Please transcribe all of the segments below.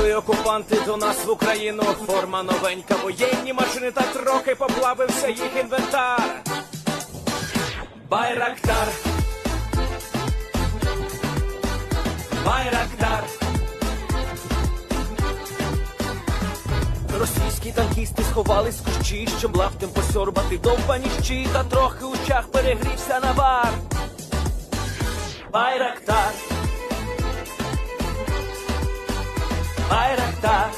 Прийшли окупанти до нас в Україну, форма новенька, воєнні машини та трохи поплавився їх інвентар. Байрактар, Байрактар. Російські танкісти сховались в кущі, щоб лаптем посьорбати довбані щі, та трохи у чах перегрівся навар. Байрактар, Байрактар.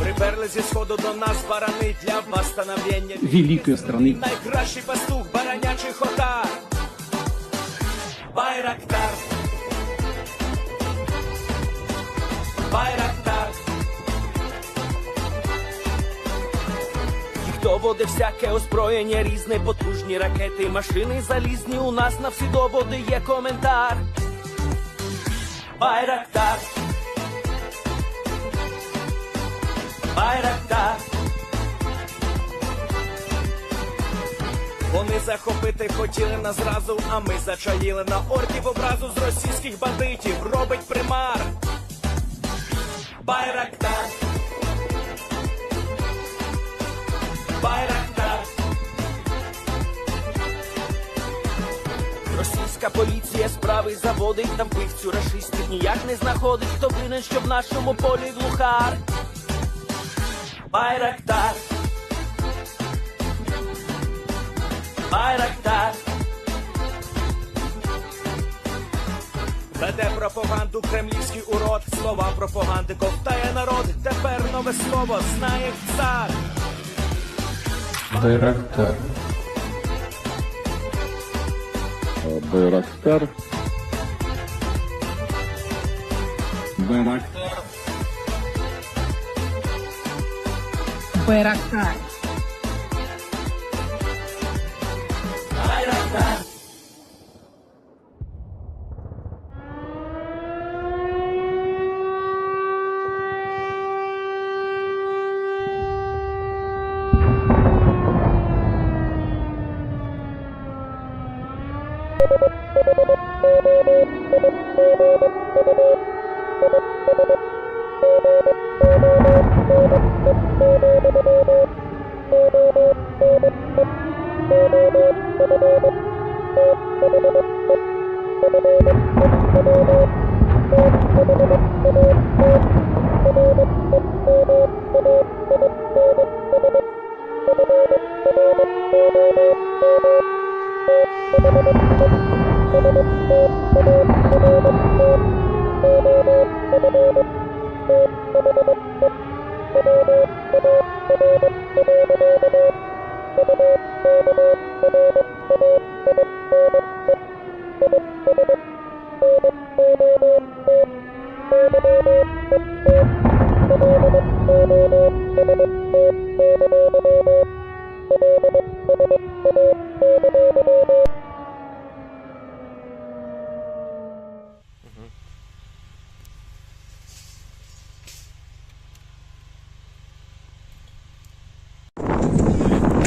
Приперли зі сходу до нас барани для восстановлення великої страни. Найкращий пастух баранячих отар. Байрактар, Байрактар. Їх доводи всяке озброєння різне, потужні ракети, машини залізні, у нас на всі доводи є коментар. Байрактар, Байрактар. Вони захопити хотіли нас зразу, а ми зачаїли на орків образу з російських бандитів, робить примар. Байрактар, Байрактар. Російська поліція справи заводить, там вбивцю рашистів ніяк не знаходить, хто винен, що в нашому полі глухар. Байрактар, Байрактар. Веде пропаганду кремлівський урод, слова пропаганди ковтає народ, тепер нове слово знає цар. Байрактар. Байрактар. Байрактар. Байрактар. Байрактар.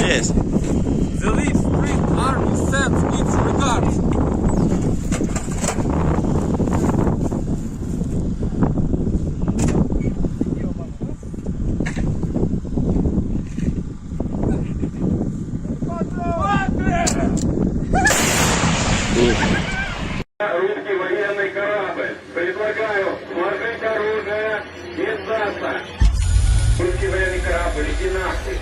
Yes. The Leaf Green Army sends its regards. Русский военный корабль. Предлагаю сложить оружие и сдаться. Русский военный корабль, иди нахуй.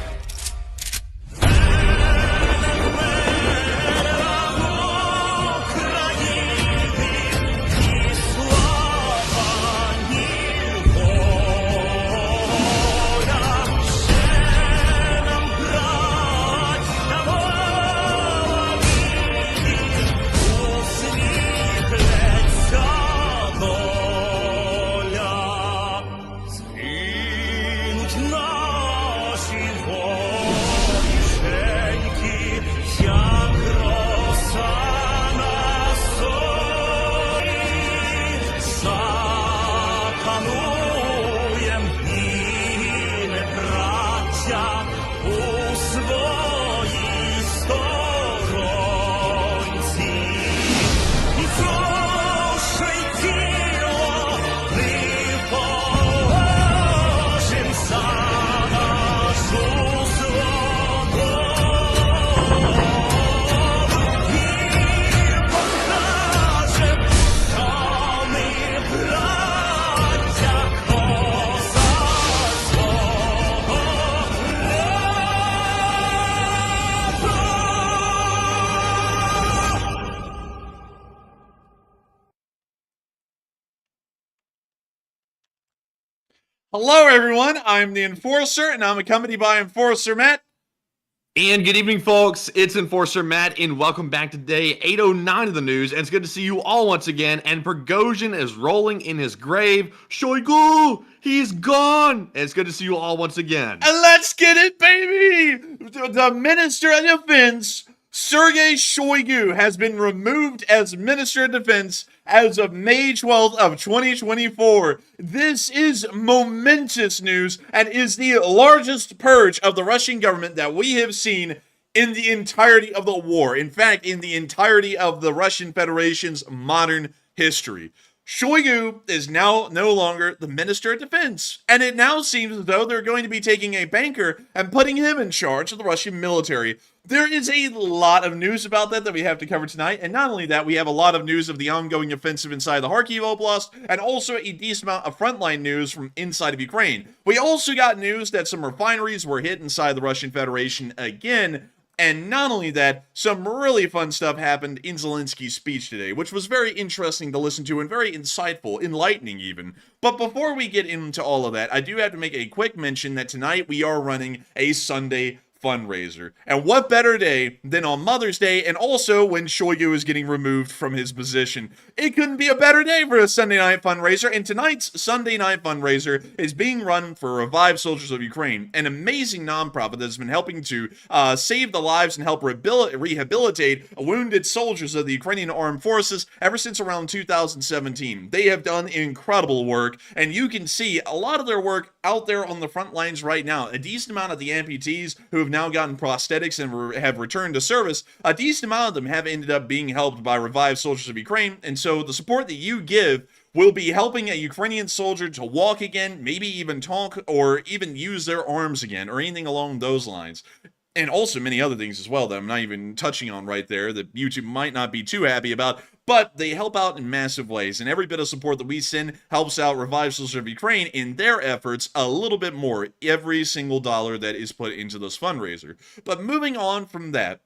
Hello, everyone. I'm the Enforcer, and I'm accompanied by Enforcer Matt. And good evening, folks. It's Enforcer Matt, and welcome back to day 809 of the news. And it's good to see you all once again. And Prigozhin is rolling in his grave. Shoigu, he's gone. And it's good to see you all once again. And let's get it, baby! The Minister of Defense, Sergei Shoigu, has been removed as Minister of Defense as of May 12th of 2024. This is momentous news and is the largest purge of the Russian government that we have seen in the entirety of the war. In fact, in the entirety of the Russian Federation's modern history. Shoigu is now no longer the Minister of Defense, and it now seems as though they're going to be taking a banker and putting him in charge of the Russian military. There is a lot of news about that we have to cover tonight, and not only that, we have a lot of news of the ongoing offensive inside the Kharkiv Oblast, and also a decent amount of frontline news from inside of Ukraine. We also got news that some refineries were hit inside the Russian Federation again. And not only that, some really fun stuff happened in Zelensky's speech today, which was very interesting to listen to and very insightful, enlightening even. But before we get into all of that, I do have to make a quick mention that tonight we are running a Sunday fundraiser. And what better day than on Mother's Day, and also when Shoigu is getting removed from his position. It couldn't be a better day for a Sunday night fundraiser, and tonight's Sunday night fundraiser is being run for Revive Soldiers of Ukraine, an amazing nonprofit that has been helping to save the lives and help rehabilitate wounded soldiers of the Ukrainian armed forces ever since around 2017. They have done incredible work, and you can see a lot of their work out there on the front lines right now. A decent amount of the amputees who have now gotten prosthetics and have returned to service, a decent amount of them have ended up being helped by Revive Soldiers of Ukraine, and so the support that you give will be helping a Ukrainian soldier to walk again, maybe even talk, or even use their arms again, or anything along those lines. And also many other things as well that I'm not even touching on right there that YouTube might not be too happy about, but they help out in massive ways, and every bit of support that we send helps out Revive Soldiers of Ukraine in their efforts a little bit more, every single dollar that is put into this fundraiser. But moving on from that,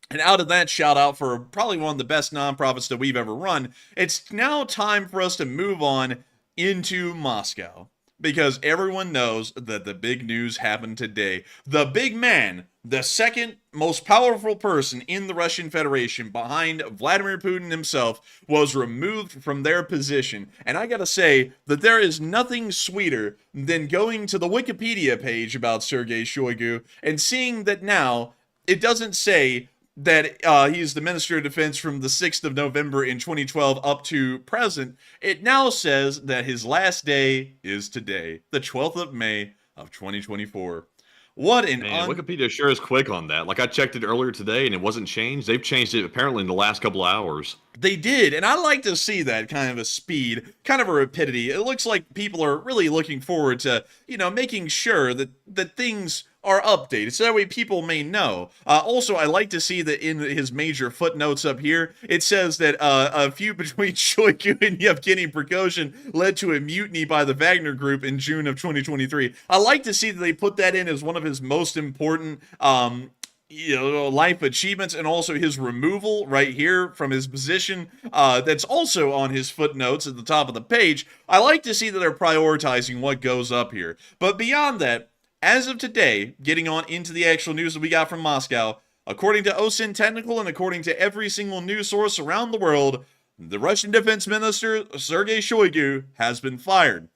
and out of that shout out for probably one of the best nonprofits that we've ever run, it's now time for us to move on into Moscow. Because everyone knows that the big news happened today. The big man, the second most powerful person in the Russian Federation behind Vladimir Putin himself, was removed from their position. And I gotta say that there is nothing sweeter than going to the Wikipedia page about Sergei Shoigu and seeing that now it doesn't say that he's the Minister of Defense from the 6th of November in 2012 up to present. It now says that his last day is today, the 12th of May of 2024. What an Wikipedia sure is quick on that. Like, I checked it earlier today and it wasn't changed. They've changed it apparently in the last couple of hours. They did, and I like to see that kind of a speed, kind of a rapidity. It looks like people are really looking forward to, making sure that things are updated, so that way people may know. Also, I like to see that in his major footnotes up here, it says that a feud between Shoigu and Yevgeny Prigozhin led to a mutiny by the Wagner Group in June of 2023. I like to see that they put that in as one of his most important life achievements, and also his removal right here from his position that's also on his footnotes at the top of the page. I like to see that they're prioritizing what goes up here. But beyond that, as of today, getting on into the actual news that we got from Moscow, according to OSINT Technical and according to every single news source around the world, the Russian Defense Minister, Sergei Shoigu, has been fired.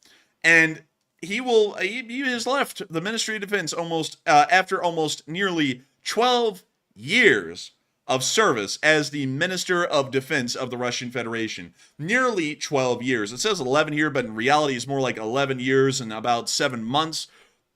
And he has left the Ministry of Defense after almost nearly 12 years of service as the Minister of Defense of the Russian Federation. Nearly 12 years. It says 11 here, but in reality it's more like 11 years and about 7 months.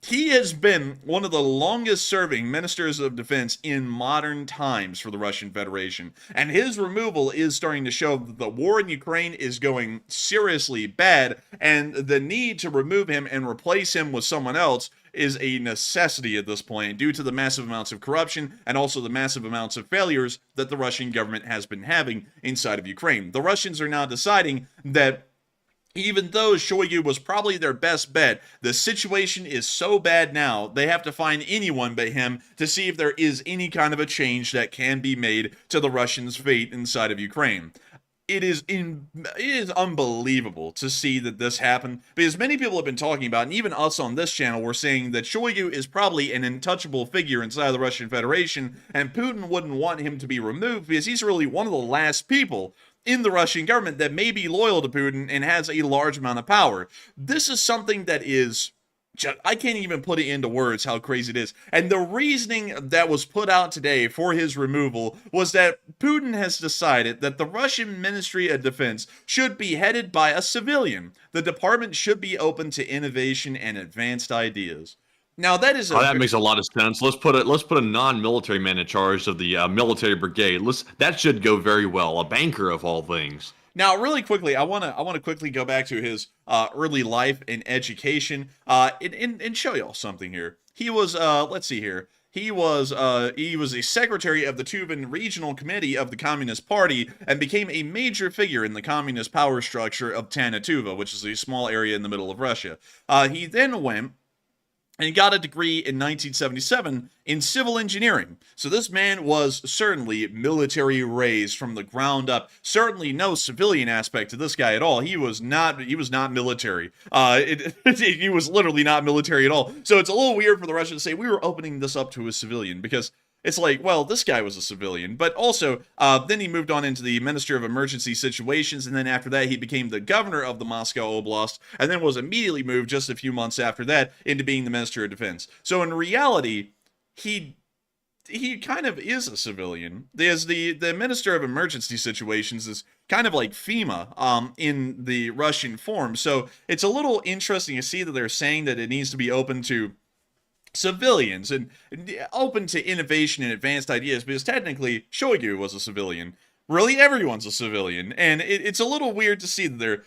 He has been one of the longest serving ministers of defense in modern times for the Russian Federation. And his removal is starting to show that the war in Ukraine is going seriously bad, and the need to remove him and replace him with someone else is a necessity at this point due to the massive amounts of corruption and also the massive amounts of failures that the Russian government has been having inside of Ukraine. The Russians are now deciding that even though Shoigu was probably their best bet, the situation is so bad now, they have to find anyone but him to see if there is any kind of a change that can be made to the Russians' fate inside of Ukraine. it is unbelievable to see that this happened, because many people have been talking about, and even us on this channel were saying that Shoigu is probably an untouchable figure inside the Russian Federation, and Putin wouldn't want him to be removed because he's really one of the last people in the Russian government that may be loyal to Putin and has a large amount of power. This is something that is, I can't even put it into words how crazy it is. And the reasoning that was put out today for his removal was that Putin has decided that the Russian Ministry of Defense should be headed by a civilian. The department should be open to innovation and advanced ideas. Now that is that makes a lot of sense. Let's put a non-military man in charge of the military brigade. That should go very well. A banker of all things. Now, really quickly, I want to quickly go back to his early life and education, and show y'all something here. He was, let's see here. He was a secretary of the Tuvan Regional Committee of the Communist Party and became a major figure in the communist power structure of Tanatuva, which is a small area in the middle of Russia. He then went and got a degree in 1977 in civil engineering. So this man was certainly military raised from the ground up. Certainly no civilian aspect to this guy at all. He was not military. He was literally not military at all. So it's a little weird for the Russians to say we were opening this up to a civilian, because it's like, well, this guy was a civilian. But also, then he moved on into the Minister of Emergency Situations, and then after that, he became the governor of the Moscow Oblast, and then was immediately moved just a few months after that into being the Minister of Defense. So in reality, he kind of is a civilian. There's the Minister of Emergency Situations is kind of like FEMA in the Russian form. So it's a little interesting to see that they're saying that it needs to be open to civilians and open to innovation and advanced ideas, because technically Shoigu was a civilian. Really, everyone's a civilian, and it's a little weird to see that they're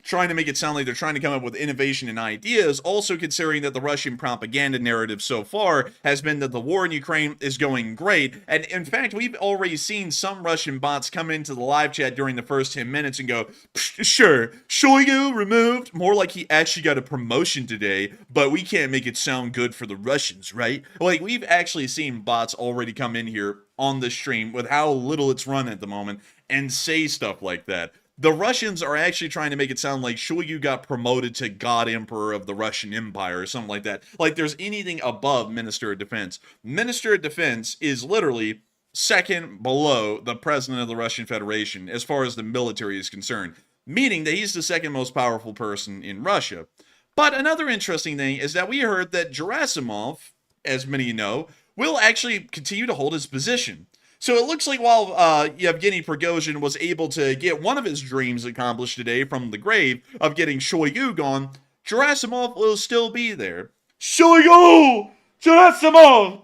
trying to make it sound like they're trying to come up with innovation and ideas, also considering that the Russian propaganda narrative so far has been that the war in Ukraine is going great. And in fact, we've already seen some Russian bots come into the live chat during the first 10 minutes and go, sure, Shoigu removed, more like he actually got a promotion today, but we can't make it sound good for the Russians, right? Like, we've actually seen bots already come in here on the stream with how little it's run at the moment and say stuff like that. The Russians are actually trying to make it sound like Shoigu got promoted to God Emperor of the Russian Empire or something like that. Like there's anything above Minister of Defense. Minister of Defense is literally second below the President of the Russian Federation as far as the military is concerned, meaning that he's the second most powerful person in Russia. But another interesting thing is that we heard that Gerasimov, as many know, will actually continue to hold his position. So it looks like while Yevgeny Prigozhin was able to get one of his dreams accomplished today from the grave of getting Shoigu gone, Gerasimov will still be there. Shoigu! Gerasimov!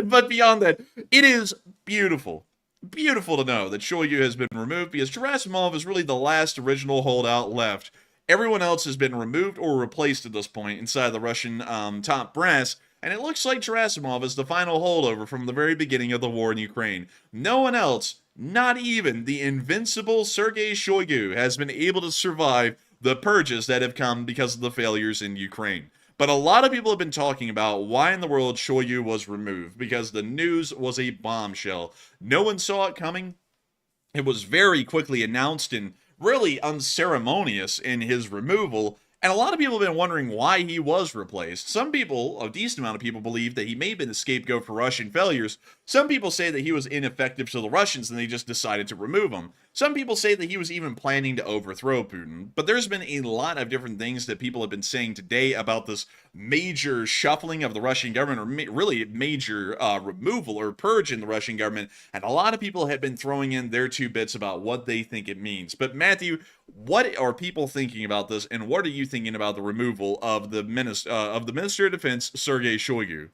But beyond that, it is beautiful. Beautiful to know that Shoigu has been removed, because Gerasimov is really the last original holdout left. Everyone else has been removed or replaced at this point inside the Russian top brass. And it looks like Gerasimov is the final holdover from the very beginning of the war in Ukraine. No one else, not even the invincible Sergei Shoigu, has been able to survive the purges that have come because of the failures in Ukraine. But a lot of people have been talking about why in the world Shoigu was removed, because the news was a bombshell. No one saw it coming. It was very quickly announced and really unceremonious in his removal. And a lot of people have been wondering why he was replaced. Some people, a decent amount of people, believe that he may have been the scapegoat for Russian failures. Some people say that he was ineffective to the Russians and they just decided to remove him. Some people say that he was even planning to overthrow Putin. But there's been a lot of different things that people have been saying today about this major shuffling of the Russian government, or really major removal or purge in the Russian government. And a lot of people have been throwing in their 2 bits about what they think it means. But Matthew, what are people thinking about this, and what are you thinking about the removal of the Minister of Defense, Sergei Shoigu?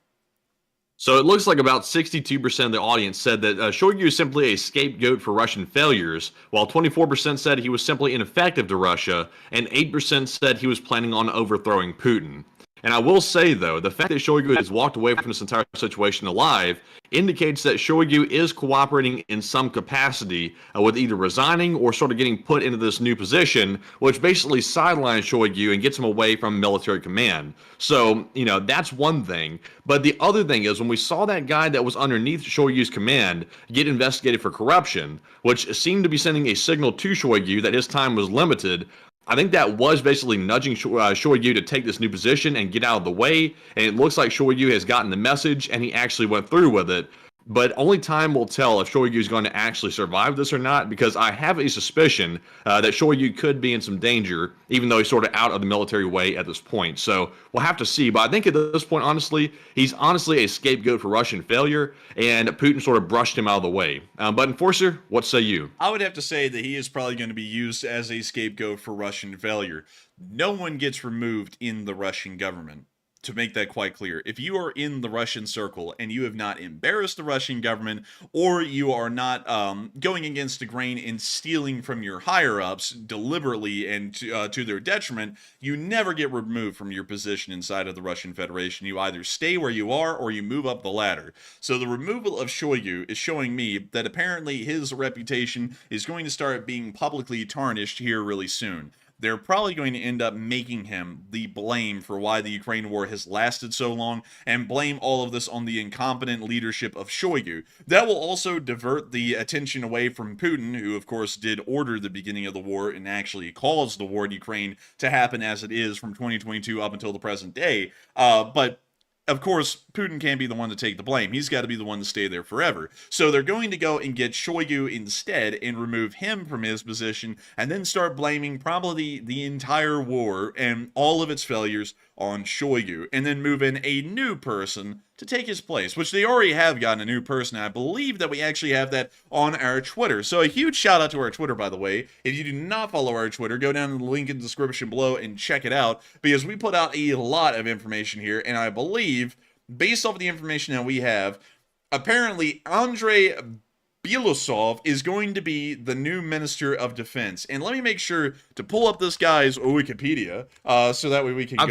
So it looks like about 62% of the audience said that Shoigu is simply a scapegoat for Russian failures, while 24% said he was simply ineffective to Russia, and 8% said he was planning on overthrowing Putin. And I will say, though, the fact that Shoigu has walked away from this entire situation alive indicates that Shoigu is cooperating in some capacity with either resigning or sort of getting put into this new position, which basically sidelines Shoigu and gets him away from military command. So, that's one thing. But the other thing is, when we saw that guy that was underneath Shoigu's command get investigated for corruption, which seemed to be sending a signal to Shoigu that his time was limited, I think that was basically nudging Shoigu to take this new position and get out of the way. And it looks like Shoigu has gotten the message and he actually went through with it. But only time will tell if Shoigu is going to actually survive this or not, because I have a suspicion that Shoigu could be in some danger, even though he's sort of out of the military way at this point. So we'll have to see. But I think at this point, honestly, he's honestly a scapegoat for Russian failure, and Putin sort of brushed him out of the way. But Enforcer, what say you? I would have to say that he is probably going to be used as a scapegoat for Russian failure. No one gets removed in the Russian government. To make that quite clear, if you are in the Russian circle and you have not embarrassed the Russian government, or you are not going against the grain and stealing from your higher-ups deliberately and to their detriment, you never get removed from your position inside of the Russian Federation. You either stay where you are or you move up the ladder. So the removal of Shoigu is showing me that apparently his reputation is going to start being publicly tarnished here really soon. They're probably going to end up making him the blame for why the Ukraine war has lasted so long, and blame all of this on the incompetent leadership of Shoigu. That will also divert the attention away from Putin, who of course did order the beginning of the war and actually caused the war in Ukraine to happen as it is from 2022 up until the present day. But of course, Putin can't be the one to take the blame. He's got to be the one to stay there forever. So they're going to go and get Shoigu instead and remove him from his position, and then start blaming probably the entire war and all of its failures on Shoigu, and then move in a new person to take his place, which they already have gotten a new person. I believe that we actually have that on our Twitter. So a huge shout out to our Twitter, by the way. If you do not follow our Twitter, go down to the link in the description below and check it out, because we put out a lot of information here, and I believe, based off the information that we have, apparently Andrei Belousov is going to be the new Minister of Defense. And let me make sure to pull up this guy's Wikipedia, so that way we can I've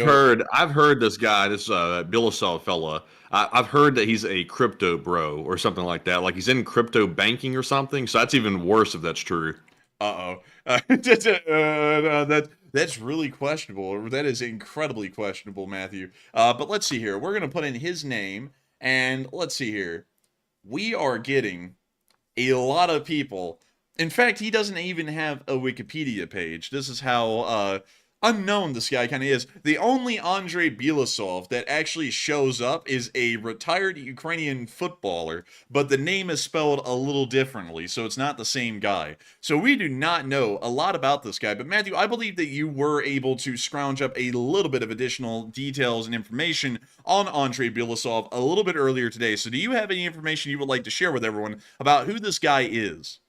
heard this guy, this Belousov fella. I've heard that he's a crypto bro or something like that. Like he's in crypto banking or something. So that's even worse if that's true. That's really questionable. That is incredibly questionable, Matthew. But let's see here. We're going to put in his name, and let's see here. We are getting a lot of people. In fact, he doesn't even have a Wikipedia page. This is how unknown this guy kind of is. The only Andrei Belousov that actually shows up is a retired Ukrainian footballer, but the name is spelled a little differently, so it's not the same guy. So we do not know a lot about this guy, but Matthew, I believe that you were able to scrounge up a little bit of additional details and information on Andrei Belousov a little bit earlier today. So do you have any information you would like to share with everyone about who this guy is?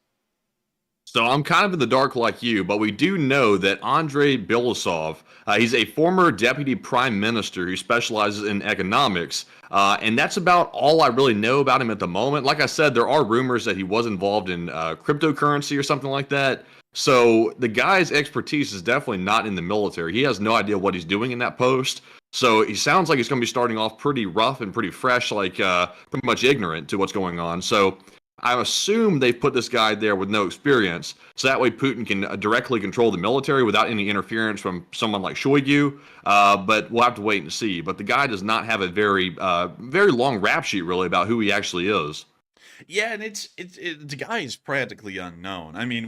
So I'm kind of in the dark like you, but we do know that Andrei Belousov, he's a former deputy prime minister who specializes in economics, and that's about all I really know about him at the moment. Like I said, there are rumors that he was involved in cryptocurrency or something like that. So the guy's expertise is definitely not in the military. He has no idea what he's doing in that post. So he sounds like he's going to be starting off pretty rough and pretty fresh, like pretty much ignorant to what's going on. So I assume they've put this guy there with no experience, so that way Putin can directly control the military without any interference from someone like Shoigu. But we'll have to wait and see. But the guy does not have a very long rap sheet really about who he actually is. Yeah, and the guy is practically unknown. I mean,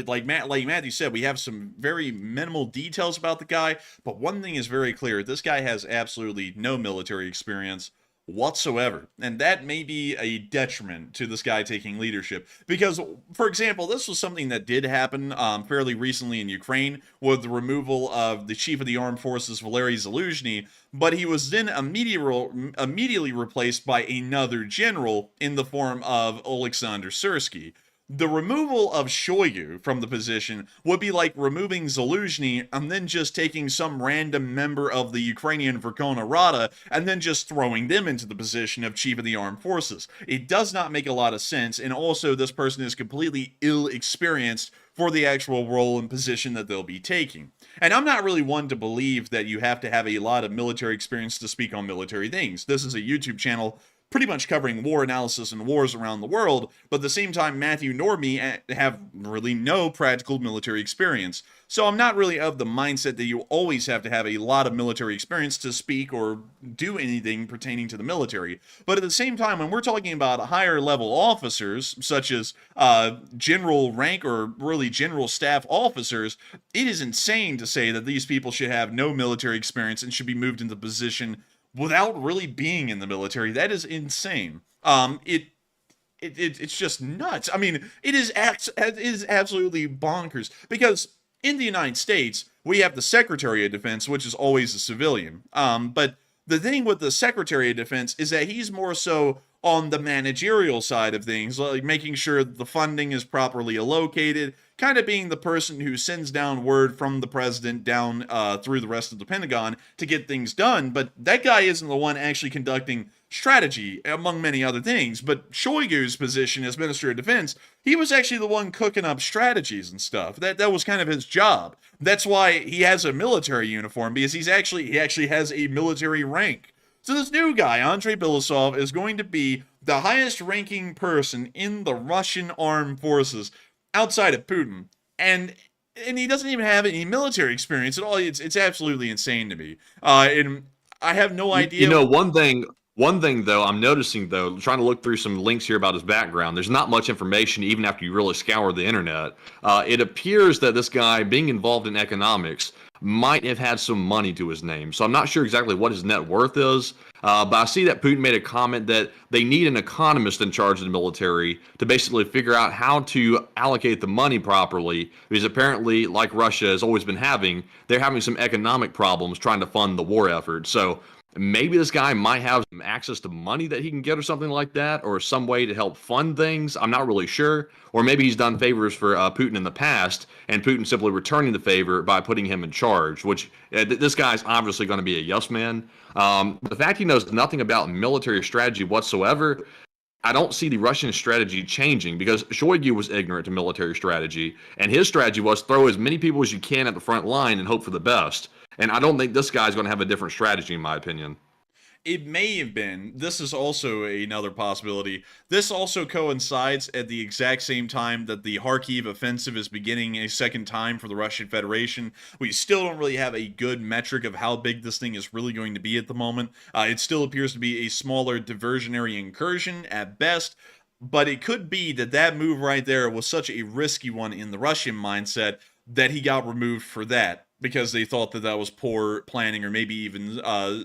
like Matthew said, we have some very minimal details about the guy, but one thing is very clear: this guy has absolutely no military experience whatsoever, and that may be a detriment to this guy taking leadership, because, for example, this was something that did happen fairly recently in Ukraine with the removal of the chief of the armed forces, Valery Zelenskyy, but he was then immediately replaced by another general in the form of Alexander Sersky. The removal of Shoigu from the position would be like removing Zelenskyy and then just taking some random member of the Ukrainian Verkhovna Rada and then just throwing them into the position of chief of the armed forces. It does not make a lot of sense, and also this person is completely ill-experienced for the actual role and position that they'll be taking. And I'm not really one to believe that you have to have a lot of military experience to speak on military things. This is a YouTube channel pretty much covering war analysis and wars around the world, but at the same time, Matthew nor me have really no practical military experience. So I'm not really of the mindset that you always have to have a lot of military experience to speak or do anything pertaining to the military. But at the same time, when we're talking about higher level officers, such as general rank or really general staff officers, it is insane to say that these people should have no military experience and should be moved into position without really being in the military. That is insane. It's just nuts. I mean, it is absolutely bonkers, because in the United States, we have the Secretary of Defense, which is always a civilian. But the thing with the Secretary of Defense is that he's more so on the managerial side of things, like making sure that the funding is properly allocated, kind of being the person who sends down word from the president down through the rest of the Pentagon to get things done. But that guy isn't the one actually conducting strategy, among many other things. But Shoigu's position as Minister of Defense, he was actually the one cooking up strategies and stuff. That was kind of his job. That's why he has a military uniform, because he actually has a military rank. So this new guy, Andrei Bilasov, is going to be the highest ranking person in the Russian armed forces outside of Putin. And he doesn't even have any military experience at all. It's absolutely insane to me. And I have no idea. You know, one thing though, I'm noticing though, trying to look through some links here about his background, there's not much information even after you really scour the internet. It appears that this guy, being involved in economics, might have had some money to his name. So I'm not sure exactly what his net worth is, but I see that Putin made a comment that they need an economist in charge of the military to basically figure out how to allocate the money properly, because apparently, like Russia has always been having, they're having some economic problems trying to fund the war effort. So maybe this guy might have some access to money that he can get or something like that, or some way to help fund things. I'm not really sure. Or maybe he's done favors for Putin in the past, and Putin simply returning the favor by putting him in charge, which this guy's obviously going to be a yes man. The fact he knows nothing about military strategy whatsoever, I don't see the Russian strategy changing, because Shoigu was ignorant to military strategy, and his strategy was throw as many people as you can at the front line and hope for the best. And I don't think this guy's going to have a different strategy, in my opinion. It may have been. This is also another possibility. This also coincides at the exact same time that the Kharkiv offensive is beginning a second time for the Russian Federation. We still don't really have a good metric of how big this thing is really going to be at the moment. It still appears to be a smaller diversionary incursion at best. But it could be that move right there was such a risky one in the Russian mindset that he got removed for that, because they thought that was poor planning, or maybe even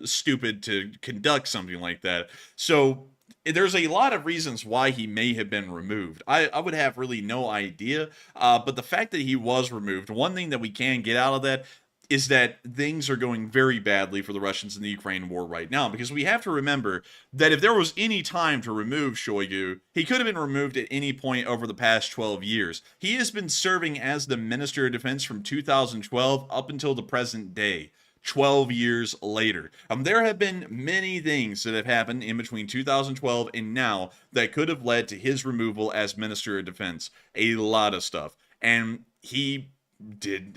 stupid to conduct something like that. So there's a lot of reasons why he may have been removed. I would have really no idea, but the fact that he was removed, one thing that we can get out of that is that things are going very badly for the Russians in the Ukraine war right now, because we have to remember that if there was any time to remove Shoigu, he could have been removed at any point over the past 12 years. He has been serving as the Minister of Defense from 2012 up until the present day. 12 years later. There have been many things that have happened in between 2012 and now that could have led to his removal as Minister of Defense. A lot of stuff. And he didn't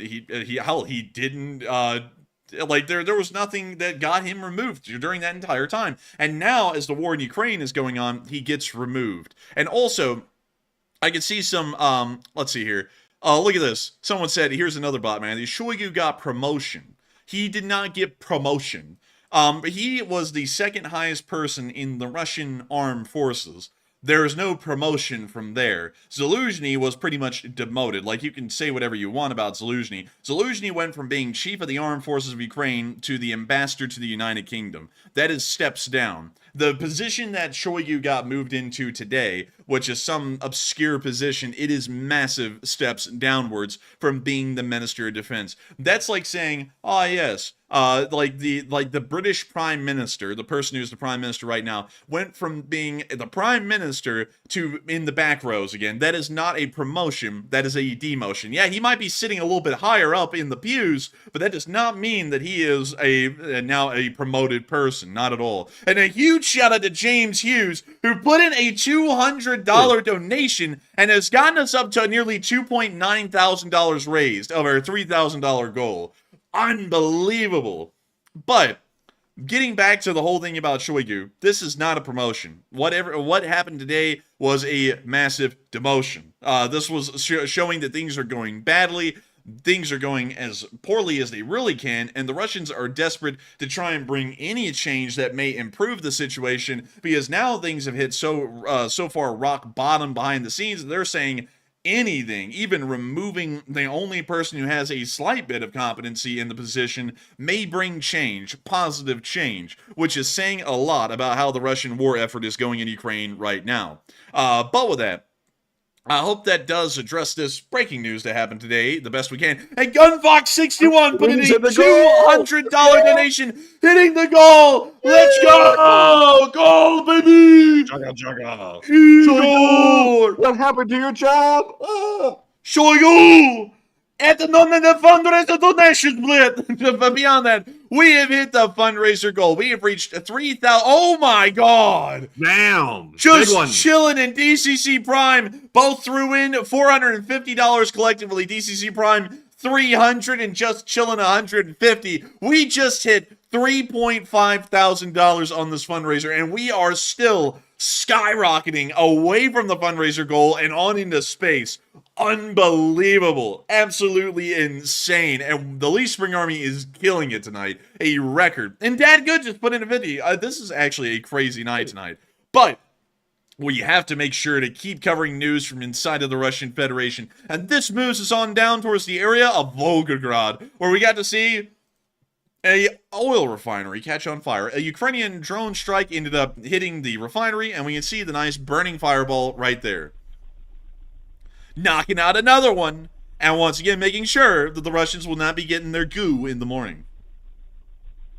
like there was nothing that got him removed during that entire time. And now, as the war in Ukraine is going on, he gets removed. And also, I can see some let's see here. Look at this. Someone said, here's another bot, man. Shoigu got promotion. He did not get promotion. He was the second highest person in the Russian armed forces. There is no promotion from there. Zelenskyy was pretty much demoted. Like, you can say whatever you want about Zelenskyy. Zelenskyy went from being chief of the armed forces of Ukraine to the ambassador to the United Kingdom. That is steps down. The position that Shoigu got moved into today, which is some obscure position, it is massive steps downwards from being the Minister of Defense. That's like saying, yes, like the British Prime Minister, the person who's the Prime Minister right now, went from being the Prime Minister to in the back rows again. That is not a promotion, that is a demotion. Yeah, he might be sitting a little bit higher up in the pews, but that does not mean that he is now a promoted person, not at all. And a huge shout out to James Hughes, who put in a $200 donation and has gotten us up to nearly $2,900 raised of our $3,000 goal. Unbelievable. But getting back to the whole thing about Shoigu, this is not a promotion. What happened today was a massive demotion. This was showing that things are going badly. Things are going as poorly as they really can, and the Russians are desperate to try and bring any change that may improve the situation, because now things have hit so far rock bottom behind the scenes. They're saying anything, even removing the only person who has a slight bit of competency in the position, may bring change, positive change, which is saying a lot about how the Russian war effort is going in Ukraine right now. But with that, I hope that does address this breaking news that happened today the best we can. And Gunfox61 put in a $200 donation, hitting the goal. Let's go! Goal, baby! Shoigu! What happened to your job? Shoigu! Это номер fundraiser donation split. But beyond that, we have hit the fundraiser goal. We have reached 3,000. Oh my God! Damn! Just chilling in DCC Prime. Both threw in $450 collectively. DCC Prime $300 and just chilling $150. We just hit $3,500 on this fundraiser, and we are still skyrocketing away from the fundraiser goal and on into space. Unbelievable. Absolutely insane. And the Lee Spring Army is killing it tonight. A record. And Dad Good just put in a video. This is actually a crazy night tonight. But we have to make sure to keep covering news from inside of the Russian Federation. And this moves us on down towards the area of Belgorod, where we got to see a oil refinery catch on fire. A Ukrainian drone strike ended up hitting the refinery, and we can see the nice burning fireball right there. Knocking out another one, and once again making sure that the Russians will not be getting their goo in the morning.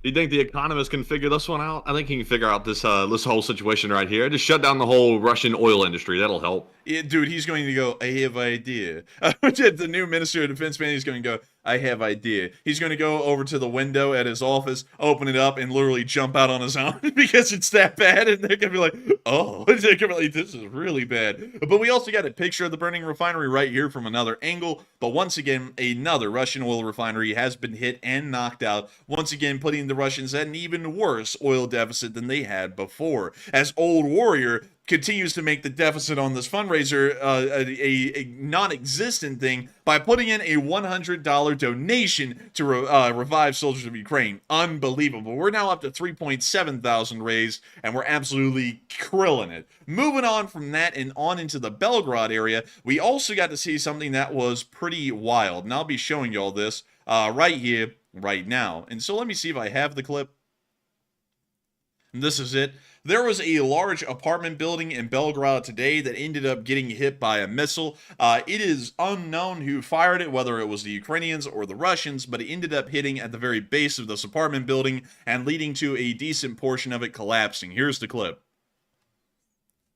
Do you think the economist can figure this one out? I think he can figure out this whole situation right here. Just shut down the whole Russian oil industry. That'll help. Yeah, dude, he's going to go, I have idea. The new Minister of Defense man, he's going to go, I have idea. He's going to go over to the window at his office, open it up, and literally jump out on his own because it's that bad. And they're going to be like, oh, they're going to be like, this is really bad. But we also got a picture of the burning refinery right here from another angle. But once again, another Russian oil refinery has been hit and knocked out. Once again, putting the Russians at an even worse oil deficit than they had before. As Old Warrior continues to make the deficit on this fundraiser a non-existent thing by putting in a $100 donation to revive soldiers of Ukraine. Unbelievable. We're now up to 3.7 thousand raised, and we're absolutely krilling it. Moving on from that and on into the Belgorod area, we also got to see something that was pretty wild, and I'll be showing y'all this right here, right now. And so let me see if I have the clip. And this is it. There was a large apartment building in Belgorod today that ended up getting hit by a missile. It is unknown who fired it, whether it was the Ukrainians or the Russians, but it ended up hitting at the very base of this apartment building and leading to a decent portion of it collapsing. Here's the clip.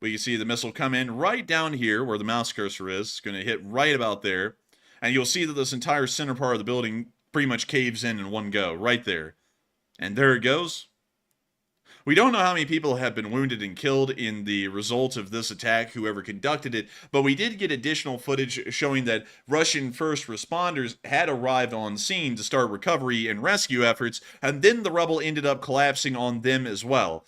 We can see the missile come in right down here where the mouse cursor is. It's going to hit right about there. And you'll see that this entire center part of the building pretty much caves in one go, right there. And there it goes. We don't know how many people have been wounded and killed in the result of this attack, whoever conducted it, but we did get additional footage showing that Russian first responders had arrived on scene to start recovery and rescue efforts, and then the rubble ended up collapsing on them as well,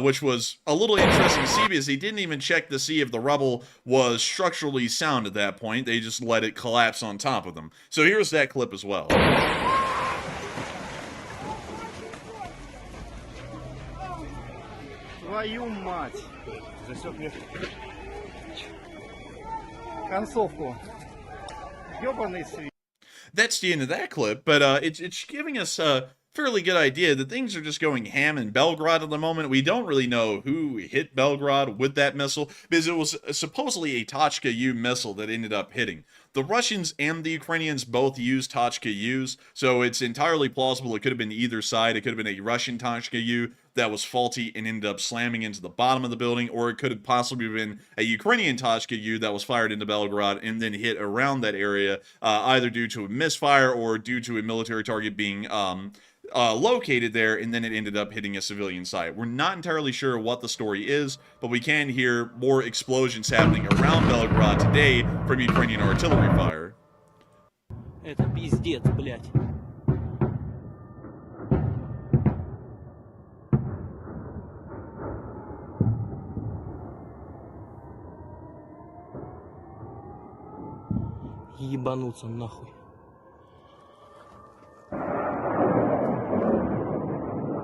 which was a little interesting to see because they didn't even check to see if the rubble was structurally sound at that point. They just let it collapse on top of them. So here's that clip as well. Твою мать! Засек мне концовку. Ёбаный свет. That's the end of that clip, but it's giving us a fairly good idea that things are just going ham in Belgorod at the moment. We don't really know who hit Belgorod with that missile, because it was supposedly a Tochka-U missile that ended up hitting. the Russians and the Ukrainians both use Tachka-Us, so it's entirely plausible it could have been either side. It could have been a Russian Tachka-U that was faulty and ended up slamming into the bottom of the building, or it could have possibly been a Ukrainian Tachka-U that was fired into Belgorod and then hit around that area, either due to a misfire or due to a military target being located there, and then it ended up hitting a civilian site. We're not entirely sure what the story is, but we can hear more explosions happening around Belgorod today from Ukrainian artillery fire. Это пиздец, блядь. Ебануться нахуй.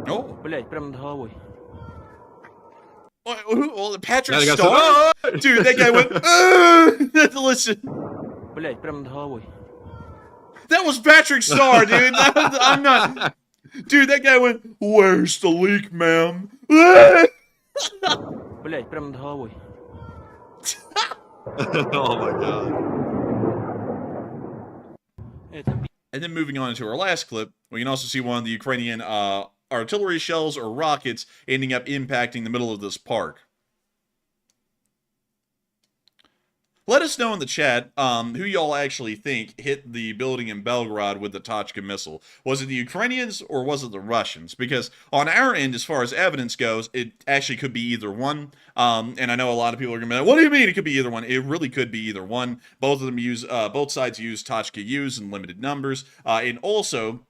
Oh, Блядь, прямо над головой. well, Patrick Now they got Starr? some- Dude, that guy went, listen. Блядь, прямо над головой. That was Patrick Starr, dude. I'm not. Dude, that guy went, where's the leak, ma'am? Блядь, прямо над головой. Oh my god. Это And then moving on into our last clip, we can also see one of the Ukrainian artillery shells or rockets ending up impacting the middle of this park. Let us know in the chat who y'all actually think hit the building in Belgorod with the Tachka missile. Was it the Ukrainians or was it the Russians? Because on our end, as far as evidence goes, it actually could be either one. And I know a lot of people are going to be like, what do you mean it could be either one? It really could be either one. Both of them use, both sides use Tachka-Us in limited numbers. And also,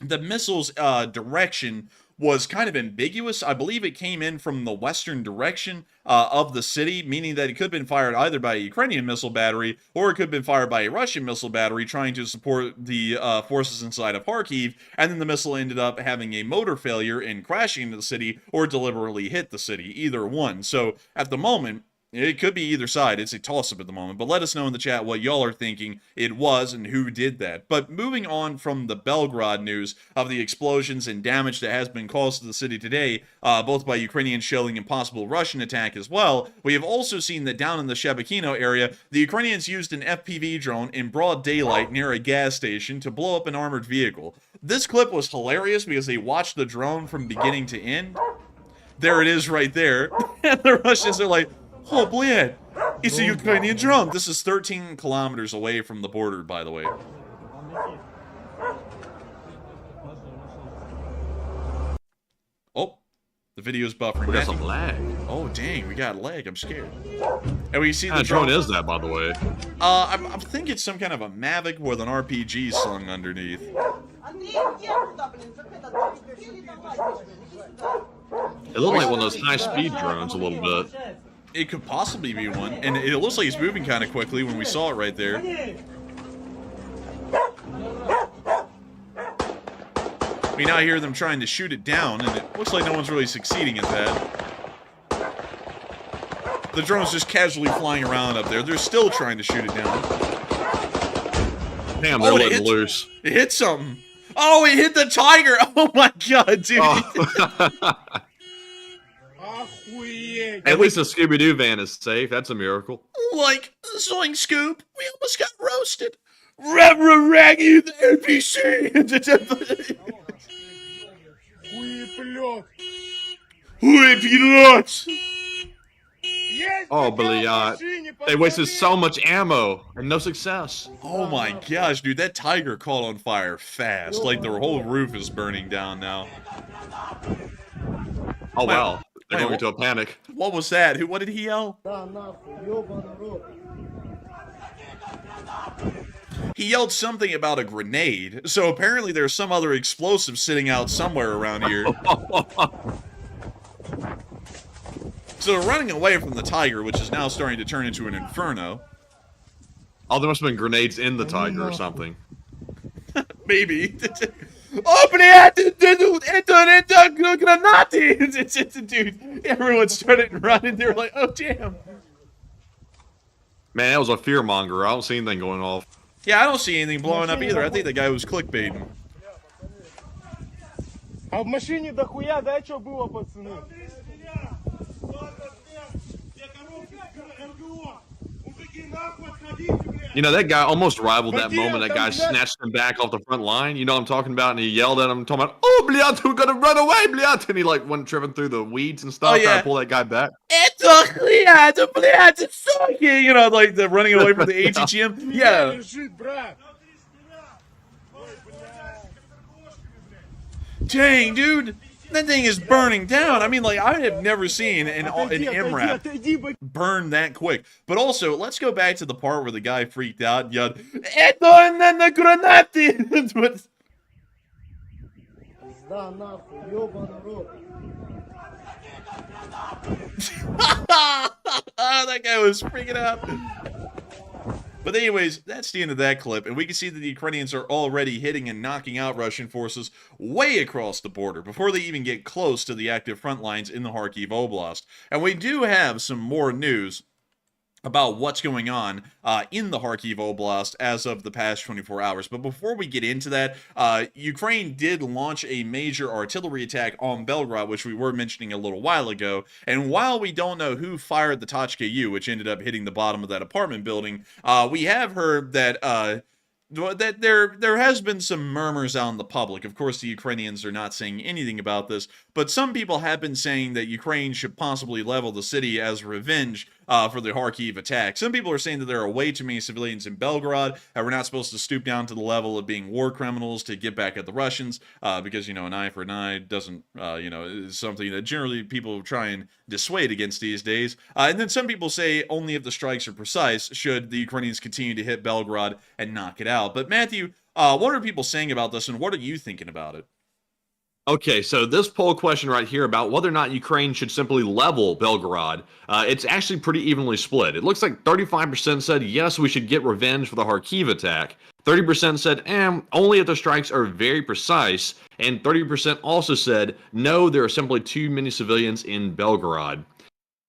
the missile's direction was kind of ambiguous. I believe it came in from the western direction of the city, meaning that it could have been fired either by a Ukrainian missile battery or it could have been fired by a Russian missile battery trying to support the forces inside of Kharkiv, and then the missile ended up having a motor failure and crashing into the city or deliberately hit the city, either one. So at the moment, it could be either side. It's a toss-up at the moment. But let us know in the chat what y'all are thinking it was and who did that. But moving on from the Belgorod news of the explosions and damage that has been caused to the city today, both by Ukrainian shelling and possible Russian attack as well, we have also seen that down in the Shebekino area, the Ukrainians used an FPV drone in broad daylight near a gas station to blow up an armored vehicle. This clip was hilarious because they watched the drone from beginning to end. There it is right there. And the Russians are like, oh, bled, it's a Ukrainian drone. This is 13 kilometers away from the border, by the way. Oh, the video's buffering. We got some lag. Oh, dang, we got lag. I'm scared. And we see What the kind of drone drone. is that, by the way? I think it's some kind of a Mavic with an RPG slung underneath. It looked like one of those high-speed drones a little bit. It could possibly be one, and it looks like it's moving kind of quickly when we saw it right there. We now hear them trying to shoot it down, and it looks like no one's really succeeding at that. The drone's just casually flying around up there. They're still trying to shoot it down. Damn, they're Oh, letting loose. It hit something. Oh, it hit the tiger. Oh my god, dude. Oh. At least the Scooby-Doo van is safe. That's a miracle. Like, Zoink Scoop, we almost got roasted. Raggy the NPC. Hueplot. Oh, Belgorod. They wasted so much ammo and no success. Oh my gosh, dude, that tiger caught on fire fast. Like, the whole roof is burning down now. Oh, wow. They're Wait, going into a panic. What was that? What did he yell? He yelled something about a grenade, so apparently there's some other explosive sitting out somewhere around here. So they're running away from the tiger, which is now starting to turn into an inferno. Oh, there must have been grenades in the tiger or something. Maybe. Open it! Dude, everyone started running. They were like, oh, damn. Man, that was a fearmonger. I don't see anything going off. Yeah, I don't see anything blowing up either. I think the guy was clickbaiting. А в машине дохуя, да, что было, пацаны? You know, that guy almost rivaled that moment. That guy snatched him back off the front line. You know what I'm talking about? And he yelled at him, talking about, "Oh, bliat, we're going to run away, bliat." And he, like, went tripping through the weeds and stuff, trying to pull that guy back. You know, like the running away from the ATGM. Yeah. Dang, dude. That thing is burning down. I mean, like, I have never seen an MRAP burn that quick. But also, let's go back to the part where the guy freaked out and yelled, "Eto na granati!" That guy was freaking out. But anyways, that's the end of that clip, and we can see that the Ukrainians are already hitting and knocking out Russian forces way across the border before they even get close to the active front lines in the Kharkiv Oblast. And we do have some more news about what's going on in the Kharkiv Oblast as of the past 24 hours. But before we get into that, Ukraine did launch a major artillery attack on Belgorod, which we were mentioning a little while ago. And while we don't know who fired the Tochka U, which ended up hitting the bottom of that apartment building, we have heard that there has been some murmurs out in the public. Of course, the Ukrainians are not saying anything about this, but some people have been saying that Ukraine should possibly level the city as revenge for the Kharkiv attack. Some people are saying that there are way too many civilians in Belgorod, and we're not supposed to stoop down to the level of being war criminals to get back at the Russians, because, you know, an eye for an eye doesn't, you know, is something that generally people try and dissuade against these days. And then some people say only if the strikes are precise should the Ukrainians continue to hit Belgorod and knock it out. But Matthew, what are people saying about this, and what are you thinking about it? Okay, so this poll question right here about whether or not Ukraine should simply level Belgorod, it's actually pretty evenly split. It looks like 35% said, yes, we should get revenge for the Kharkiv attack. 30% said, only if the strikes are very precise. And 30% also said, no, there are simply too many civilians in Belgorod.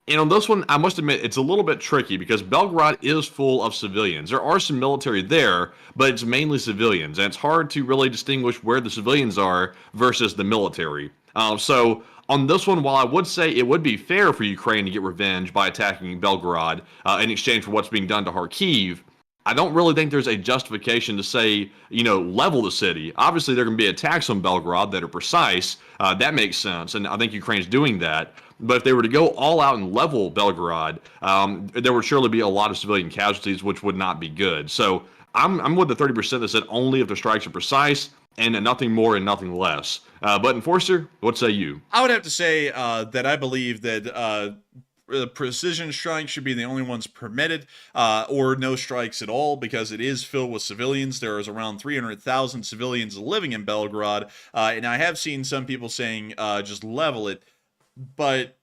And on this one, I must admit, it's a little bit tricky because Belgorod is full of civilians. There are some military there, but it's mainly civilians. And it's hard to really distinguish where the civilians are versus the military. So on this one, while I would say it would be fair for Ukraine to get revenge by attacking Belgorod in exchange for what's being done to Kharkiv, I don't really think there's a justification to say, you know, level the city. Obviously, there are going to be attacks on Belgorod that are precise. That makes sense. And I think Ukraine's doing that. But if they were to go all out and level Belgorod, there would surely be a lot of civilian casualties, which would not be good. So I'm with the 30% that said only if the strikes are precise and nothing more and nothing less. But Enforcer, what say you? I would have to say that I believe that precision strikes should be the only ones permitted, or no strikes at all, because it is filled with civilians. There is around 300,000 civilians living in Belgorod, and I have seen some people saying just level it. But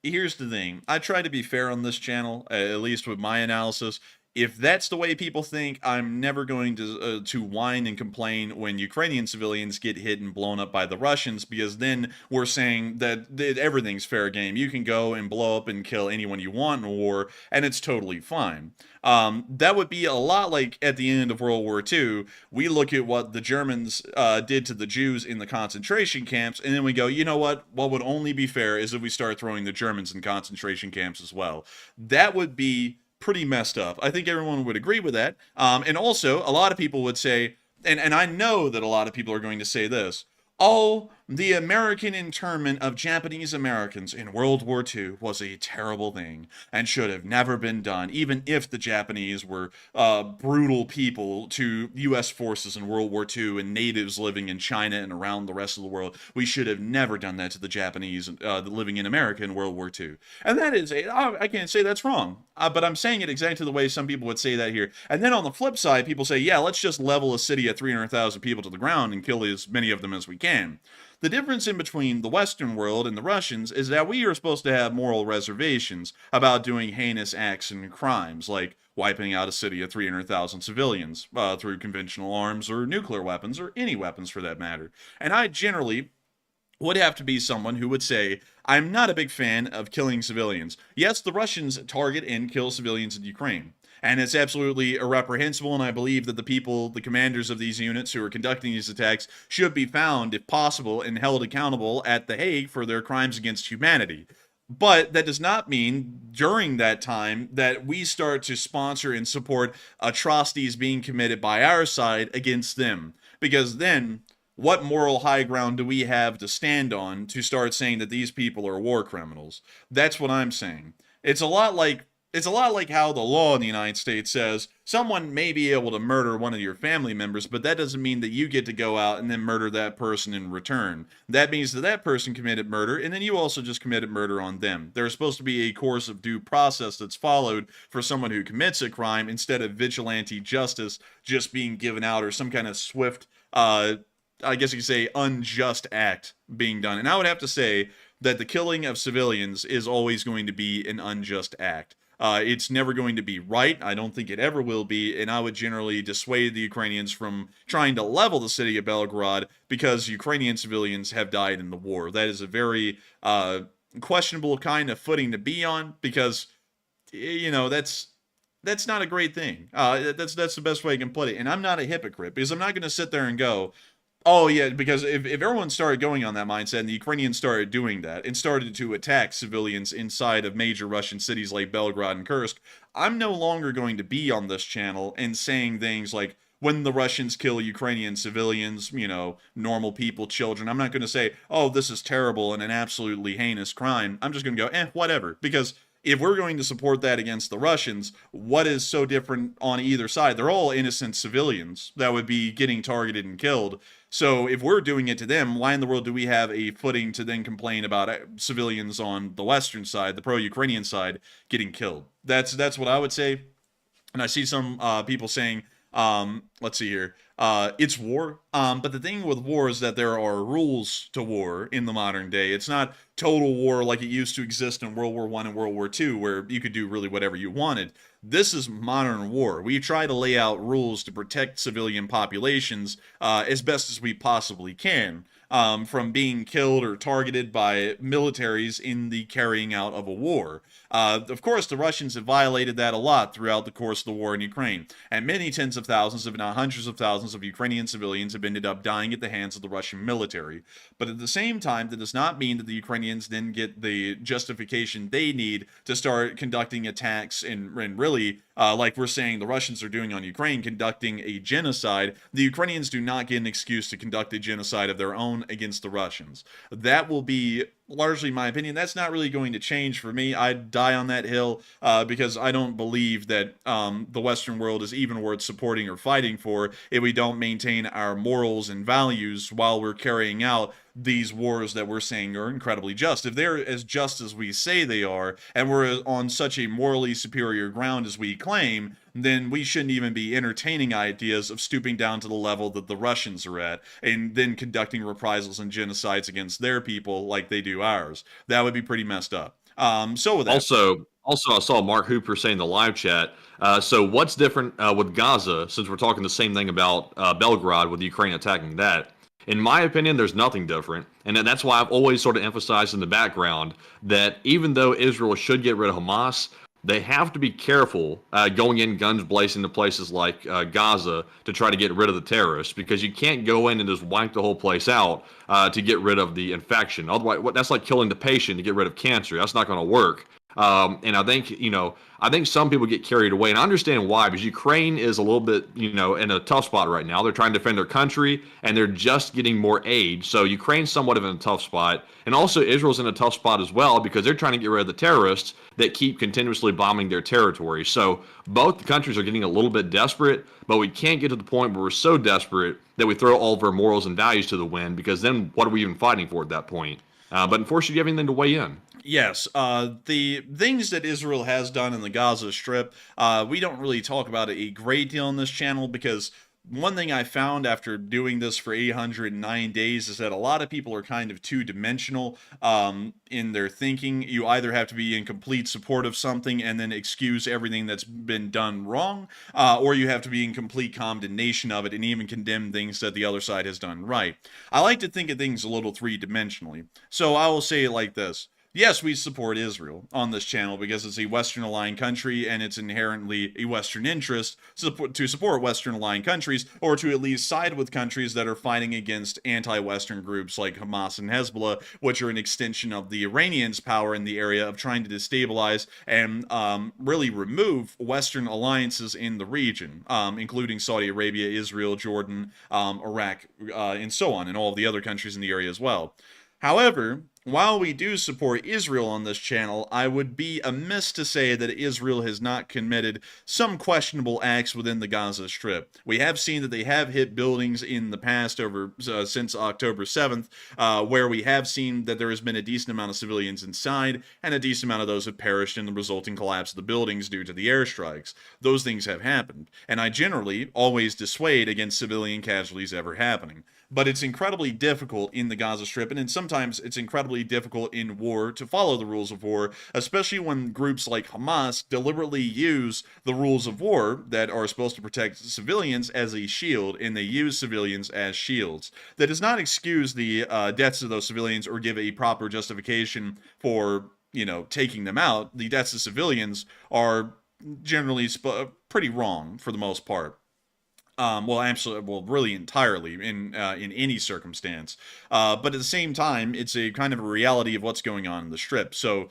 here's the thing. I try to be fair on this channel, at least with my analysis. If that's the way people think, I'm never going to whine and complain when Ukrainian civilians get hit and blown up by the Russians, because then we're saying that everything's fair game. You can go and blow up and kill anyone you want in war, and it's totally fine. That would be a lot like at the end of World War II. We look at what the Germans did to the Jews in the concentration camps, and then we go, you know what? What would only be fair is if we start throwing the Germans in concentration camps as well. That would be pretty messed up. I think everyone would agree with that. And also, a lot of people would say, and I know that a lot of people are going to say this, oh, the American internment of Japanese Americans in World War II was a terrible thing and should have never been done, even if the Japanese were brutal people to U.S. forces in World War II and natives living in China and around the rest of the world. We should have never done that to the Japanese living in America in World War II. And that is, I can't say that's wrong, but I'm saying it exactly the way some people would say that here. And then on the flip side, people say, yeah, let's just level a city at 300,000 people to the ground and kill as many of them as we can. The difference in between the Western world and the Russians is that we are supposed to have moral reservations about doing heinous acts and crimes, like wiping out a city of 300,000 civilians through conventional arms or nuclear weapons, or any weapons for that matter. And I generally would have to be someone who would say, I'm not a big fan of killing civilians. Yes, the Russians target and kill civilians in Ukraine. And it's absolutely irreprehensible, and I believe that the people, the commanders of these units who are conducting these attacks, should be found, if possible, and held accountable at The Hague for their crimes against humanity. But that does not mean during that time that we start to sponsor and support atrocities being committed by our side against them. Because then, what moral high ground do we have to stand on to start saying that these people are war criminals? That's what I'm saying. It's a lot like how the law in the United States says someone may be able to murder one of your family members, but that doesn't mean that you get to go out and then murder that person in return. That means that that person committed murder, and then you also just committed murder on them. There's supposed to be a course of due process that's followed for someone who commits a crime instead of vigilante justice just being given out or some kind of swift, I guess you could say, unjust act being done. And I would have to say that the killing of civilians is always going to be an unjust act. It's never going to be right. I don't think it ever will be, and I would generally dissuade the Ukrainians from trying to level the city of Belgorod because Ukrainian civilians have died in the war. That is a very questionable kind of footing to be on because, that's not a great thing. That's the best way I can put it. And I'm not a hypocrite because I'm not going to sit there and go, oh, yeah, because if everyone started going on that mindset and the Ukrainians started doing that and started to attack civilians inside of major Russian cities like Belgorod and Kursk, I'm no longer going to be on this channel and saying things like, when the Russians kill Ukrainian civilians, normal people, children, I'm not going to say, oh, this is terrible and an absolutely heinous crime. I'm just going to go, whatever. Because if we're going to support that against the Russians, what is so different on either side? They're all innocent civilians that would be getting targeted and killed. So if we're doing it to them, why in the world do we have a footing to then complain about civilians on the Western side, the pro-Ukrainian side, getting killed? That's what I would say. And I see some people saying, let's see here, it's war. But the thing with war is that there are rules to war in the modern day. It's not total war like it used to exist in World War I and World War II, where you could do really whatever you wanted. This is modern war. We try to lay out rules to protect civilian populations as best as we possibly can from being killed or targeted by militaries in the carrying out of a war. Of course, the Russians have violated that a lot throughout the course of the war in Ukraine, and many tens of thousands, if not hundreds of thousands of Ukrainian civilians have ended up dying at the hands of the Russian military. But at the same time, that does not mean that the Ukrainians then get the justification they need to start conducting attacks and really, like we're saying the Russians are doing on Ukraine, conducting a genocide. The Ukrainians do not get an excuse to conduct a genocide of their own against the Russians. That will be largely my opinion. That's not really going to change for me. I'd die on that hill because I don't believe that the Western world is even worth supporting or fighting for if we don't maintain our morals and values while we're carrying out these wars that we're saying are incredibly just. If they're as just as we say they are, and we're on such a morally superior ground as we claim, then we shouldn't even be entertaining ideas of stooping down to the level that the Russians are at, and then conducting reprisals and genocides against their people like they do ours. That would be pretty messed up. So with that. Also, I saw Mark Hooper say in the live chat, so what's different with Gaza, since we're talking the same thing about Belgorod with Ukraine attacking that? In my opinion, there's nothing different. And that's why I've always sort of emphasized in the background that even though Israel should get rid of Hamas, they have to be careful going in guns blazing to places like Gaza to try to get rid of the terrorists, because you can't go in and just wipe the whole place out to get rid of the infection. Otherwise, that's like killing the patient to get rid of cancer. That's not going to work. And I think some people get carried away, and I understand why, because Ukraine is a little bit, in a tough spot right now. They're trying to defend their country, and they're just getting more aid. So Ukraine's somewhat of in a tough spot, and also Israel's in a tough spot as well, because they're trying to get rid of the terrorists that keep continuously bombing their territory. So both countries are getting a little bit desperate, but we can't get to the point where we're so desperate that we throw all of our morals and values to the wind, because then what are we even fighting for at that point? But unfortunately, do you have anything to weigh in? Yes, the things that Israel has done in the Gaza Strip, we don't really talk about it a great deal on this channel, because one thing I found after doing this for 809 days is that a lot of people are kind of two-dimensional in their thinking. You either have to be in complete support of something and then excuse everything that's been done wrong, or you have to be in complete condemnation of it and even condemn things that the other side has done right. I like to think of things a little three-dimensionally. So I will say it like this. Yes, we support Israel on this channel because it's a Western aligned country and it's inherently a Western interest to support Western aligned countries, or to at least side with countries that are fighting against anti-Western groups like Hamas and Hezbollah, which are an extension of the Iranians' power in the area of trying to destabilize and really remove Western alliances in the region, including Saudi Arabia, Israel, Jordan, Iraq, and so on, and all of the other countries in the area as well. However, while we do support Israel on this channel, I would be amiss to say that Israel has not committed some questionable acts within the Gaza Strip. We have seen that they have hit buildings in the past since October 7th, where we have seen that there has been a decent amount of civilians inside, and a decent amount of those have perished in the resulting collapse of the buildings due to the airstrikes. Those things have happened, and I generally always dissuade against civilian casualties ever happening. But it's incredibly difficult in the Gaza Strip, and sometimes it's incredibly difficult in war to follow the rules of war, especially when groups like Hamas deliberately use the rules of war that are supposed to protect civilians as a shield, and they use civilians as shields. That does not excuse the deaths of those civilians or give a proper justification for, taking them out. The deaths of civilians are generally pretty wrong for the most part. Really entirely in any circumstance. But at the same time, it's a kind of a reality of what's going on in the Strip. So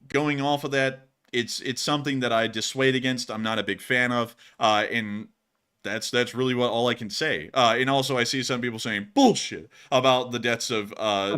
going off of that, it's something that I dissuade against. I'm not a big fan of, and that's really all I can say. And also, I see some people saying bullshit about the deaths of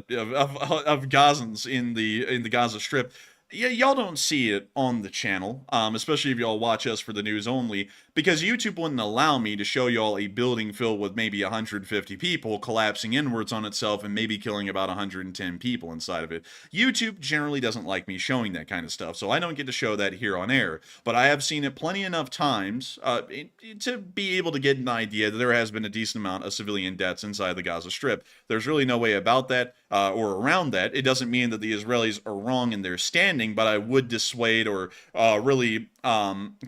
Gazans in the Gaza Strip. Yeah, y'all don't see it on the channel, especially if y'all watch us for the news only, because YouTube wouldn't allow me to show y'all a building filled with maybe 150 people collapsing inwards on itself and maybe killing about 110 people inside of it. YouTube generally doesn't like me showing that kind of stuff, so I don't get to show that here on air. But I have seen it plenty enough times to be able to get an idea that there has been a decent amount of civilian deaths inside the Gaza Strip. There's really no way about that or around that. It doesn't mean that the Israelis are wrong in their standing, but I would dissuade or really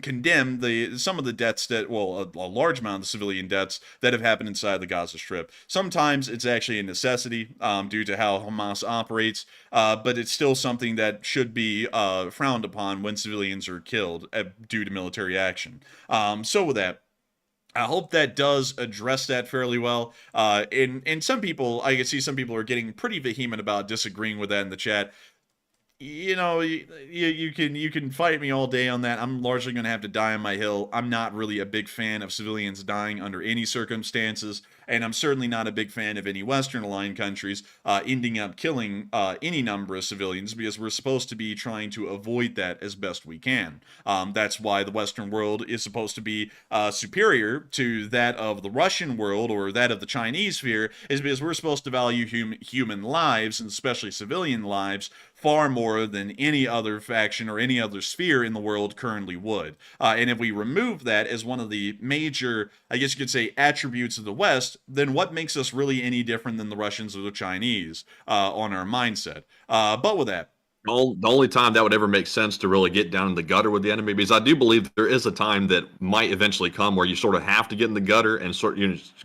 condemn some of the deaths a large amount of the civilian deaths that have happened inside the Gaza Strip. Sometimes it's actually a necessity due to how Hamas operates, but it's still something that should be frowned upon when civilians are killed due to military action. So with that, I hope that does address that fairly well. And some people, I can see some people are getting pretty vehement about disagreeing with that in the chat. You can fight me all day on that. I'm largely going to have to die on my hill. I'm not really a big fan of civilians dying under any circumstances, and I'm certainly not a big fan of any Western aligned countries ending up killing any number of civilians, because we're supposed to be trying to avoid that as best we can. That's why the Western world is supposed to be superior to that of the Russian world or that of the Chinese sphere, is because we're supposed to value human lives, and especially civilian lives, far more than any other faction or any other sphere in the world currently would. And if we remove that as one of the major, I guess you could say, attributes of the West, then what makes us really any different than the Russians or the Chinese on our mindset? But with that, the only time that would ever make sense to really get down in the gutter with the enemy, because I do believe there is a time that might eventually come where you sort of have to get in the gutter and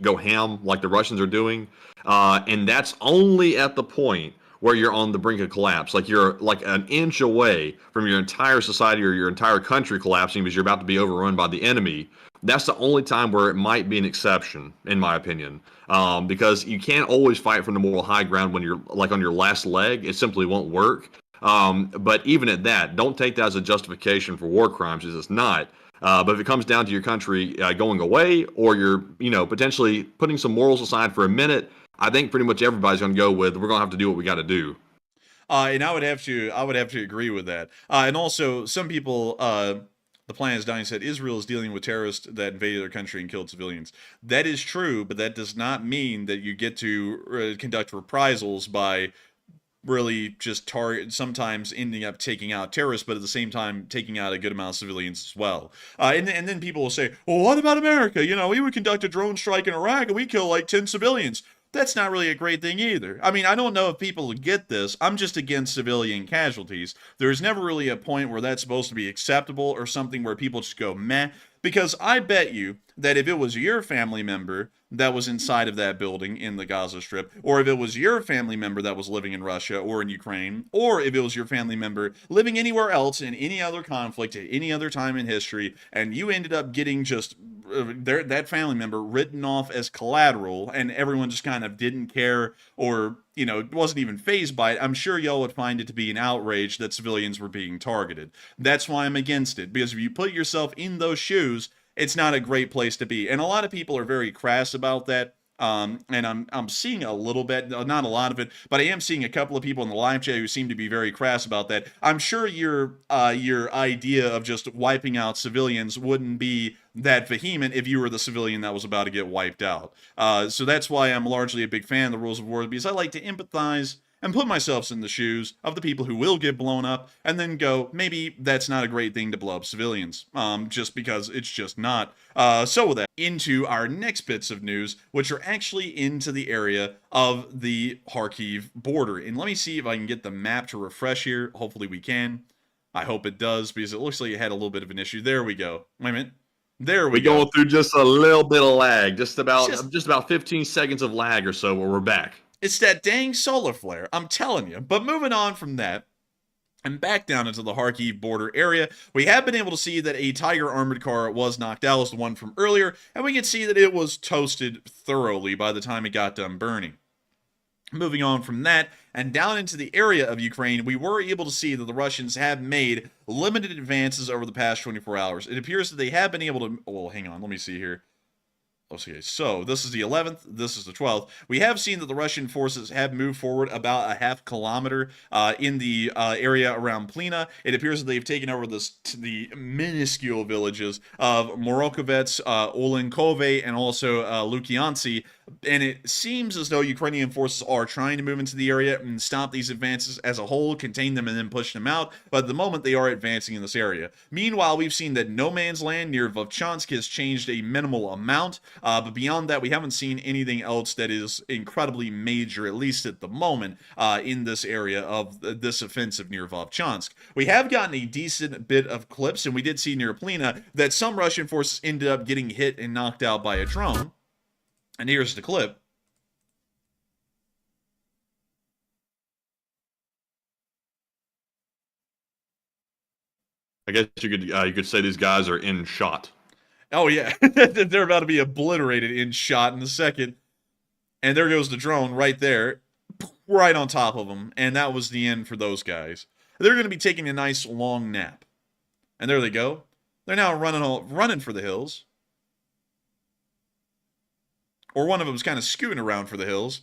go ham like the Russians are doing. And that's only at the point where you're on the brink of collapse. Like you're like an inch away from your entire society or your entire country collapsing because you're about to be overrun by the enemy. That's the only time where it might be an exception, in my opinion, because you can't always fight from the moral high ground when you're like on your last leg. It simply won't work. But even at that, don't take that as a justification for war crimes, because it's not. But if it comes down to your country going away, or you're, potentially putting some morals aside for a minute, I think pretty much everybody's going to go with, we're going to have to do what we got to do. And I would have to agree with that. And also, some people, the Planet is Dying said, Israel is dealing with terrorists that invaded their country and killed civilians. That is true, but that does not mean that you get to conduct reprisals by really just sometimes ending up taking out terrorists, but at the same time taking out a good amount of civilians as well. And then people will say, well, what about America? We would conduct a drone strike in Iraq and we kill like 10 civilians. that's not really a great thing either. I mean, I don't know if people get this. I'm just against civilian casualties. There's never really a point where that's supposed to be acceptable or something where people just go meh. Because I bet you that if it was your family member that was inside of that building in the Gaza Strip, or if it was your family member that was living in Russia or in Ukraine, or if it was your family member living anywhere else in any other conflict at any other time in history, and you ended up getting just that family member written off as collateral, and everyone just kind of didn't care or, you know, wasn't even fazed by it, I'm sure y'all would find it to be an outrage that civilians were being targeted. That's why I'm against it, because if you put yourself in those shoes, it's not a great place to be. And a lot of people are very crass about that. And I'm seeing a little bit, not a lot of it, but I am seeing a couple of people in the live chat who seem to be very crass about that. I'm sure your idea of just wiping out civilians wouldn't be that vehement if you were the civilian that was about to get wiped out. So that's why I'm largely a big fan of the rules of war, because I like to empathize and put myself in the shoes of the people who will get blown up, and then go, maybe that's not a great thing to blow up civilians, just because it's just not. So with that, into our next bits of news, which are actually into the area of the Kharkiv border. And let me see if I can get the map to refresh here. Hopefully we can. I hope it does, because it looks like it had a little bit of an issue. There we go. Wait a minute. There we go. We're going through just a little bit of lag, just about 15 seconds of lag or so, where we're back. It's that dang solar flare, I'm telling you. But moving on from that, and back down into the Kharkiv border area, we have been able to see that a Tiger armored car was knocked out, as the one from earlier, and we can see that it was toasted thoroughly by the time it got done burning. Moving on from that, and down into the area of Ukraine, we were able to see that the Russians have made limited advances over the past 24 hours. It appears that they have been able to... Well, hang on, let me see here. Okay, so this is the 11th, this is the 12th. We have seen that the Russian forces have moved forward about a half kilometer in the area around Plina. It appears that they've taken over the minuscule villages of Morokovets, Olenkove, and also Lukyantsy. And it seems as though Ukrainian forces are trying to move into the area and stop these advances as a whole, contain them, and then push them out. But at the moment, they are advancing in this area. Meanwhile, we've seen that no man's land near Vovchansk has changed a minimal amount. But beyond that, we haven't seen anything else that is incredibly major, at least at the moment, in this area of this offensive near Vovchansk. We have gotten a decent bit of clips, and we did see near Plina that some Russian forces ended up getting hit and knocked out by a drone. And here's the clip. I guess you could say these guys are in shot. Oh yeah, they're about to be obliterated in shot in a second. And there goes the drone right there, right on top of them. And that was the end for those guys. They're going to be taking a nice long nap. And there they go. They're now running for the hills. Or one of them's kind of scooting around for the hills.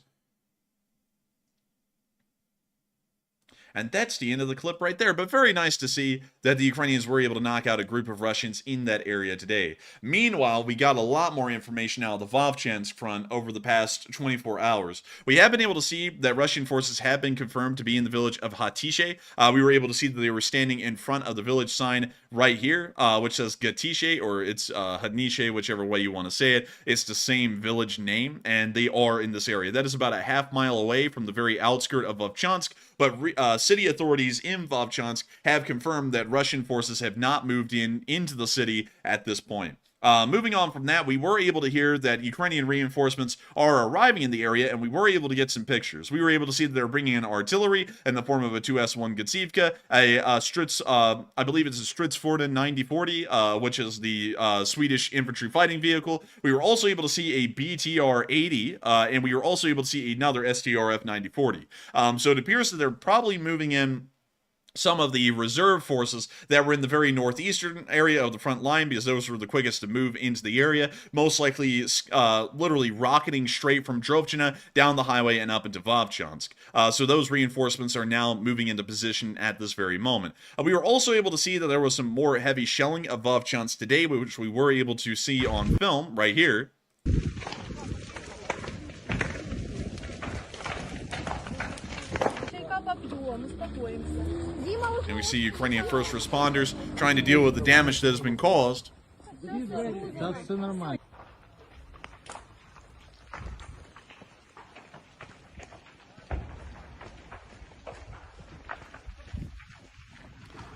And that's the end of the clip right there. But very nice to see that the Ukrainians were able to knock out a group of Russians in that area today. Meanwhile, we got a lot more information out of the Vovchansk front over the past 24 hours. We have been able to see that Russian forces have been confirmed to be in the village of Hatishe. We were able to see that they were standing in front of the village sign right here, which says Gatishe, or it's Hadnishe, whichever way you want to say it. It's the same village name, and they are in this area. That is about a half-mile away from the very outskirt of Vovchansk, but city authorities in Vovchansk have confirmed that Russian forces have not moved into the city at this point. Moving on from that, we were able to hear that Ukrainian reinforcements are arriving in the area, and we were able to get some pictures. We were able to see that they're bringing in artillery in the form of a 2S1 Gatsivka, a Stritz, I believe it's a Stridsforden 9040, which is the Swedish infantry fighting vehicle. We were also able to see a BTR-80, and we were also able to see another STRF 9040. So it appears that they're probably moving in some of the reserve forces that were in the very northeastern area of the front line, because those were the quickest to move into the area, most likely literally rocketing straight from Drovchina down the highway and up into Vovchansk. So those reinforcements are now moving into position at this very moment. We were also able to see that there was some more heavy shelling of Vovchansk today, which we were able to see on film right here. And we see Ukrainian first responders trying to deal with the damage that has been caused.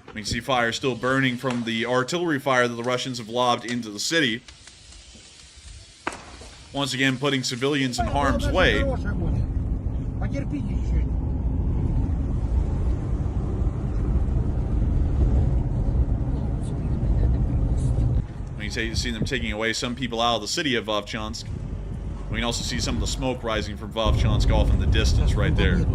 We can see fire still burning from the artillery fire that the Russians have lobbed into the city. Once again, putting civilians in harm's way. We can see them taking away some people out of the city of Vovchansk. We can also see some of the smoke rising from Vovchansk off in the distance right there.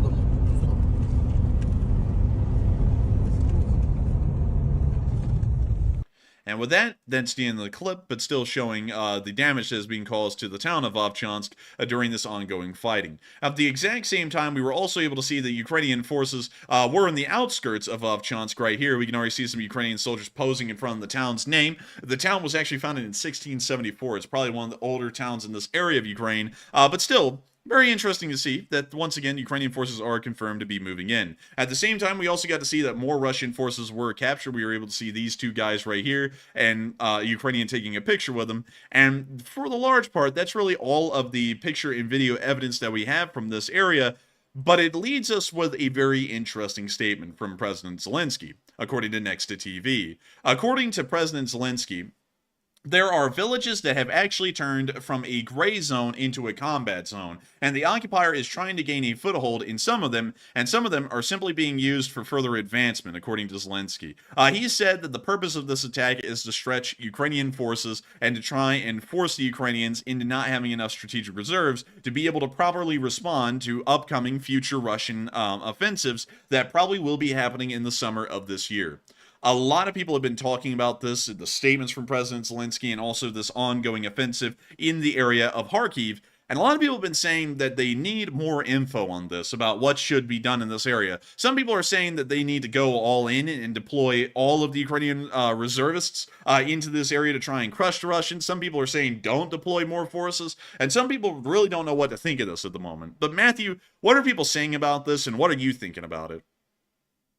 And with that, that's the end of the clip, but still showing the damage that is being caused to the town of Vovchansk during this ongoing fighting. At the exact same time, we were also able to see the Ukrainian forces were in the outskirts of Vovchansk right here. We can already see some Ukrainian soldiers posing in front of the town's name. The town was actually founded in 1674. It's probably one of the older towns in this area of Ukraine, but still, very interesting to see that, once again, Ukrainian forces are confirmed to be moving in. At the same time, we also got to see that more Russian forces were captured. We were able to see these two guys right here, and Ukrainian taking a picture with them. And for the large part, that's really all of the picture and video evidence that we have from this area. But it leads us with a very interesting statement from President Zelenskyy, according to Next to TV. According to President Zelenskyy, there are villages that have actually turned from a gray zone into a combat zone, and the occupier is trying to gain a foothold in some of them, and some of them are simply being used for further advancement, according to Zelenskyy. He said that the purpose of this attack is to stretch Ukrainian forces and to try and force the Ukrainians into not having enough strategic reserves to be able to properly respond to upcoming future Russian offensives that probably will be happening in the summer of this year. A lot of people have been talking about this, the statements from President Zelenskyy, and also this ongoing offensive in the area of Kharkiv. And a lot of people have been saying that they need more info on this, about what should be done in this area. Some people are saying that they need to go all in and deploy all of the Ukrainian reservists into this area to try and crush the Russians. Some people are saying don't deploy more forces. And some people really don't know what to think of this at the moment. But Matthew, what are people saying about this, and what are you thinking about it?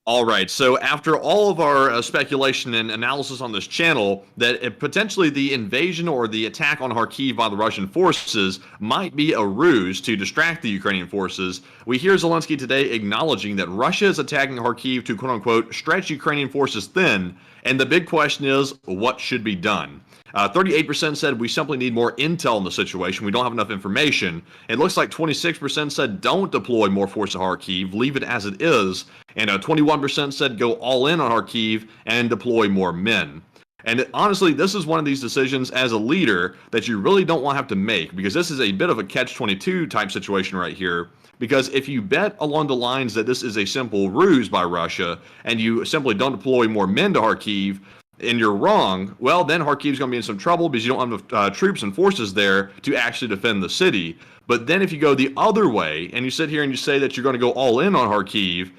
All right, so after all of our speculation and analysis on this channel, that potentially the invasion or the attack on Kharkiv by the Russian forces might be a ruse to distract the Ukrainian forces, we hear Zelenskyy today acknowledging that Russia is attacking Kharkiv to quote-unquote stretch Ukrainian forces thin, and the big question is, what should be done? 38% said we simply need more intel on the situation. We don't have enough information. It looks like 26% said don't deploy more force to Kharkiv, leave it as it is. And 21% said go all in on Kharkiv and deploy more men. And honestly, this is one of these decisions as a leader that you really don't want to have to make, because this is a bit of a catch-22 type situation right here. Because if you bet along the lines that this is a simple ruse by Russia and you simply don't deploy more men to Kharkiv, and you're wrong, well, then Kharkiv's going to be in some trouble because you don't have enough troops and forces there to actually defend the city. But then if you go the other way and you sit here and you say that you're going to go all in on Kharkiv,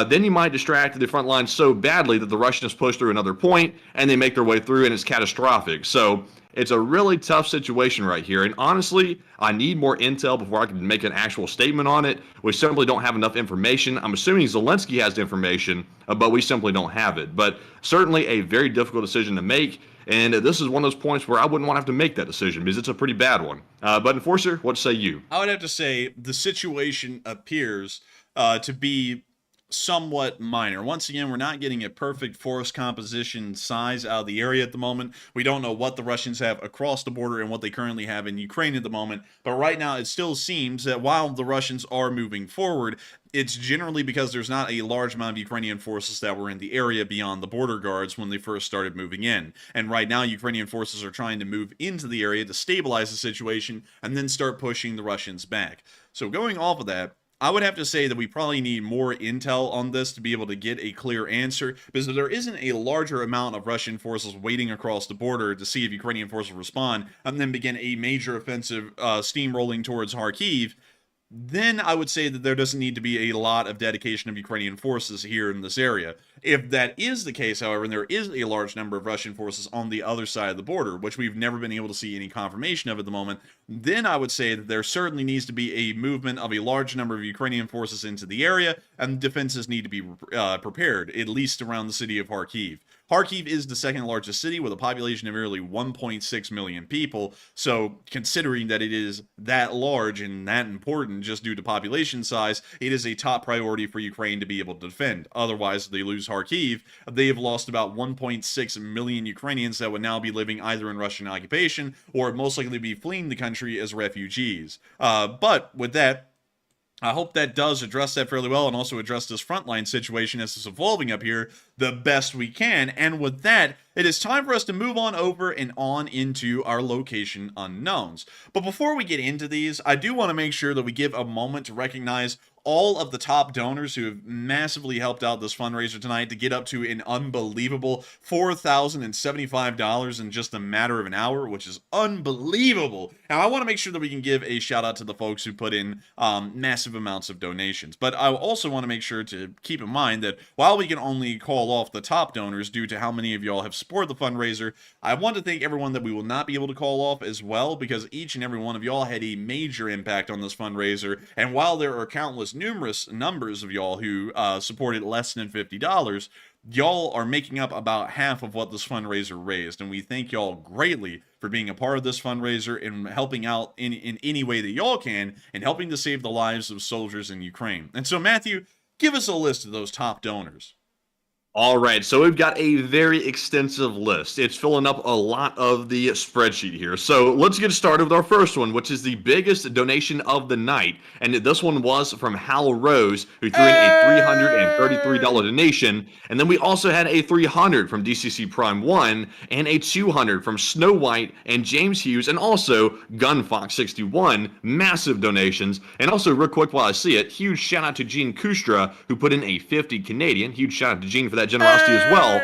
then you might distract the front line so badly that the Russians push through another point and they make their way through and it's catastrophic. So it's a really tough situation right here. And honestly, I need more intel before I can make an actual statement on it. We simply don't have enough information. I'm assuming Zelenskyy has the information, but we simply don't have it. But certainly a very difficult decision to make. And this is one of those points where I wouldn't want to have to make that decision because it's a pretty bad one. But Enforcer, what say you? I would have to say the situation appears to be somewhat minor. Once again, we're not getting a perfect force composition size out of the area at the moment. We don't know what the Russians have across the border and what they currently have in Ukraine at the moment. But right now, it still seems that while the Russians are moving forward, it's generally because there's not a large amount of Ukrainian forces that were in the area beyond the border guards when they first started moving in. And right now, Ukrainian forces are trying to move into the area to stabilize the situation and then start pushing the Russians back. So going off of that, I would have to say that we probably need more intel on this to be able to get a clear answer, because if there isn't a larger amount of Russian forces waiting across the border to see if Ukrainian forces respond and then begin a major offensive steamrolling towards Kharkiv, then I would say that there doesn't need to be a lot of dedication of Ukrainian forces here in this area. If that is the case, however, and there is a large number of Russian forces on the other side of the border, which we've never been able to see any confirmation of at the moment, then I would say that there certainly needs to be a movement of a large number of Ukrainian forces into the area, and defenses need to be prepared, at least around the city of Kharkiv. Kharkiv is the second largest city with a population of nearly 1.6 million people. So considering that it is that large and that important just due to population size, it is a top priority for Ukraine to be able to defend. Otherwise, if they lose Kharkiv, they have lost about 1.6 million Ukrainians that would now be living either in Russian occupation or most likely be fleeing the country as refugees. But with that, I hope that does address that fairly well and also address this frontline situation as it's evolving up here the best we can. And with that, it is time for us to move on over and on into our location unknowns. But before we get into these, I do want to make sure that we give a moment to recognize all of the top donors who have massively helped out this fundraiser tonight to get up to an unbelievable $4,075 in just a matter of an hour, which is unbelievable. Now, I want to make sure that we can give a shout out to the folks who put in massive amounts of donations. But I also want to make sure to keep in mind that while we can only call off the top donors due to how many of y'all have supported the fundraiser, I want to thank everyone that we will not be able to call off as well, because each and every one of y'all had a major impact on this fundraiser. And while there are countless numerous numbers of y'all who supported less than $50, y'all are making up about half of what this fundraiser raised, and we thank y'all greatly for being a part of this fundraiser and helping out in any way that y'all can and helping to save the lives of soldiers in Ukraine. And so, Matthew, give us a list of those top donors. All right, so we've got a very extensive list. It's filling up a lot of the spreadsheet here. So let's get started with our first one, which is the biggest donation of the night. And this one was from Hal Rose, who threw in a $333 donation. And then we also had a $300 from DCC Prime 1 and a $200 from Snow White and James Hughes, and also Gunfox61. Massive donations. And also, real quick while I see it, huge shout out to Gene Kustra, who put in a 50 Canadian. Huge shout out to Gene for that generosity as well.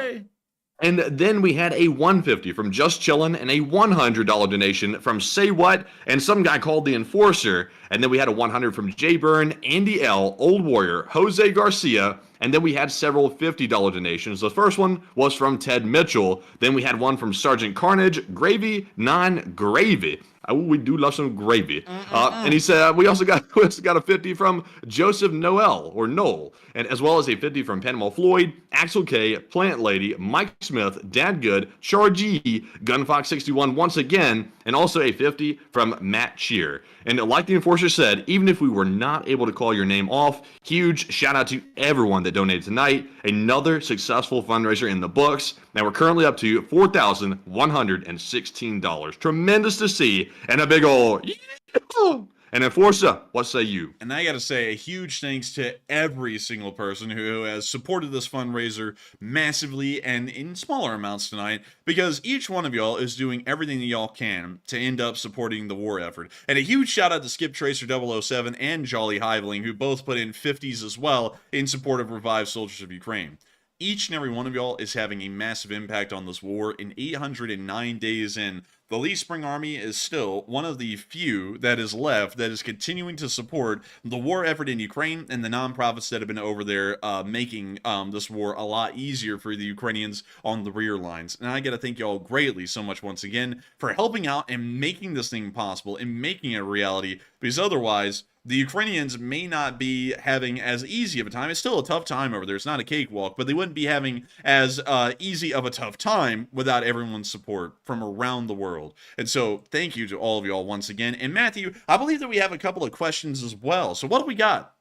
And then we had a $150 from Just Chillin' and a $100 donation from Say What and some guy called The Enforcer. And then we had a $100 from Jay Byrne, Andy L, Old Warrior, Jose Garcia. And then we had several $50 donations. The first one was from Ted Mitchell. Then we had one from Sergeant Carnage, Gravy, Non-Gravy. Oh, we do love some gravy. And he said we also got a 50 from Joseph Noel or Noel, and as well as a 50 from Panama Floyd, Axel K, Plant Lady, Mike Smith, Dad Good, Char G, Gunfox61 once again, and also a 50 from Matt Cheer. And like the Enforcer said, even if we were not able to call your name off, huge shout out to everyone that donated tonight. Another successful fundraiser in the books. Now we're currently up to $4,116. Tremendous to see, and a big ol' and Enforcer, what say you? And I gotta say a huge thanks to every single person who has supported this fundraiser massively and in smaller amounts tonight, because each one of y'all is doing everything that y'all can to end up supporting the war effort. And a huge shout out to Skip Tracer 007 and Jolly Hiveling, who both put in 50s as well in support of revived soldiers of Ukraine. Each and every one of y'all is having a massive impact on this war. In 809 days in, the Lee Spring Army is still one of the few that is left that is continuing to support the war effort in Ukraine and the nonprofits that have been over there making this war a lot easier for the Ukrainians on the rear lines. And I got to thank y'all greatly so much once again for helping out and making this thing possible and making it a reality, because otherwise the Ukrainians may not be having as easy of a time. It's still a tough time over there. It's not a cakewalk, but they wouldn't be having as easy of a tough time without everyone's support from around the world. And so thank you to all of y'all once again. And Matthew, I believe that we have a couple of questions as well. So what do we got?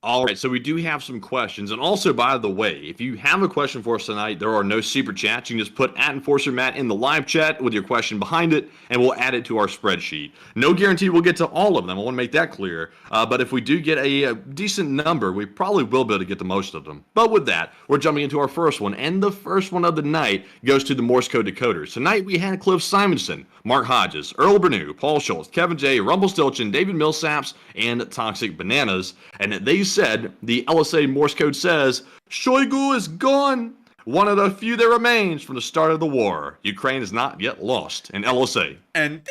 All right, so we do have some questions. And also, by the way, if you have a question for us tonight, there are no super chats. You can just put @EnforcerMatt in the live chat with your question behind it, and we'll add it to our spreadsheet. No guarantee we'll get to all of them. I want to make that clear. But if we do get a decent number, we probably will be able to get to most of them. But with that, we're jumping into our first one. And the first one of the night goes to the Morse Code Decoders. Tonight, we had Cliff Simonson, Mark Hodges, Earl Bernew, Paul Schultz, Kevin J., Rumpelstiltskin, David Millsaps, and Toxic Bananas. And they said the LSA Morse code says, Shoigu is gone. One of the few that remains from the start of the war. Ukraine is not yet lost in LSA. And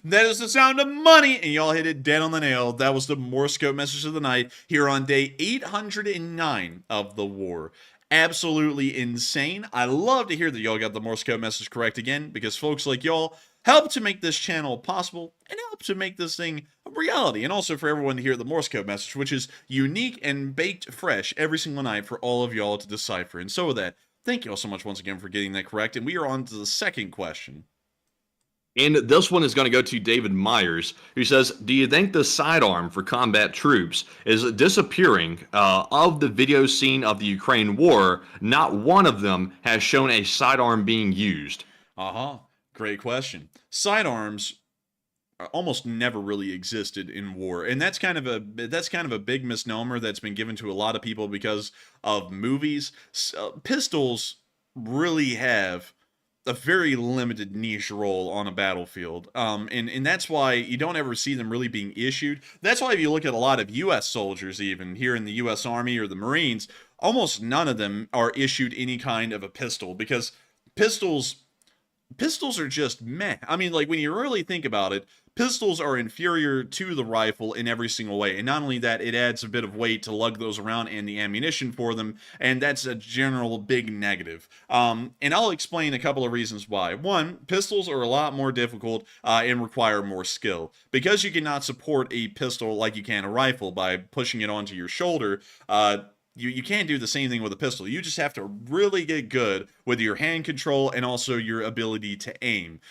that is the sound of money, and y'all hit it dead on the nail. That was the Morse code message of the night here on day 809 of the war. Absolutely insane. I love to hear that y'all got the Morse code message correct again, because folks like y'all help to make this channel possible and help to make this thing a reality. And also for everyone to hear the Morse code message, which is unique and baked fresh every single night for all of y'all to decipher. And so with that, thank you all so much once again for getting that correct. And we are on to the second question. And this one is going to go to David Myers, who says, do you think the sidearm for combat troops is disappearing? Of the videos seen of the Ukraine war, not one of them has shown a sidearm being used. Great question. Sidearms almost never really existed in war, and that's kind of a big misnomer that's been given to a lot of people because of movies. Pistols really have a very limited niche role on a battlefield. And that's why you don't ever see them really being issued. That's why if you look at a lot of U.S. soldiers, even here in the U.S. Army or the Marines, almost none of them are issued any kind of a pistol, because pistols are just meh. I mean, like, when you really think about it, pistols are inferior to the rifle in every single way. And not only that, it adds a bit of weight to lug those around and the ammunition for them, and that's a general big negative. And I'll explain a couple of reasons why. One, pistols are a lot more difficult and require more skill. Because you cannot support a pistol like you can a rifle by pushing it onto your shoulder, you can't do the same thing with a pistol. You just have to really get good with your hand control and also your ability to aim,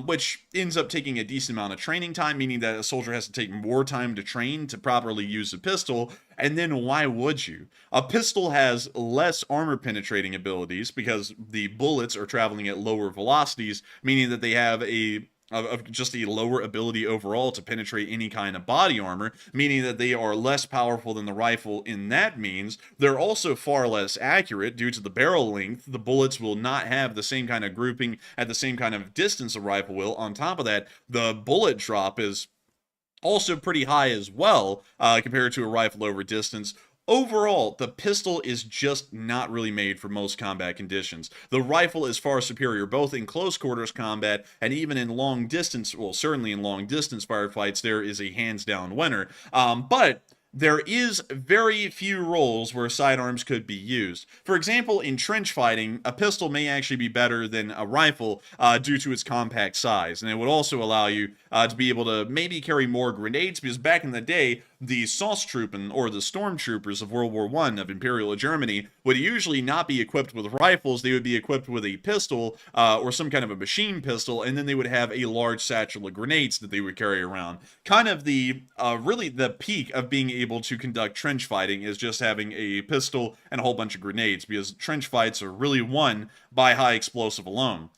which ends up taking a decent amount of training time, meaning that a soldier has to take more time to train to properly use a pistol. And then why would you? A pistol has less armor penetrating abilities because the bullets are traveling at lower velocities, meaning that they have just a lower ability overall to penetrate any kind of body armor, meaning that they are less powerful than the rifle in that means. They're also far less accurate due to the barrel length. The bullets will not have the same kind of grouping at the same kind of distance a rifle will. On top of that, the bullet drop is also pretty high as well compared to a rifle over distance. Overall, the pistol is just not really made for most combat conditions. The rifle is far superior, both in close quarters combat and even in long distance, well, certainly in long distance firefights, there is a hands down winner. But there is very few roles where sidearms could be used. For example, in trench fighting, a pistol may actually be better than a rifle due to its compact size, and it would also allow you to be able to maybe carry more grenades, because back in the day, the Sosstruppen, or the stormtroopers of World War I of Imperial Germany, would usually not be equipped with rifles. They would be equipped with a pistol or some kind of a machine pistol, and then they would have a large satchel of grenades that they would carry around. Kind of the really the peak of being able to conduct trench fighting is just having a pistol and a whole bunch of grenades, because trench fights are really won by high explosive alone.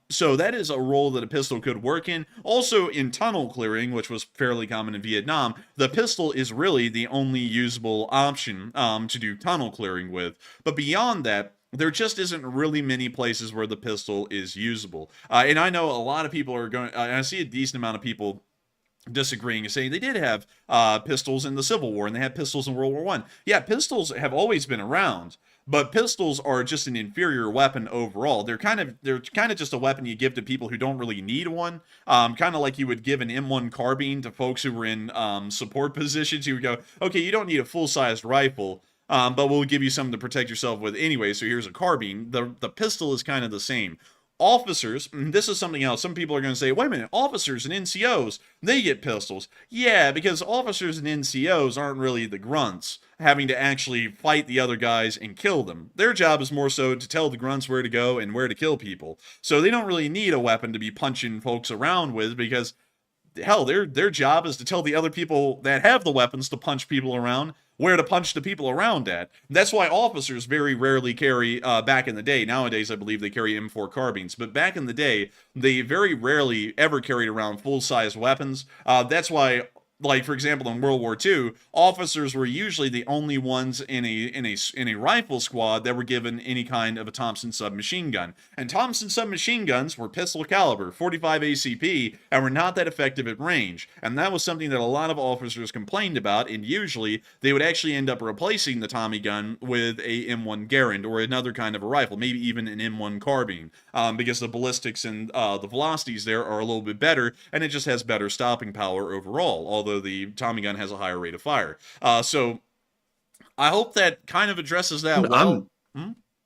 So that is a role that a pistol could work in. Also in tunnel clearing, which was fairly common in Vietnam, the pistol is really the only usable option to do tunnel clearing with. But beyond that, there just isn't really many places where the pistol is usable. And I know a lot of people are going, I see a decent amount of people disagreeing and saying they did have pistols in the Civil War and they had pistols in World War I. Yeah, pistols have always been around, but pistols are just an inferior weapon overall. They're kind of just a weapon you give to people who don't really need one. Kind of like you would give an M1 carbine to folks who were in support positions. You would go, okay, you don't need a full-sized rifle, but we'll give you something to protect yourself with anyway, so here's a carbine. The pistol is kind of the same. Officers, and this is something else, some people are going to say, wait a minute, officers and NCOs, they get pistols. Yeah, because officers and NCOs aren't really the grunts, having to actually fight the other guys and kill them. Their job is more so to tell the grunts where to go and where to kill people. So they don't really need a weapon to be punching folks around with, because, hell, their job is to tell the other people that have the weapons to punch people around where to punch the people around at. That's why officers very rarely carry, back in the day, nowadays I believe they carry M4 carbines, but back in the day, they very rarely ever carried around full-size weapons. That's why, like, for example, in World War II, officers were usually the only ones in a rifle squad that were given any kind of a Thompson submachine gun. And Thompson submachine guns were pistol caliber, 45 ACP, and were not that effective at range. And that was something that a lot of officers complained about, and usually they would actually end up replacing the Tommy gun with a M1 Garand, or another kind of a rifle, maybe even an M1 carbine, because the ballistics and the velocities there are a little bit better, and it just has better stopping power overall, although the Tommy gun has a higher rate of fire. So I hope that kind of addresses that well.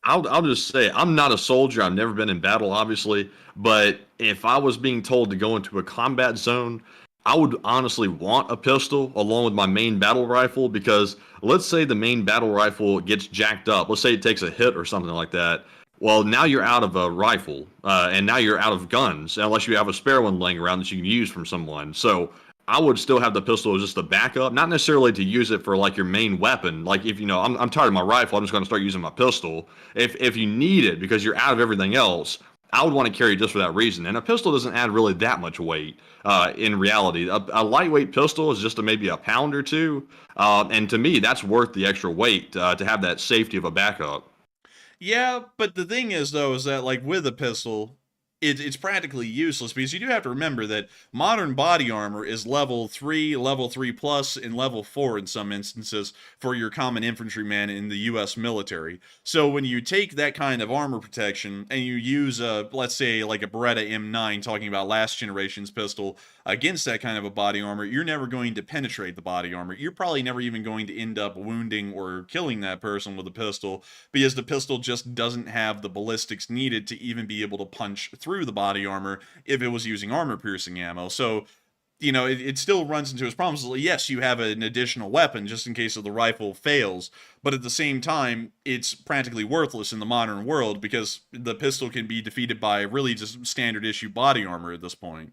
I'll just say I'm not a soldier. I've never been in battle, obviously. But if I was being told to go into a combat zone, I would honestly want a pistol along with my main battle rifle because let's say the main battle rifle gets jacked up. Let's say it takes a hit or something like that. Well, now you're out of a rifle, and now you're out of guns, unless you have a spare one laying around that you can use from someone. So I would still have the pistol as just a backup, not necessarily to use it for like your main weapon. Like if I'm tired of my rifle, I'm just going to start using my pistol. If you need it because you're out of everything else, I would want to carry it just for that reason. And a pistol doesn't add really that much weight. In reality, a lightweight pistol is just maybe a pound or two, and to me, that's worth the extra weight to have that safety of a backup. Yeah, but the thing is, though, is that, like, with a pistol, it's practically useless because you do have to remember that modern body armor is level 3 plus, and level 4 in some instances for your common infantryman in the U.S. military. So when you take that kind of armor protection and you use, let's say, like a Beretta M9, talking about last generation's pistol, against that kind of a body armor, you're never going to penetrate the body armor. You're probably never even going to end up wounding or killing that person with a pistol because the pistol just doesn't have the ballistics needed to even be able to punch through the body armor if it was using armor-piercing ammo. So, it still runs into its problems. Yes, you have an additional weapon just in case of the rifle fails, but at the same time, it's practically worthless in the modern world because the pistol can be defeated by really just standard issue body armor at this point.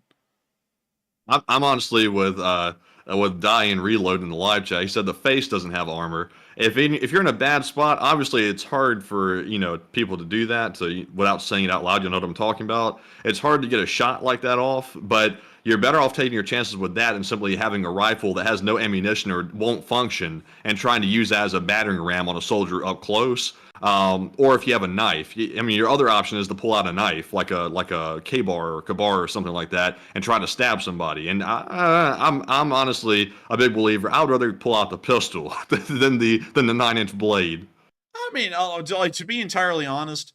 I'm honestly with Die and Reload in the live chat. He said the face doesn't have armor. If you're in a bad spot, obviously it's hard for people to do that. So without saying it out loud, you'll know what I'm talking about. It's hard to get a shot like that off, but you're better off taking your chances with that than simply having a rifle that has no ammunition or won't function and trying to use that as a battering ram on a soldier up close. Or if you have a knife, your other option is to pull out a knife, like a K-bar or Kabar or something like that, and try to stab somebody. And I'm honestly a big believer. I would rather pull out the pistol than the 9-inch blade. To be entirely honest,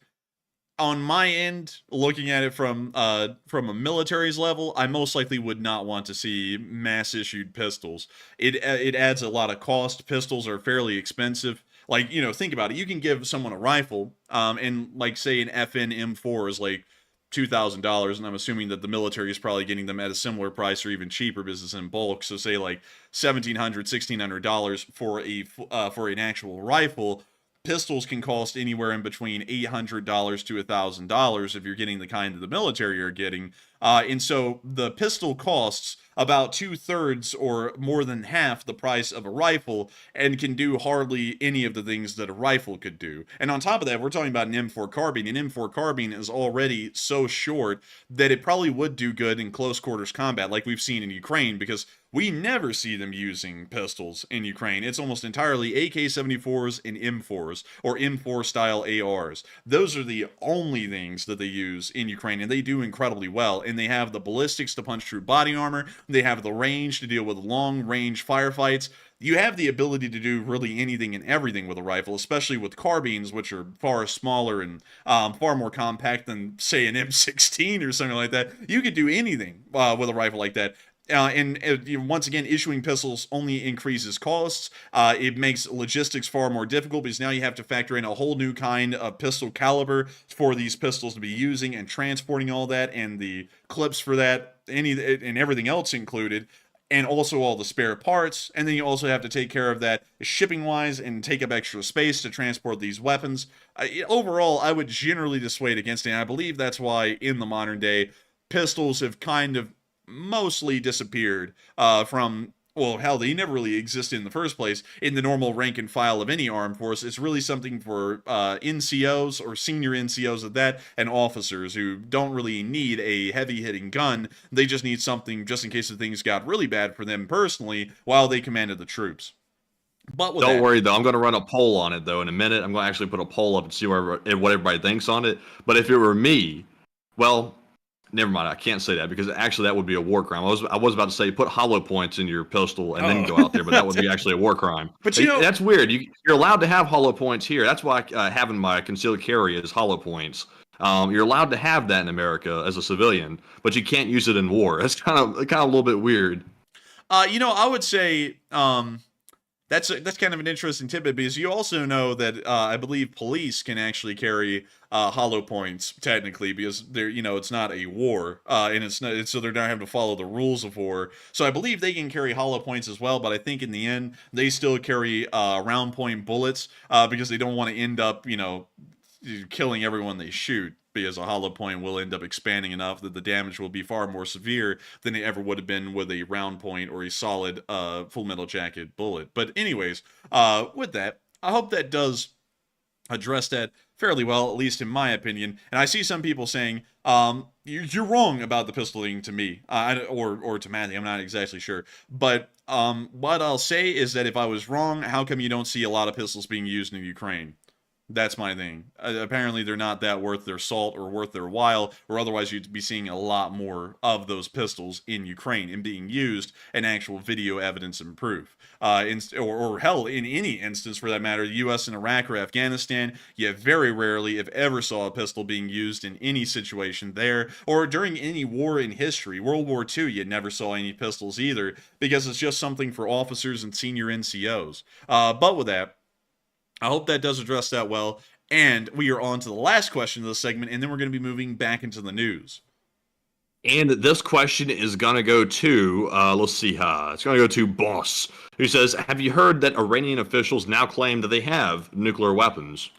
on my end, looking at it from a military's level, I most likely would not want to see mass-issued pistols. It adds a lot of cost. Pistols are fairly expensive. Like, think about it. You can give someone a rifle, and like say an FN M4 is like $2,000, and I'm assuming that the military is probably getting them at a similar price or even cheaper business in bulk. So say like $1,700, $1,600 for an actual rifle. Pistols can cost anywhere in between $800 to $1,000 if you're getting the kind of the military are getting. And so the pistol costs about 2/3 or more than half the price of a rifle and can do hardly any of the things that a rifle could do. And on top of that, we're talking about an M4 carbine. An M4 carbine is already so short that it probably would do good in close quarters combat like we've seen in Ukraine, because we never see them using pistols in Ukraine. It's almost entirely AK-74s and M4s, or M4 style ARs. Those are the only things that they use in Ukraine, and they do incredibly well. And they have the ballistics to punch through body armor. They have the range to deal with long-range firefights. You have the ability to do really anything and everything with a rifle, especially with carbines, which are far smaller and far more compact than, say, an M16 or something like that. You could do anything with a rifle like that. Once again, issuing pistols only increases costs. It makes logistics far more difficult because now you have to factor in a whole new kind of pistol caliber for these pistols to be using and transporting all that, and the clips for that, and everything else included, and also all the spare parts. And then you also have to take care of that shipping wise and take up extra space to transport these weapons. Overall, I would generally dissuade against it, and I believe that's why in the modern day pistols have kind of mostly disappeared from, well, hell, they never really existed in the first place in the normal rank and file of any armed force. It's really something for NCOs or senior NCOs at that, and officers who don't really need a heavy-hitting gun. They just need something just in case the things got really bad for them personally while they commanded the troops. But don't worry, though. I'm going to run a poll on it, though, in a minute. I'm going to actually put a poll up and see what everybody thinks on it. But if it were me, well, never mind, I can't say that because actually that would be a war crime. I was about to say put hollow points in your pistol and then go out there, but that would be actually a war crime. But that's weird. You're allowed to have hollow points here. That's why having my concealed carry is hollow points. You're allowed to have that in America as a civilian, but you can't use it in war. That's kind of a little bit weird. I would say That's kind of an interesting tidbit because you also know that I believe police can actually carry hollow points technically because they're it's not a war and it's not so they're not having to follow the rules of war. So I believe they can carry hollow points as well, but I think in the end they still carry round point bullets because they don't want to end up killing everyone they shoot, because a hollow point will end up expanding enough that the damage will be far more severe than it ever would have been with a round point or a solid Full Metal Jacket bullet. But anyways, with that, I hope that does address that fairly well, at least in my opinion. And I see some people saying, you're wrong about the pistoling to me, or to Matthew, I'm not exactly sure. But what I'll say is that if I was wrong, how come you don't see a lot of pistols being used in Ukraine? That's my thing. Apparently, they're not that worth their salt or worth their while, or otherwise you'd be seeing a lot more of those pistols in Ukraine and being used in actual video evidence and proof. Or hell, in any instance for that matter, the U.S. in Iraq or Afghanistan, you very rarely, if ever, saw a pistol being used in any situation there, or during any war in history. World War II, you never saw any pistols either, because it's just something for officers and senior NCOs. But with that, I hope that does address that well. And we are on to the last question of the segment, and then we're going to be moving back into the news. And this question is going to go to, let's see, it's going to go to Boss, who says, have you heard that Iranian officials now claim that they have nuclear weapons?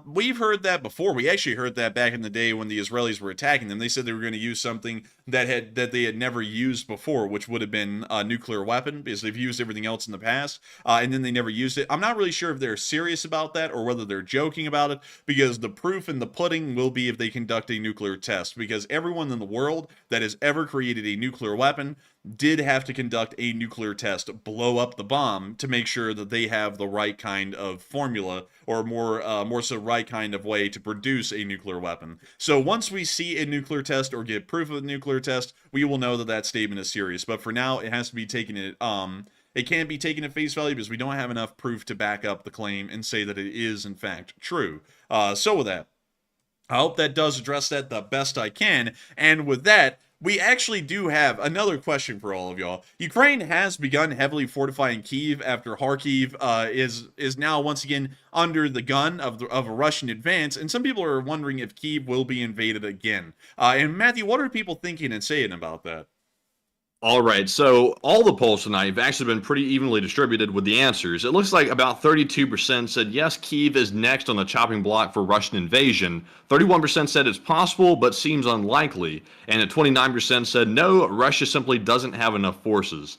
We've heard that before. We actually heard that back in the day when the Israelis were attacking them. They said they were going to use something that they had never used before, which would have been a nuclear weapon, because they've used everything else in the past, and then they never used it. I'm not really sure if they're serious about that or whether they're joking about it, because the proof in the pudding will be if they conduct a nuclear test, because everyone in the world that has ever created a nuclear weapon did have to conduct a nuclear test, blow up the bomb to make sure that they have the right kind of formula, or more so right kind of way to produce a nuclear weapon. So once we see a nuclear test or get proof of a nuclear test, we will know that that statement is serious. But for now, it has to be taken it can't be taken at face value because we don't have enough proof to back up the claim and say that it is in fact true. So with that, I hope that does address that the best I can. And with that, we actually do have another question for all of y'all. Ukraine has begun heavily fortifying Kyiv after Kharkiv is now once again under the gun of a Russian advance, and some people are wondering if Kyiv will be invaded again. And Matthew, what are people thinking and saying about that? All right, so all the polls tonight have actually been pretty evenly distributed with the answers. It looks like about 32% said yes, Kyiv is next on the chopping block for Russian invasion. 31% said it's possible, but seems unlikely. And at 29% said no, Russia simply doesn't have enough forces.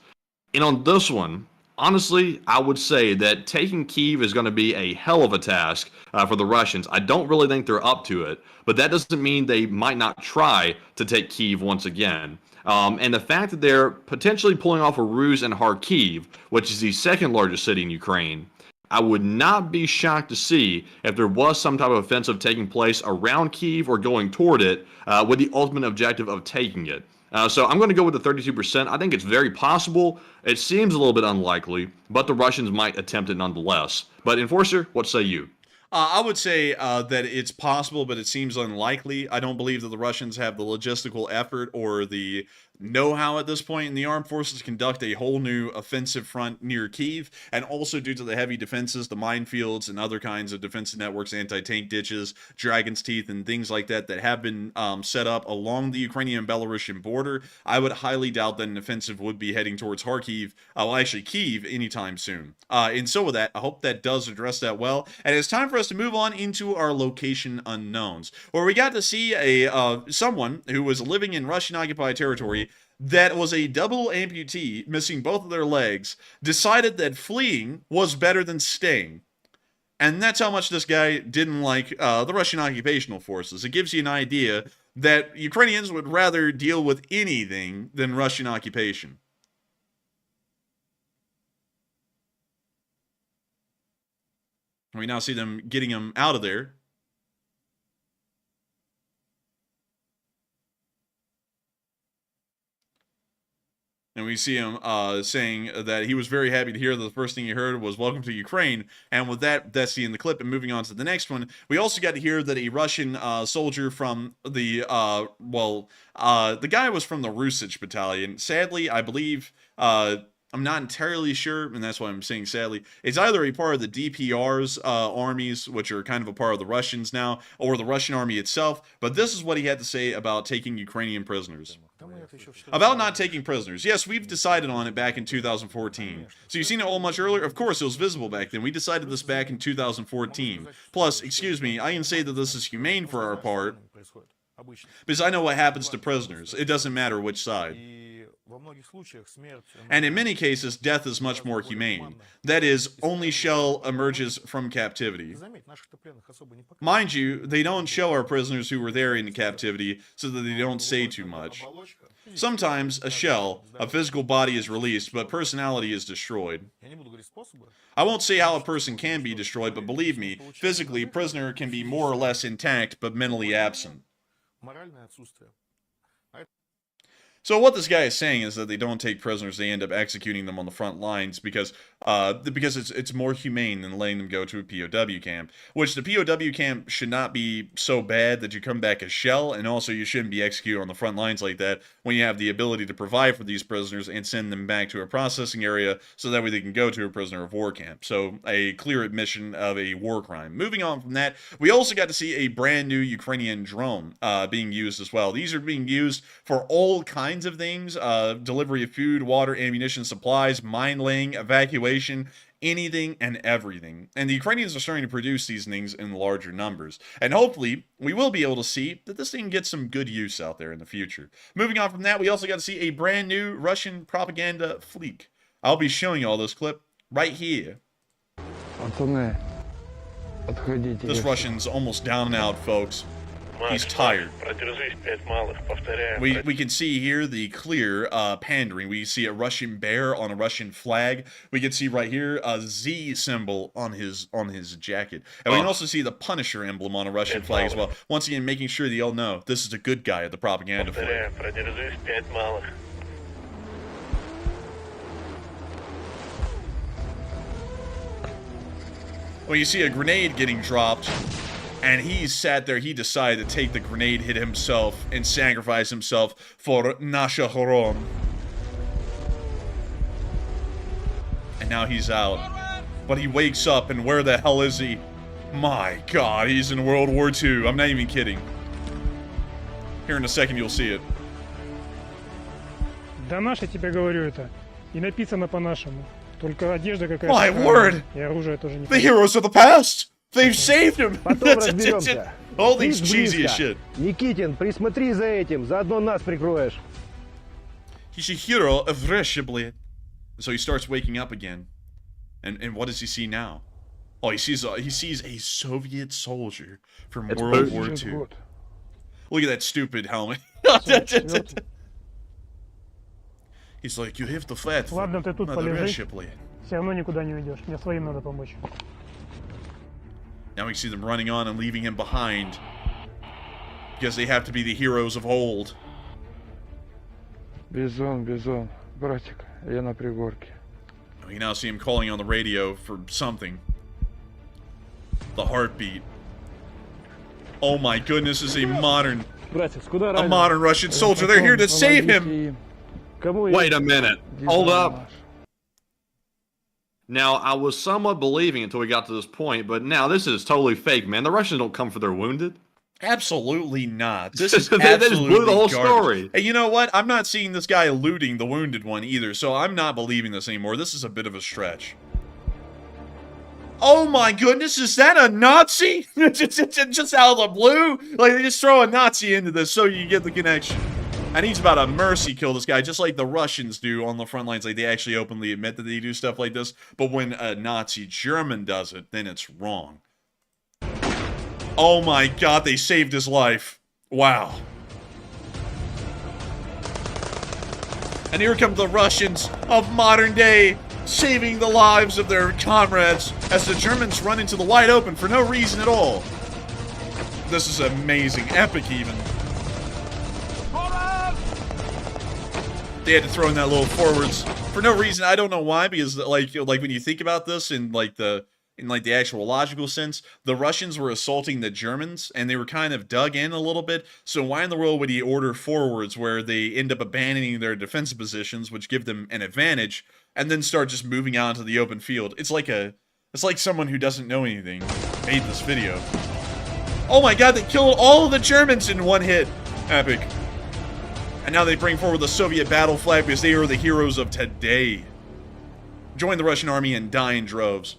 And on this one, honestly, I would say that taking Kyiv is going to be a hell of a task for the Russians. I don't really think they're up to it, but that doesn't mean they might not try to take Kyiv once again. And the fact that they're potentially pulling off a ruse in Kharkiv, which is the second largest city in Ukraine, I would not be shocked to see if there was some type of offensive taking place around Kyiv or going toward it with the ultimate objective of taking it. So I'm going to go with the 32%. I think it's very possible. It seems a little bit unlikely, but the Russians might attempt it nonetheless. But Enforcer, what say you? I would say that it's possible, but it seems unlikely. I don't believe that the Russians have the logistical effort or the know-how at this point in the armed forces to conduct a whole new offensive front near Kyiv, and also due to the heavy defenses, the minefields, and other kinds of defensive networks, anti-tank ditches, dragon's teeth, and things like that that have been set up along the Ukrainian Belarusian border. I would highly doubt that an offensive would be heading towards Kharkiv, actually Kyiv, anytime soon. And so with that, I hope that does address that well. And it's time for us to move on into our location unknowns, where we got to see someone who was living in Russian-occupied territory that was a double amputee, missing both of their legs, decided that fleeing was better than staying. And that's how much this guy didn't like the Russian occupational forces. It gives you an idea that Ukrainians would rather deal with anything than Russian occupation. We now see them getting him out of there. And we see him saying that he was very happy to hear that the first thing he heard was "Welcome to Ukraine." And with that, that's the end of the clip. And moving on to the next one, we also got to hear that a Russian soldier from the the guy was from the Rusich battalion. Sadly, I believe I'm not entirely sure, and that's why I'm saying sadly. It's either a part of the DPR's armies, which are kind of a part of the Russians now, or the Russian army itself. But this is what he had to say about taking Ukrainian prisoners. About not taking prisoners. Yes, we've decided on it back in 2014. So you've seen it all much earlier? Of course, it was visible back then. We decided this back in 2014. Plus, excuse me, I can say that this is humane for our part, because I know what happens to prisoners. It doesn't matter which side. And in many cases, death is much more humane. That is, only shell emerges from captivity. Mind you, they don't show our prisoners who were there in captivity so that they don't say too much. Sometimes a shell, a physical body is released, but personality is destroyed. I won't say how a person can be destroyed, but believe me, physically, a prisoner can be more or less intact, but mentally absent. So what this guy is saying is that they don't take prisoners, they end up executing them on the front lines because it's more humane than letting them go to a POW camp. Which the POW camp should not be so bad that you come back as shell, and also you shouldn't be executed on the front lines like that when you have the ability to provide for these prisoners and send them back to a processing area so that way they can go to a prisoner of war camp. So a clear admission of a war crime. Moving on from that, we also got to see a brand new Ukrainian drone being used as well. These are being used for all kinds of things, delivery of food, water, ammunition, supplies, mine laying, evacuation, anything and everything. And the Ukrainians are starting to produce these things in larger numbers. And hopefully, we will be able to see that this thing gets some good use out there in the future. Moving on from that, we also got to see a brand new Russian propaganda fleek. I'll be showing you all this clip right here. This Russian's almost down and out, folks. He's tired. We can see here the clear pandering. We see a Russian bear on a Russian flag. We can see right here a Z symbol on his jacket. And we can also see the Punisher emblem on a Russian flag as well. Once again, making sure that y'all know this is a good guy at the propaganda flag. Well, you see a grenade getting dropped. And he sat there, he decided to take the grenade hit himself and sacrifice himself for Nasha Horon. And now he's out. But he wakes up, and where the hell is he? My God, he's in World War II. I'm not even kidding. Here in a second, you'll see it. Да наш, я тебе говорю это. И написано по-нашему. Только одежда какая-то. My word! И оружие тоже не. The heroes of the past! They've saved him! Потом разберемся. All these cheesy as shit. Никитин, присмотри за этим, заодно нас прикроешь. He's a hero of Reshabli. So he starts waking up again. And what does he see now? Oh, he sees a Soviet soldier from World War II. Look at that stupid helmet. He's like, you have to fight for Reshabli. Все равно никуда не уйдешь. Мне своим надо помочь. Now we see them running on and leaving him behind. Because they have to be the heroes of old. Бизон, братик, я на пригорке. We now see him calling on the radio for something. The heartbeat. Oh my goodness, this is a modern Russian soldier. They're here to save him. Wait a minute. Hold up. Now, I was somewhat believing until we got to this point, but now this is totally fake, man. The Russians don't come for their wounded. Absolutely not. This is they absolutely just blew the whole garbage. story. Hey, you know what? I'm not seeing this guy looting the wounded one either, so I'm not believing this anymore. This is a bit of a stretch. Oh my goodness, is that a Nazi? just out of the blue? Like, they just throw a Nazi into this so you get the connection. And he's about to mercy kill this guy, just like the Russians do on the front lines. Like, they actually openly admit that they do stuff like this. But when a Nazi German does it, then it's wrong. Oh my God, they saved his life. Wow. And here come the Russians of modern day, saving the lives of their comrades as the Germans run into the wide open for no reason at all. This is amazing, epic even. They had to throw in that little forwards for no reason. I don't know why, because like when you think about this in like the in like the actual logical sense, the Russians were assaulting the Germans, and they were kind of dug in a little bit. So why in the world would he order forwards where they end up abandoning their defensive positions, which give them an advantage, and then start just moving out into the open field? It's like someone who doesn't know anything made this video. Oh my god, they killed all of the Germans in one hit. Epic. And now they bring forward the Soviet battle flag because they are the heroes of today. Join the Russian army and die in droves.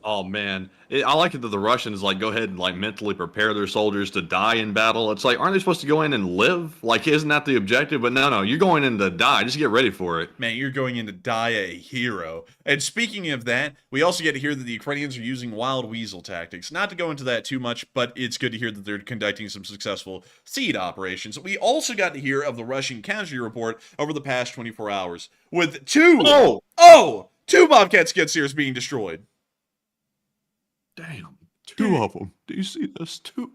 Oh man, I like it that the Russians like go ahead and like mentally prepare their soldiers to die in battle. It's like, aren't they supposed to go in and live? Like, isn't that the objective? But no, you're going in to die. Just get ready for it. Man, you're going in to die a hero. And speaking of that, we also get to hear that the Ukrainians are using wild weasel tactics. Not to go into that too much, but it's good to hear that they're conducting some successful seed operations. We also got to hear of the Russian casualty report over the past 24 hours, with two Bobcat skid steers being destroyed. Damn, two of them. Do you see this? Two.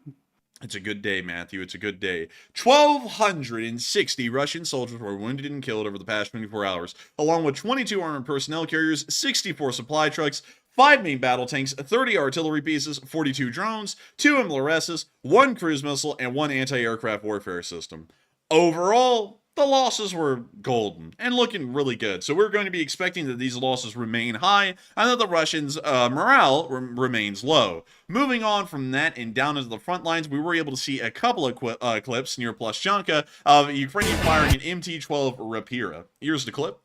It's a good day, Matthew. It's a good day. 1,260 Russian soldiers were wounded and killed over the past 24 hours, along with 22 armored personnel carriers, 64 supply trucks, 5 main battle tanks, 30 artillery pieces, 42 drones, 2 MLRSs, 1 cruise missile, and 1 anti-aircraft warfare system. Overall, the losses were golden and looking really good. So we're going to be expecting that these losses remain high and that the Russians' morale remains low. Moving on from that and down into the front lines, we were able to see a couple of clips near Ploshchanka of Ukrainian firing an MT-12 Rapira. Here's the clip.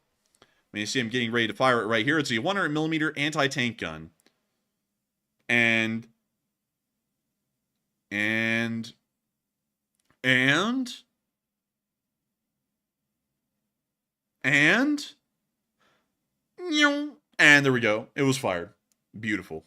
When you see him getting ready to fire it right here, it's a 100mm anti-tank gun. And there we go. It was fired. Beautiful.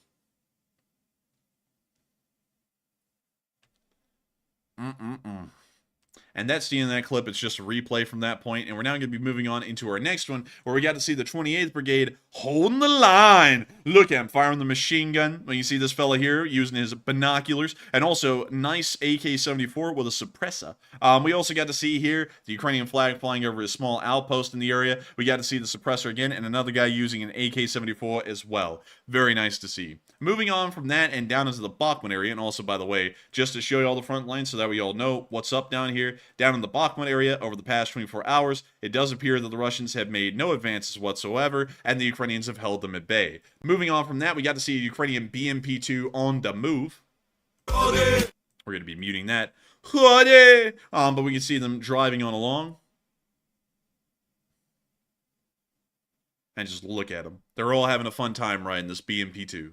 And that's the end of that clip. It's just a replay from that point. And we're now going to be moving on into our next one, where we got to see the 28th Brigade holding the line. Look at him firing the machine gun. When you see this fella here using his binoculars, and also nice AK-74 with a suppressor. We also got to see here the Ukrainian flag flying over a small outpost in the area. We got to see the suppressor again, and another guy using an AK-74 as well. Very nice to see. Moving on from that and down into the Bakhmut area, and also, by the way, just to show you all the front lines so that we all know what's up down here, down in the Bakhmut area over the past 24 hours, it does appear that the Russians have made no advances whatsoever, and the Ukrainians have held them at bay. Moving on from that, we got to see a Ukrainian BMP-2 on the move. We're going to be muting that. But we can see them driving on along. And just look at them. They're all having a fun time riding this BMP-2.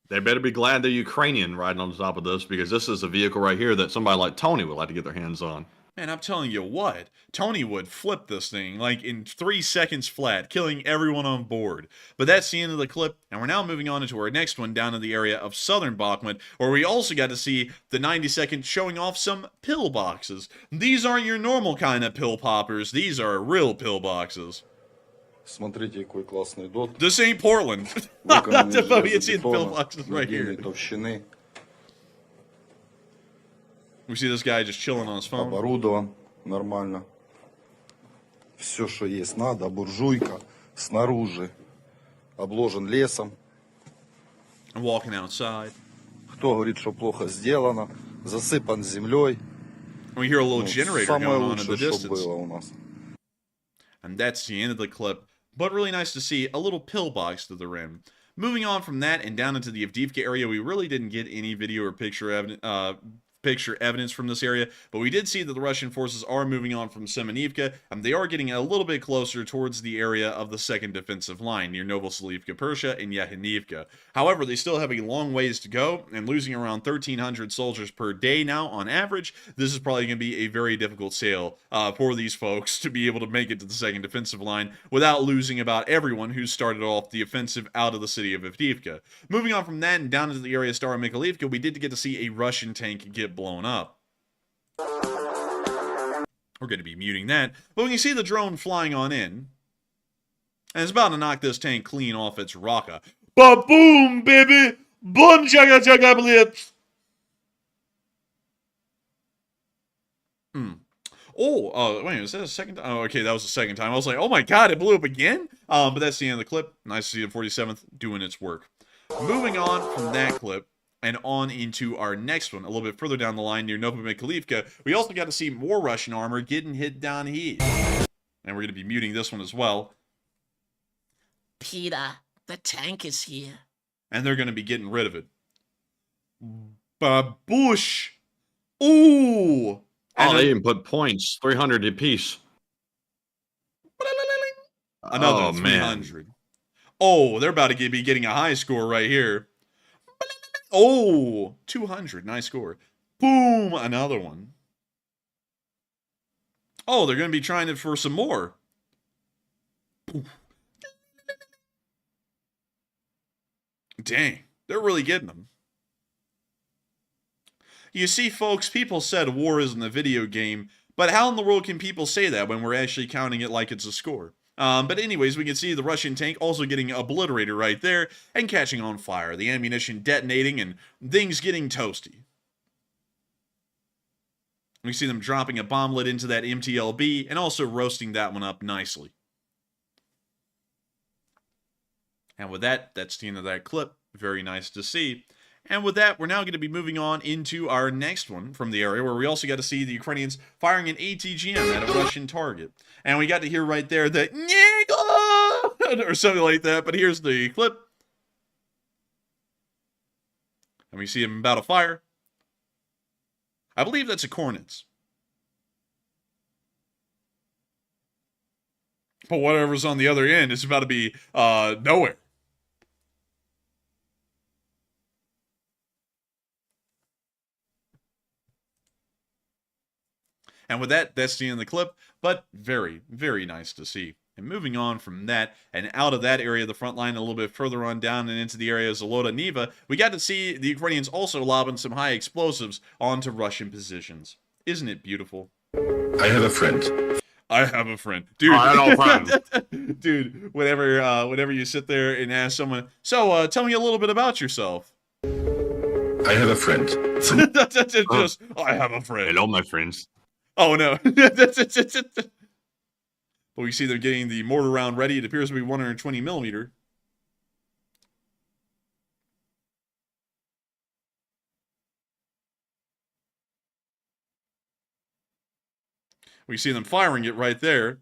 They better be glad they're Ukrainian riding on the top of this, because this is a vehicle right here that somebody like Tony would like to get their hands on. Man, I'm telling you what, Tony would flip this thing like in 3 seconds flat, killing everyone on board. But that's the end of the clip, and we're now moving on into our next one down in the area of southern Bakhmut, where we also got to see the 90-second showing off some pillboxes. These aren't your normal kind of pill poppers, these are real pillboxes. Смотрите, какой классный дот. This ain't Portland. Not to vote, you see the pillboxes right here. Толщины. We see this guy just chilling on his phone. Оборудован нормально. Все, что есть надо. Буржуйка снаружи. Обложен лесом. I'm walking outside. Кто говорит, что плохо сделано? Засыпан землей. We hear a little generator going on in the distance. Было у нас. And that's the end of the clip. But really nice to see a little pillbox that they're in. Moving on from that and down into the Avdiivka area, we really didn't get any video or picture evidence from this area, but we did see that the Russian forces are moving on from Semenivka, and they are getting a little bit closer towards the area of the second defensive line near Novoselivka, Persha, and Yahinivka. However, they still have a long ways to go, and losing around 1,300 soldiers per day now on average, this is probably going to be a very difficult sail for these folks to be able to make it to the second defensive line without losing about everyone who started off the offensive out of the city of Avdiivka. Moving on from that and down into the area of Staromykolivka, we did get to see a Russian tank get blown up. We're going to be muting that, but we can see the drone flying on in, and it's about to knock this tank clean off its rocket. Ba-boom, baby! Boom, chugga blitz! Oh, wait, is that a second time? Oh, okay, that was the second time. I was like, oh my god, it blew up again? But that's the end of the clip. Nice to see the 47th doing its work. Moving on from that clip and on into our next one, a little bit further down the line near Novomikhailivka, we also got to see more Russian armor getting hit down here. And we're going to be muting this one as well. Peter, the tank is here. And they're going to be getting rid of it. Babush! Ooh! Oh, they even put points. 300 apiece. Another 300. Oh, they're about to be getting a high score right here. Oh, 200. Nice score. Boom! Another one. Oh, they're going to be trying it for some more. Dang, they're really getting them. You see, folks, people said war isn't a video game, but how in the world can people say that when we're actually counting it like it's a score? But anyways, we can see the Russian tank also getting obliterated right there and catching on fire. The ammunition detonating and things getting toasty. We see them dropping a bomblet into that MTLB and also roasting that one up nicely. And with that, that's the end of that clip. Very nice to see. And with that, we're now going to be moving on into our next one from the area where we also got to see the Ukrainians firing an ATGM at a Russian target. And we got to hear right there that or something like that. But here's the clip. And we see him about to fire. I believe that's a Cornets. But whatever's on the other end is about to be nowhere. And with that, that's the end of the clip, but very, very nice to see. And moving on from that, and out of that area of the front line, a little bit further on down and into the area of Zolota Niva, we got to see the Ukrainians also lobbing some high explosives onto Russian positions. Isn't it beautiful? I have a friend. I have a friend. Dude, dude, whenever you sit there and ask someone, so tell me a little bit about yourself. I have a friend. Just, I have a friend. Hello, my friends. Oh, no. But we see they're getting the mortar round ready. It appears to be 120 millimeter. We see them firing it right there.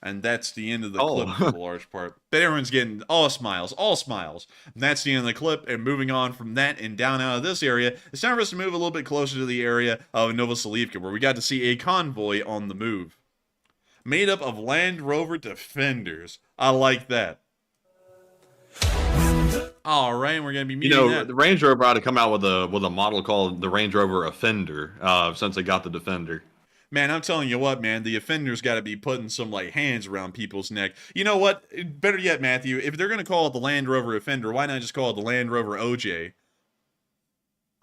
And that's the end of the clip for the large part. But everyone's getting all smiles, all smiles. And that's the end of the clip. And moving on from that and down out of this area, it's time for us to move a little bit closer to the area of Novoselivka, where we got to see a convoy on the move. Made up of Land Rover Defenders. I like that. All right, we're going to be meeting that. The Range Rover ought to come out with a model called the Range Rover Offender, since they got the Defender. Man, I'm telling you what, man, the Offender's got to be putting some, like, hands around people's neck. You know what? Better yet, Matthew, if they're going to call it the Land Rover Offender, why not just call it the Land Rover OJ?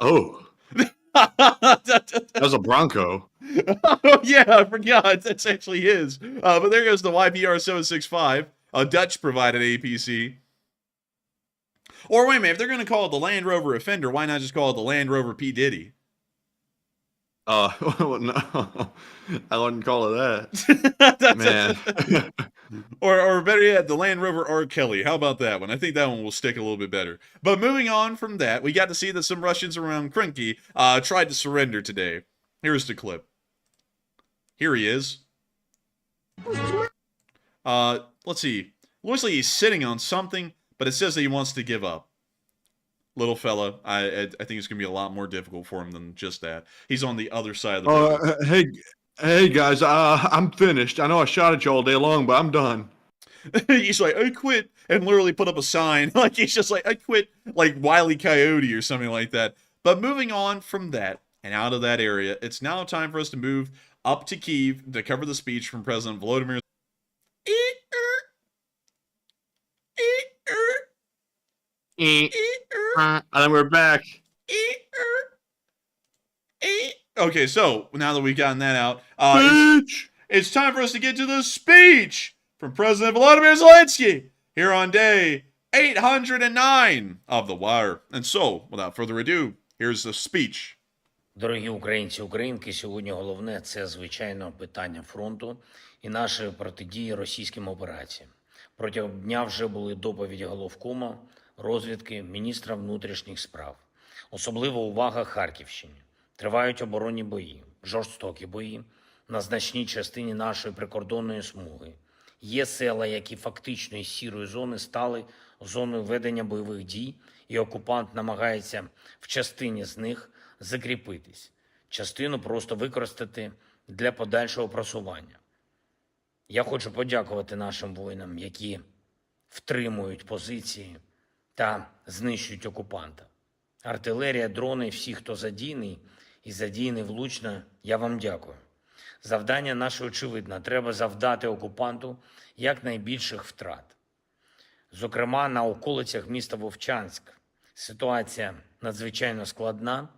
Oh. That was a Bronco. Oh, yeah, I forgot. That's actually his. But there goes the YPR 765, a Dutch-provided APC. Or wait a minute, if they're going to call it the Land Rover Offender, why not just call it the Land Rover P. Diddy? No, I wouldn't call it that. Man. or better yet, the Land Rover R. Kelly. How about that one? I think that one will stick a little bit better. But moving on from that, we got to see that some Russians around Kharkiv tried to surrender today. Here's the clip. Here he is. Let's see. Looks like he's sitting on something, but it says that he wants to give up. Little fella, I think it's going to be a lot more difficult for him than just that. He's on the other side of the road. Hey guys, I'm finished. I know I shot at you all day long, but I'm done. He's like, I quit, and literally put up a sign. Like, he's just like, I quit, like Wile E. Coyote or something like that. But moving on from that and out of that area, it's now time for us to move up to Kyiv to cover the speech from President Volodymyr. And then we're back. Okay, so now that we've gotten that out, it's time for us to get to the speech from President Volodymyr Zelenskyy here on day 809 of The Wire. And so, without further ado, here's the speech Дорогі українці, українки, сьогодні головне – це, звичайно, питання фронту і нашої протидії російським операціям. Протягом дня вже були доповіді головкома, розвідки, міністра внутрішніх справ. Особлива увага Харківщині. Тривають оборонні бої, жорстокі бої на значній частині нашої прикордонної смуги. Є села, які фактично із сірої зони стали зоною ведення бойових дій, і окупант намагається в частині з них закріпитись, частину просто використати для подальшого просування. Я хочу подякувати нашим воїнам, які втримують позиції та знищують окупанта. Артилерія, дрони, всі, хто задійний і задійний влучно, я вам дякую. Завдання наше очевидне. Треба завдати окупанту якнайбільших втрат. Зокрема, на околицях міста Вовчанськ ситуація надзвичайно складна.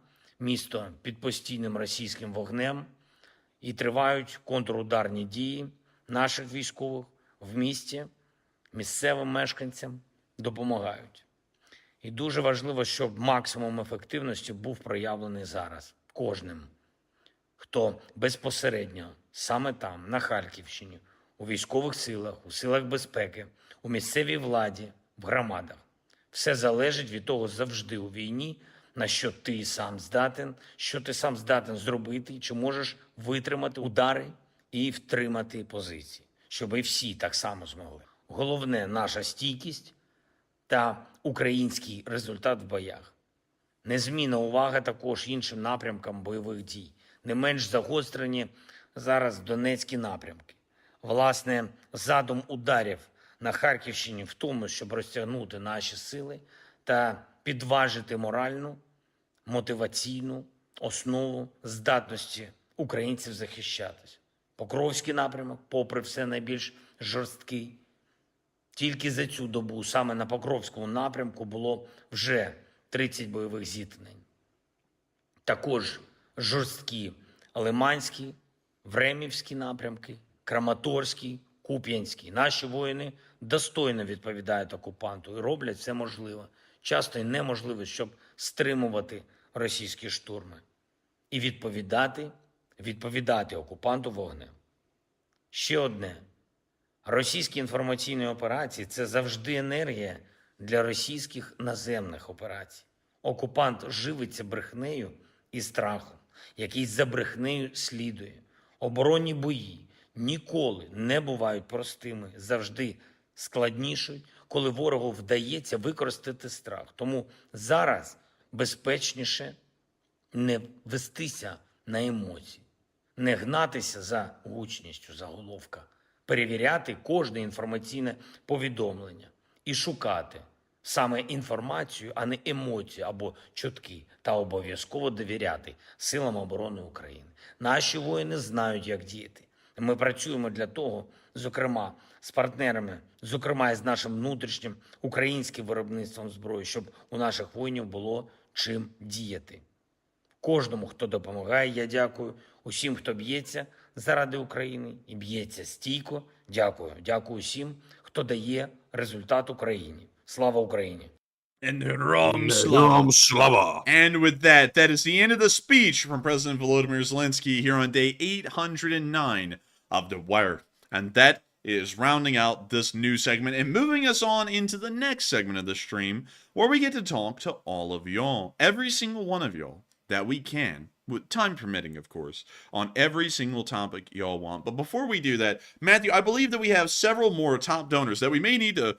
Місто під постійним російським вогнем і тривають контрударні дії наших військових в місті, місцевим мешканцям допомагають. І дуже важливо, щоб максимум ефективності був проявлений зараз кожним, хто безпосередньо саме там, на Харківщині, у військових силах, у силах безпеки, у місцевій владі, в громадах. Все залежить від того завжди у війні, на що ти сам здатен, що ти сам здатен зробити, чи можеш витримати удари і втримати позиції, щоб і всі так само змогли. Головне – наша стійкість та український результат в боях. Незмінна увага також іншим напрямкам бойових дій. Не менш загострені зараз Донецькі напрямки. Власне, задум ударів на Харківщині в тому, щоб розтягнути наші сили та підважити моральну, мотиваційну основу здатності українців захищатись. Покровський напрямок, попри все, найбільш жорсткий. Тільки за цю добу саме на Покровському напрямку було вже 30 бойових зіткнень. Також жорсткі Лиманський, Времівські напрямки, Краматорський, Куп'янський. Наші воїни достойно відповідають окупанту і роблять все можливе, часто й неможливе, щоб стримувати російські штурми і відповідати окупанту вогнем. Ще одне. Російські інформаційні операції – це завжди енергія для російських наземних операцій. Окупант живиться брехнею і страхом, який за брехнею слідує. Оборонні бої ніколи не бувають простими, завжди складнішають, коли ворогу вдається використати страх. Тому зараз безпечніше не вестися на емоції, не гнатися за гучністю заголовка, перевіряти кожне інформаційне повідомлення і шукати саме інформацію, а не емоції або чутки, та обов'язково довіряти Силам оборони України. Наші воїни знають, як діяти. Ми працюємо для того, зокрема, з партнерами, зокрема, і з нашим внутрішнім українським виробництвом зброї, щоб у наших воїнів було чим діяти. Кожному, хто допомагає, я дякую. Усім, хто б'ється заради України і б'ється стійко, дякую. Дякую усім, хто дає результат Україні. Слава Україні! And Rom Slava. And with that, that is the end of the speech from President Volodymyr Zelenskyy here on day 809 of The Wire. And that is rounding out this new segment and moving us on into the next segment of the stream, where we get to talk to all of y'all, every single one of y'all that we can, with time permitting, of course, on every single topic y'all want. But before we do that, Matthew, I believe that we have several more top donors that we may need to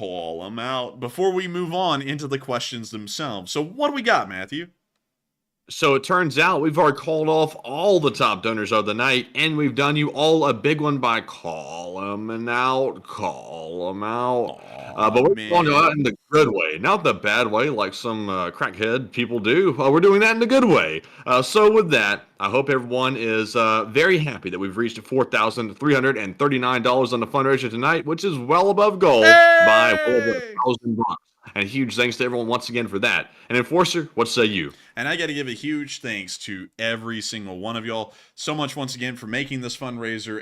call them out before we move on into the questions themselves. So what do we got, Matthew? So it turns out we've already called off all the top donors of the night, and we've done you all a big one by call them out. But we're going to out in the good way, not the bad way like some crackhead people do. We're doing that in the good way. So with that, I hope everyone is very happy that we've reached $4,339 on the fundraiser tonight, which is well above goal by over $1,000. And huge thanks to everyone once again for that. And Enforcer, what say you? And I got to give a huge thanks to every single one of y'all so much once again for making this fundraiser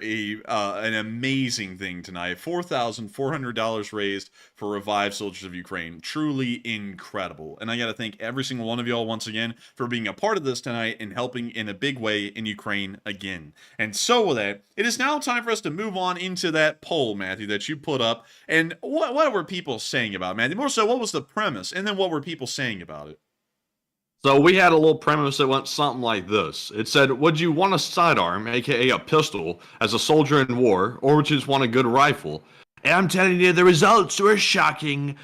an amazing thing tonight. $4,400 raised for revived soldiers of Ukraine. Truly incredible. And I got to thank every single one of y'all once again for being a part of this tonight and helping in a big way in Ukraine again. And so with that, it is now time for us to move on into that poll, Matthew, that you put up. And what were people saying about it, Matthew? More so, what was the premise? And then what were people saying about it? So we had a little premise that went something like this. It said, would you want a sidearm, aka a pistol, as a soldier in war, or would you just want a good rifle? And I'm telling you, the results were shocking.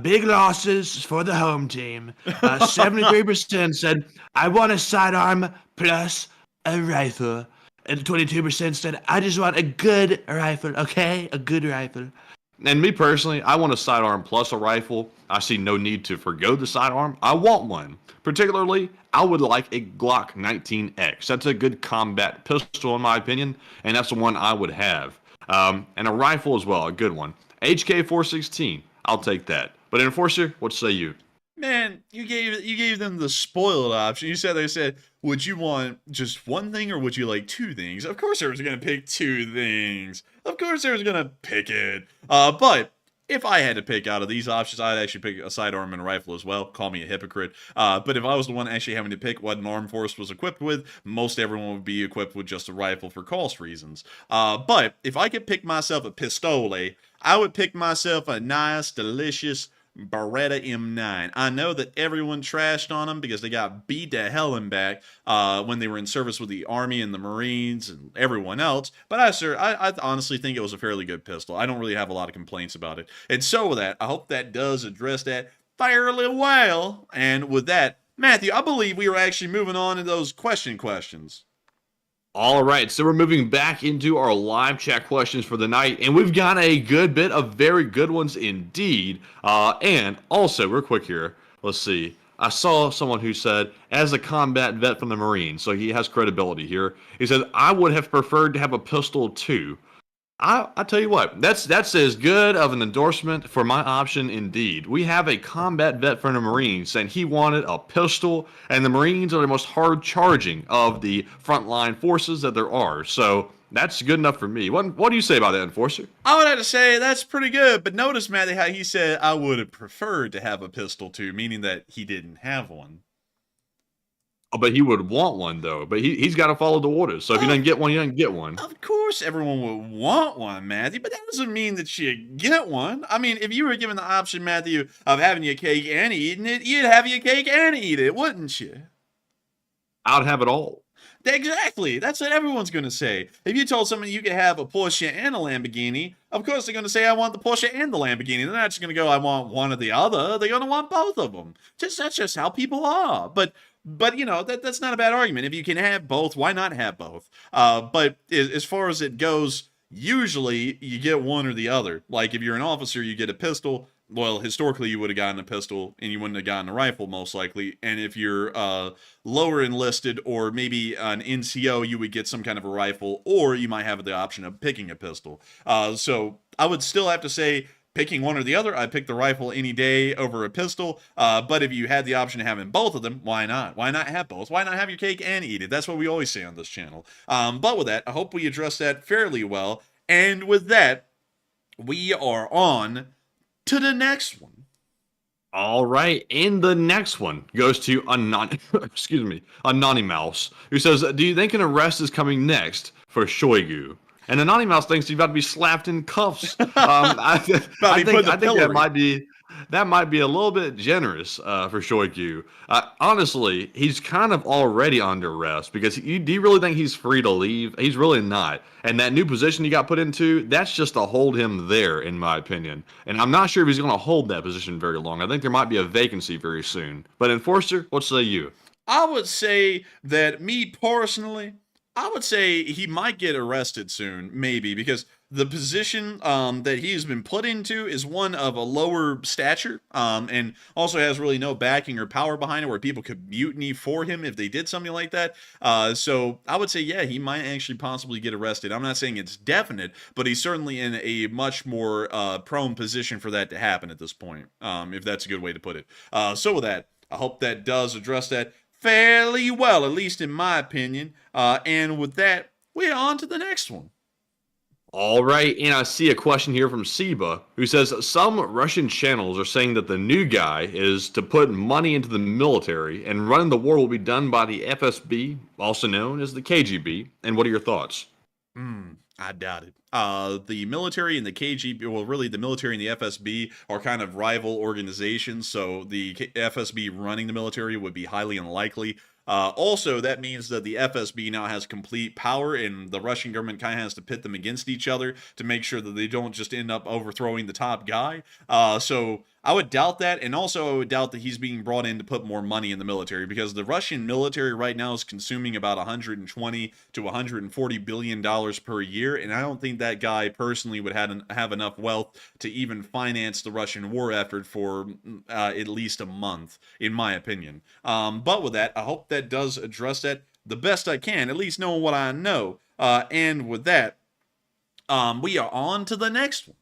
Big losses for the home team. 73% said, I want a sidearm plus a rifle. And 22% said, I just want a good rifle, okay? A good rifle. And me personally, I want a sidearm plus a rifle. I see no need to forgo the sidearm. I want one. Particularly, I would like a Glock 19X. That's a good combat pistol in my opinion, and that's the one I would have. And a rifle as well, a good one. HK416, I'll take that. But Enforcer, what say you? Man, you gave them the spoiled option. They said, would you want just one thing or would you like two things? Of course, they was gonna pick two things. Of course, they was gonna pick it. But if I had to pick out of these options, I'd actually pick a sidearm and a rifle as well. Call me a hypocrite. But if I was the one actually having to pick what an armed force was equipped with, most everyone would be equipped with just a rifle for cost reasons. But if I could pick myself a pistole, I would pick myself a nice, delicious Beretta M9. I know that everyone trashed on them because they got beat to hell and back when they were in service with the Army and the Marines and everyone else. But I honestly think it was a fairly good pistol. I don't really have a lot of complaints about it. And so with that, I hope that does address that fairly well. And with that, Matthew, I believe we are actually moving on to those questions. All right, so we're moving back into our live chat questions for the night, and we've got a good bit of very good ones indeed. And also, real quick here, let's see. I saw someone who said, as a combat vet from the Marines, so he has credibility here. He said, I would have preferred to have a pistol too. I tell you what, that's as good of an endorsement for my option indeed. We have a combat vet from the Marines saying he wanted a pistol, and the Marines are the most hard-charging of the frontline forces that there are. So that's good enough for me. What do you say about that, Enforcer? I would have to say that's pretty good, but notice, Matty, how he said I would have preferred to have a pistol too, meaning that he didn't have one. Oh, but he would want one, though. But he's got to follow the orders. So if he doesn't get one, he doesn't get one. Of course everyone would want one, Matthew, but that doesn't mean that you get one. I mean, if you were given the option, Matthew, of having your cake and eating it, you'd have your cake and eat it, wouldn't you? I'd have it all. Exactly. That's what everyone's going to say. If you told someone you could have a Porsche and a Lamborghini, of course they're going to say, I want the Porsche and the Lamborghini. They're not just going to go, I want one or the other. They're going to want both of them. That's just how people are. But you know, that's not a bad argument. If you can have both, why not have both? But as far as it goes, usually you get one or the other. Like if you're an officer, you get a pistol. Well, historically, you would have gotten a pistol and you wouldn't have gotten a rifle, most likely. And if you're lower enlisted or maybe an NCO, you would get some kind of a rifle, or you might have the option of picking a pistol. So I would still have to say, picking one or the other, I'd pick the rifle any day over a pistol. But if you had the option of having both of them, why not? Why not have both? Why not have your cake and eat it? That's what we always say on this channel. But with that, I hope we addressed that fairly well. And with that, we are on to the next one. All right, and the next one goes to Anonymous, who says, do you think an arrest is coming next for Shoigu? And Anonymous thinks he's about to be slapped in cuffs. I think that might be a little bit generous for Shoigu. Honestly, he's kind of already under arrest because do you really think he's free to leave? He's really not. And that new position he got put into, that's just to hold him there, in my opinion. And I'm not sure if he's going to hold that position very long. I think there might be a vacancy very soon. But Enforcer, what say you? I would say that me personally, I would say he might get arrested soon, maybe, because the position that he's been put into is one of a lower stature, and also has really no backing or power behind it where people could mutiny for him if they did something like that. So I would say, yeah, he might actually possibly get arrested. I'm not saying it's definite, but he's certainly in a much more prone position for that to happen at this point, if that's a good way to put it. So with that, I hope that does address that fairly well, at least in my opinion. And with that, we're on to the next one. All right, and I see a question here from Seba, who says some Russian channels are saying that the new guy is to put money into the military and running the war will be done by the FSB, also known as the KGB. And what are your thoughts? I doubt it. The military and the KGB, well, really the military and the FSB are kind of rival organizations, so the FSB running the military would be highly unlikely. Also, that means that the FSB now has complete power, and the Russian government kind of has to pit them against each other to make sure that they don't just end up overthrowing the top guy. So I would doubt that, and also I would doubt that he's being brought in to put more money in the military, because the Russian military right now is consuming about $120 to $140 billion per year, and I don't think that guy personally would have enough wealth to even finance the Russian war effort for at least a month, in my opinion. But with that, I hope that does address that the best I can, at least knowing what I know. And with that, we are on to the next one.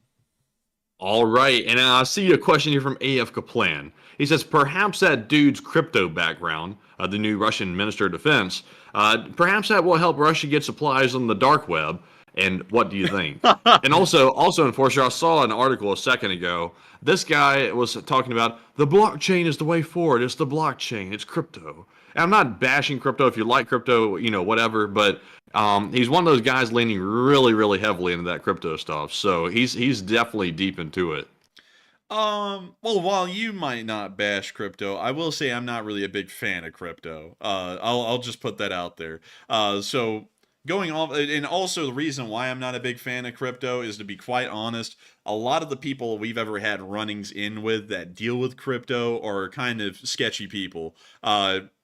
All right, and I see a question here from AF Kaplan. He says, perhaps that dude's crypto background, the new Russian Minister of Defense, perhaps that will help Russia get supplies on the dark web. And what do you think? And also, Enforcer, I saw an article a second ago. This guy was talking about the blockchain is the way forward. It's the blockchain. It's crypto. And I'm not bashing crypto. If you like crypto, whatever. But he's one of those guys leaning really, really heavily into that crypto stuff. So he's definitely deep into it. Well, while you might not bash crypto, I will say I'm not really a big fan of crypto. I'll just put that out there. So going off, and also the reason why I'm not a big fan of crypto is, to be quite honest, a lot of the people we've ever had runnings in with that deal with crypto are kind of sketchy people,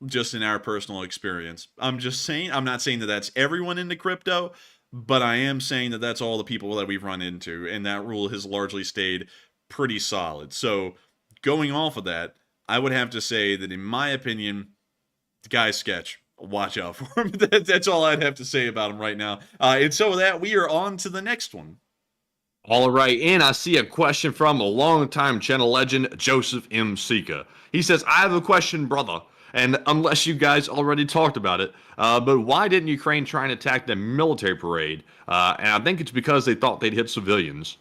just in our personal experience. I'm not saying that that's everyone into crypto, but I am saying that that's all the people that we've run into, and that rule has largely stayed pretty solid. So going off of that, I would have to say that, in my opinion, the guy's sketch. Watch out for him. That's all I'd have to say about him right now. And so with that, we are on to the next one. All right, and I see a question from a longtime channel legend, Joseph M. Sika. He says, I have a question, brother, and unless you guys already talked about it, but why didn't Ukraine try and attack the military parade? And I think it's because they thought they'd hit civilians.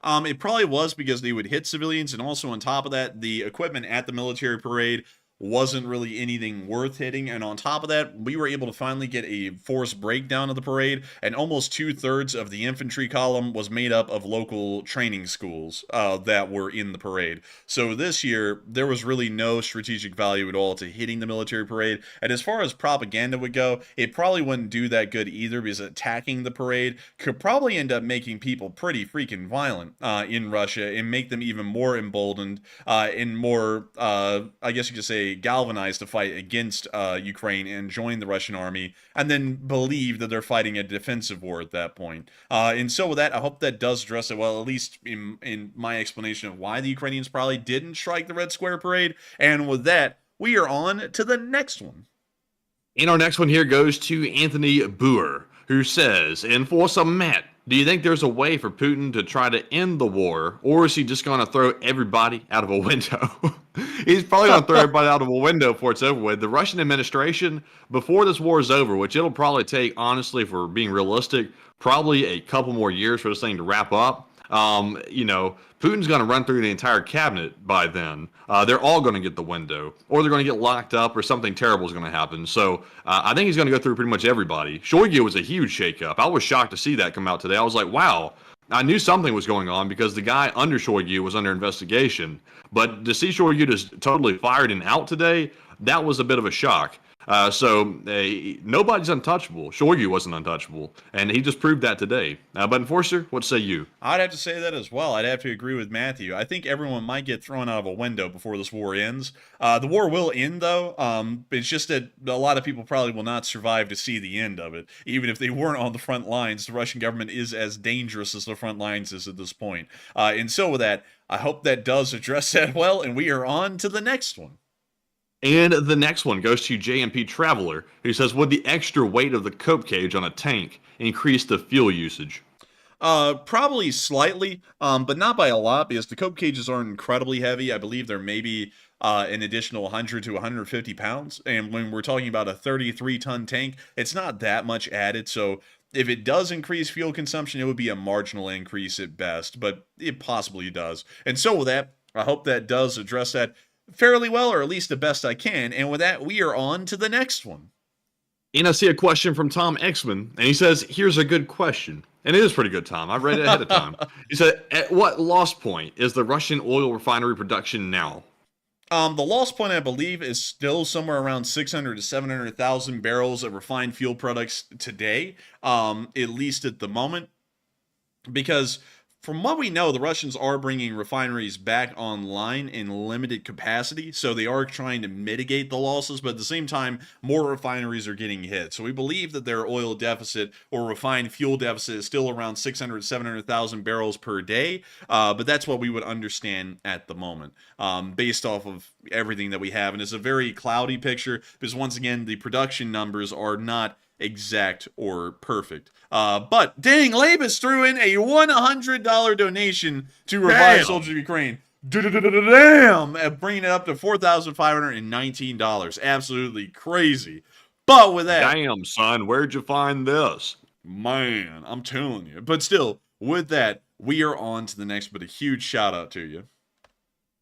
It probably was because they would hit civilians, and also on top of that, the equipment at the military parade wasn't really anything worth hitting. And on top of that, we were able to finally get a forced breakdown of the parade, and almost 2/3 of the infantry column was made up of local training schools that were in the parade. So this year, there was really no strategic value at all to hitting the military parade. And as far as propaganda would go, it probably wouldn't do that good either, because attacking the parade could probably end up making people pretty freaking violent in Russia, and make them even more emboldened and more, I guess you could say, galvanized to fight against Ukraine and join the Russian army, and then believe that they're fighting a defensive war at that point. And so with that, I hope that does address it well, at least in my explanation of why the Ukrainians probably didn't strike the Red Square Parade. And with that, we are on to the next one. And our next one here goes to Anthony Boer, who says, Enforcer Matt, do you think there's a way for Putin to try to end the war, or is he just going to throw everybody out of a window? He's probably going to throw everybody out of a window before it's over with. The Russian administration, before this war is over, which it'll probably take, honestly, if we're being realistic, probably a couple more years for this thing to wrap up. Putin's going to run through the entire cabinet by then. They're all going to get the window, or they're going to get locked up, or something terrible is going to happen. So I think he's going to go through pretty much everybody. Shoigu was a huge shakeup. I was shocked to see that come out today. I was like, wow. I knew something was going on because the guy under Shoigu was under investigation. But to see Shoigu just totally fired and out today, that was a bit of a shock. Nobody's untouchable. Shoigu wasn't untouchable, and he just proved that today. But Enforcer, what say you? I'd have to say that as well. I'd have to agree with Matthew. I think everyone might get thrown out of a window before this war ends. The war will end, though. It's just that a lot of people probably will not survive to see the end of it. Even if they weren't on the front lines, the Russian government is as dangerous as the front lines is at this point. And so with that, I hope that does address that well, and we are on to the next one. And the next one goes to JMP Traveler, who says, would the extra weight of the cope cage on a tank increase the fuel usage? Probably slightly, but not by a lot, because the cope cages aren't incredibly heavy. I believe they're maybe an additional 100 to 150 pounds. And when we're talking about a 33-ton tank, it's not that much added. So if it does increase fuel consumption, it would be a marginal increase at best, but it possibly does. And so with that, I hope that does address that fairly well, or at least the best I can. And with that, we are on to the next one. And I see a question from Tom Exman, and he says, here's a good question. And it is pretty good, Tom. I've read it ahead of time. He said, at what loss point is the Russian oil refinery production now? The loss point, I believe, is still somewhere around 600 to 700,000 barrels of refined fuel products today, at least at the moment. Because from what we know, the Russians are bringing refineries back online in limited capacity, so they are trying to mitigate the losses, but at the same time, more refineries are getting hit. So we believe that their oil deficit or refined fuel deficit is still around 600 to 700,000 barrels per day, but that's what we would understand at the moment, based off of everything that we have. And it's a very cloudy picture, because once again, the production numbers are not exact or perfect. But dang, Labus threw in a $100 donation to Revive Soldiers of Ukraine. Damn! Bringing it up to $4,519. Absolutely crazy. But with that... Damn, son, where'd you find this? Man, I'm telling you. But still, with that, we are on to the next, but a huge shout out to you.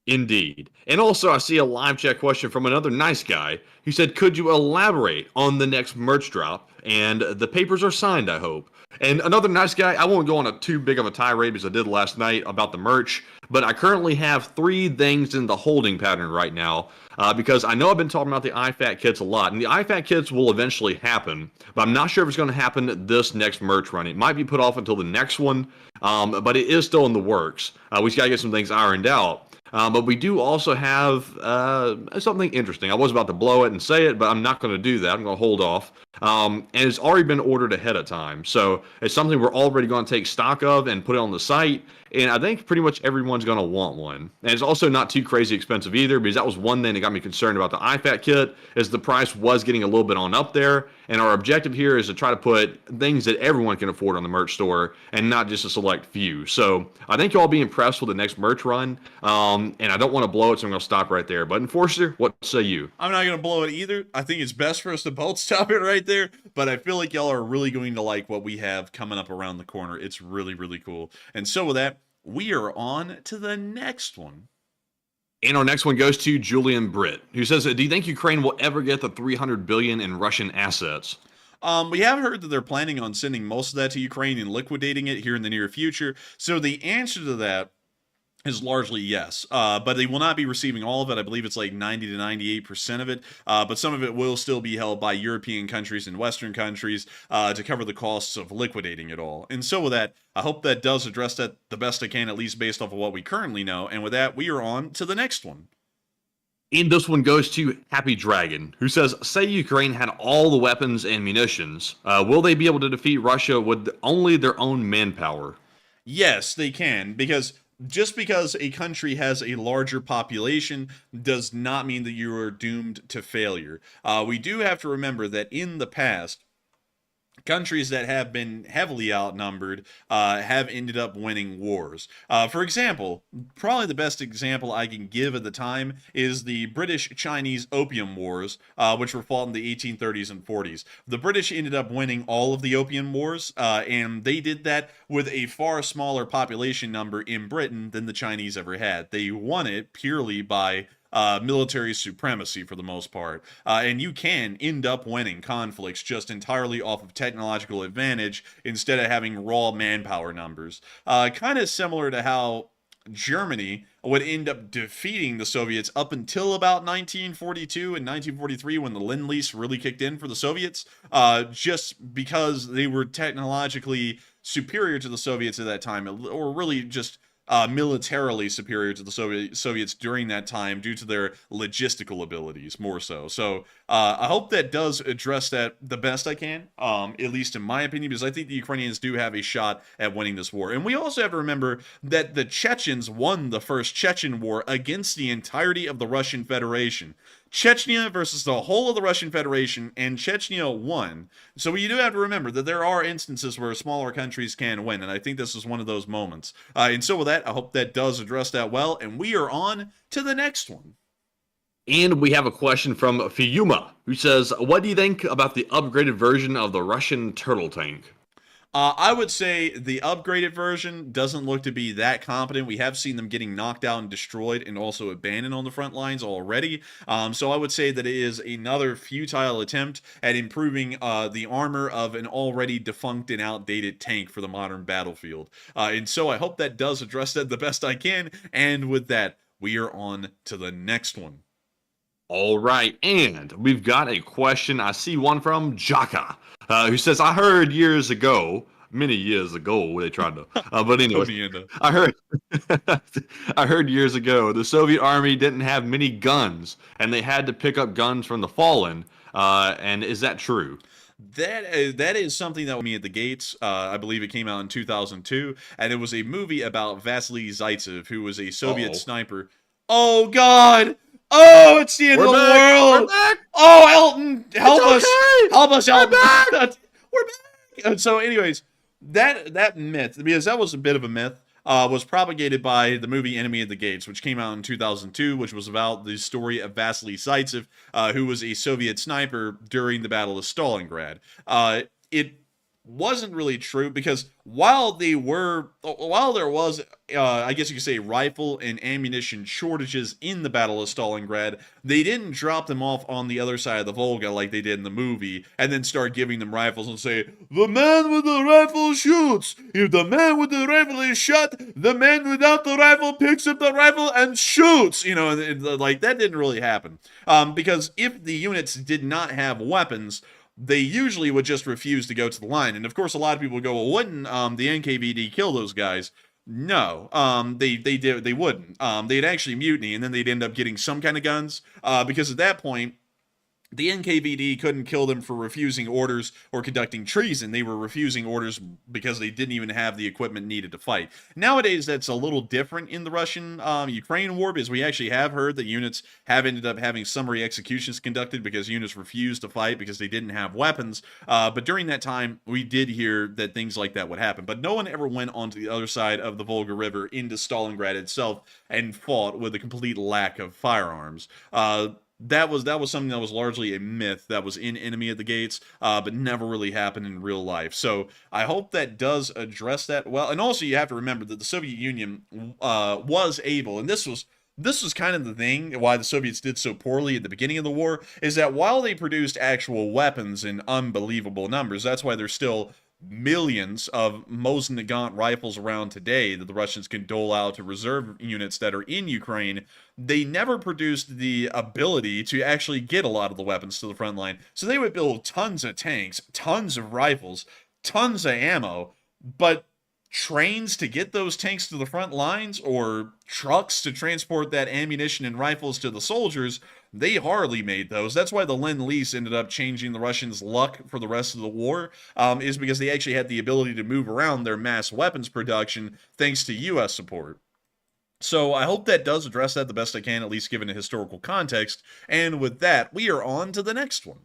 Indeed. And also, I see a live chat question from another nice guy who said, could you elaborate on the next merch drop? And the papers are signed, I hope. And another nice guy, I won't go on a too big of a tirade as I did last night about the merch, but I currently have 3 things in the holding pattern right now, because I know I've been talking about the IFAT kits a lot, and the IFAT kits will eventually happen, but I'm not sure if it's going to happen this next merch run. It might be put off until the next one, but it is still in the works. We just got to get some things ironed out. But we do also have something interesting. I was about to blow it and say it, but I'm not going to do that. I'm going to hold off. And it's already been ordered ahead of time. So it's something we're already going to take stock of and put it on the site. And I think pretty much everyone's going to want one. And it's also not too crazy expensive either, because that was one thing that got me concerned about the IFAT kit, is the price was getting a little bit on up there. And our objective here is to try to put things that everyone can afford on the merch store and not just a select few. So I think you'll all be impressed with the next merch run. And I don't want to blow it, so I'm going to stop right there. But Enforcer, what say you? I'm not going to blow it either. I think it's best for us to both stop it right there. But I feel like y'all are really going to like what we have coming up around the corner. It's really, really cool. And so with that, we are on to the next one. And our next one goes to Julian Britt, who says, do you think Ukraine will ever get the $300 billion in Russian assets? We have heard that they're planning on sending most of that to Ukraine and liquidating it here in the near future. So the answer to that is largely yes, but they will not be receiving all of it. I believe it's like 90 to 98% of it, but some of it will still be held by European countries and Western countries to cover the costs of liquidating it all. And so with that, I hope that does address that the best I can, at least based off of what we currently know. And with that, we are on to the next one. And this one goes to Happy Dragon, who says, say Ukraine had all the weapons and munitions, will they be able to defeat Russia with only their own manpower? Yes, they can, because just because a country has a larger population does not mean that you are doomed to failure. We do have to remember that in the past, countries that have been heavily outnumbered have ended up winning wars. For example, probably the best example I can give at the time is the British-Chinese Opium Wars, which were fought in the 1830s and 40s. The British ended up winning all of the Opium Wars, and they did that with a far smaller population number in Britain than the Chinese ever had. They won it purely by military supremacy for the most part. And you can end up winning conflicts just entirely off of technological advantage instead of having raw manpower numbers. Kind of similar to how Germany would end up defeating the Soviets up until about 1942 and 1943 when the Lend-Lease really kicked in for the Soviets, just because they were technologically superior to the Soviets at that time, or really just militarily superior to the Soviets during that time due to their logistical abilities more so. So I hope that does address that the best I can, at least in my opinion, because I think the Ukrainians do have a shot at winning this war. And we also have to remember that the Chechens won the first Chechen war against the entirety of the Russian Federation. Chechnya versus the whole of the Russian Federation, and Chechnya won. So you do have to remember that there are instances where smaller countries can win, and I think this is one of those moments. And so with that, I hope that does address that well, and we are on to the next one. And we have a question from Fiyuma, who says, what do you think about the upgraded version of the Russian turtle tank? I would say the upgraded version doesn't look to be that competent. We have seen them getting knocked out and destroyed and also abandoned on the front lines already. So I would say that it is another futile attempt at improving the armor of an already defunct and outdated tank for the modern battlefield. And so I hope that does address that the best I can. And with that, we are on to the next one. All right, and we've got a question. I see one from Jaka, who says, I heard years ago, many years ago, they tried to, but anyway, I heard years ago, the Soviet army didn't have many guns, and they had to pick up guns from the fallen, and is that true? That is something that me at the gates. I believe it came out in 2002, and it was a movie about Vasily Zaitsev, who was a Soviet sniper. Oh, God! Oh, it's the end of the world! We're back! Oh, Elton, help us! Okay. Help us, Elton! We're back! We're back! So, anyways, that myth, because that was a bit of a myth, was propagated by the movie Enemy at the Gates, which came out in 2002, which was about the story of Vasily Zaitsev, who was a Soviet sniper during the Battle of Stalingrad. It wasn't really true because while there was, I guess you could say, rifle and ammunition shortages in the Battle of Stalingrad, they didn't drop them off on the other side of the Volga like they did in the movie and then start giving them rifles and say, the man with the rifle shoots. If the man with the rifle is shot, the man without the rifle picks up the rifle and shoots. You know, like that didn't really happen. Because if the units did not have weapons, they usually would just refuse to go to the line. And of course, a lot of people would go, well, wouldn't the NKVD kill those guys? No, they wouldn't. They'd actually mutiny, and then they'd end up getting some kind of guns, because at that point, the NKVD couldn't kill them for refusing orders or conducting treason. They were refusing orders because they didn't even have the equipment needed to fight. Nowadays, that's a little different in the Russian-Ukraine war, because we actually have heard that units have ended up having summary executions conducted because units refused to fight because they didn't have weapons. But during that time, we did hear that things like that would happen. But no one ever went onto the other side of the Volga River into Stalingrad itself and fought with a complete lack of firearms. That was something that was largely a myth that was in Enemy at the Gates, but never really happened in real life. So I hope that does address that well. And also you have to remember that the Soviet Union was able, and this was kind of the thing why the Soviets did so poorly at the beginning of the war, is that while they produced actual weapons in unbelievable numbers, that's why there's still millions of Mosin-Nagant rifles around today that the Russians can dole out to reserve units that are in Ukraine. They never produced the ability to actually get a lot of the weapons to the front line. So they would build tons of tanks, tons of rifles, tons of ammo, but trains to get those tanks to the front lines or trucks to transport that ammunition and rifles to the soldiers, they hardly made those. That's why the Lend-Lease ended up changing the Russians' luck for the rest of the war, is because they actually had the ability to move around their mass weapons production thanks to U.S. support. So I hope that does address that the best I can, at least given a historical context. And with that, we are on to the next one.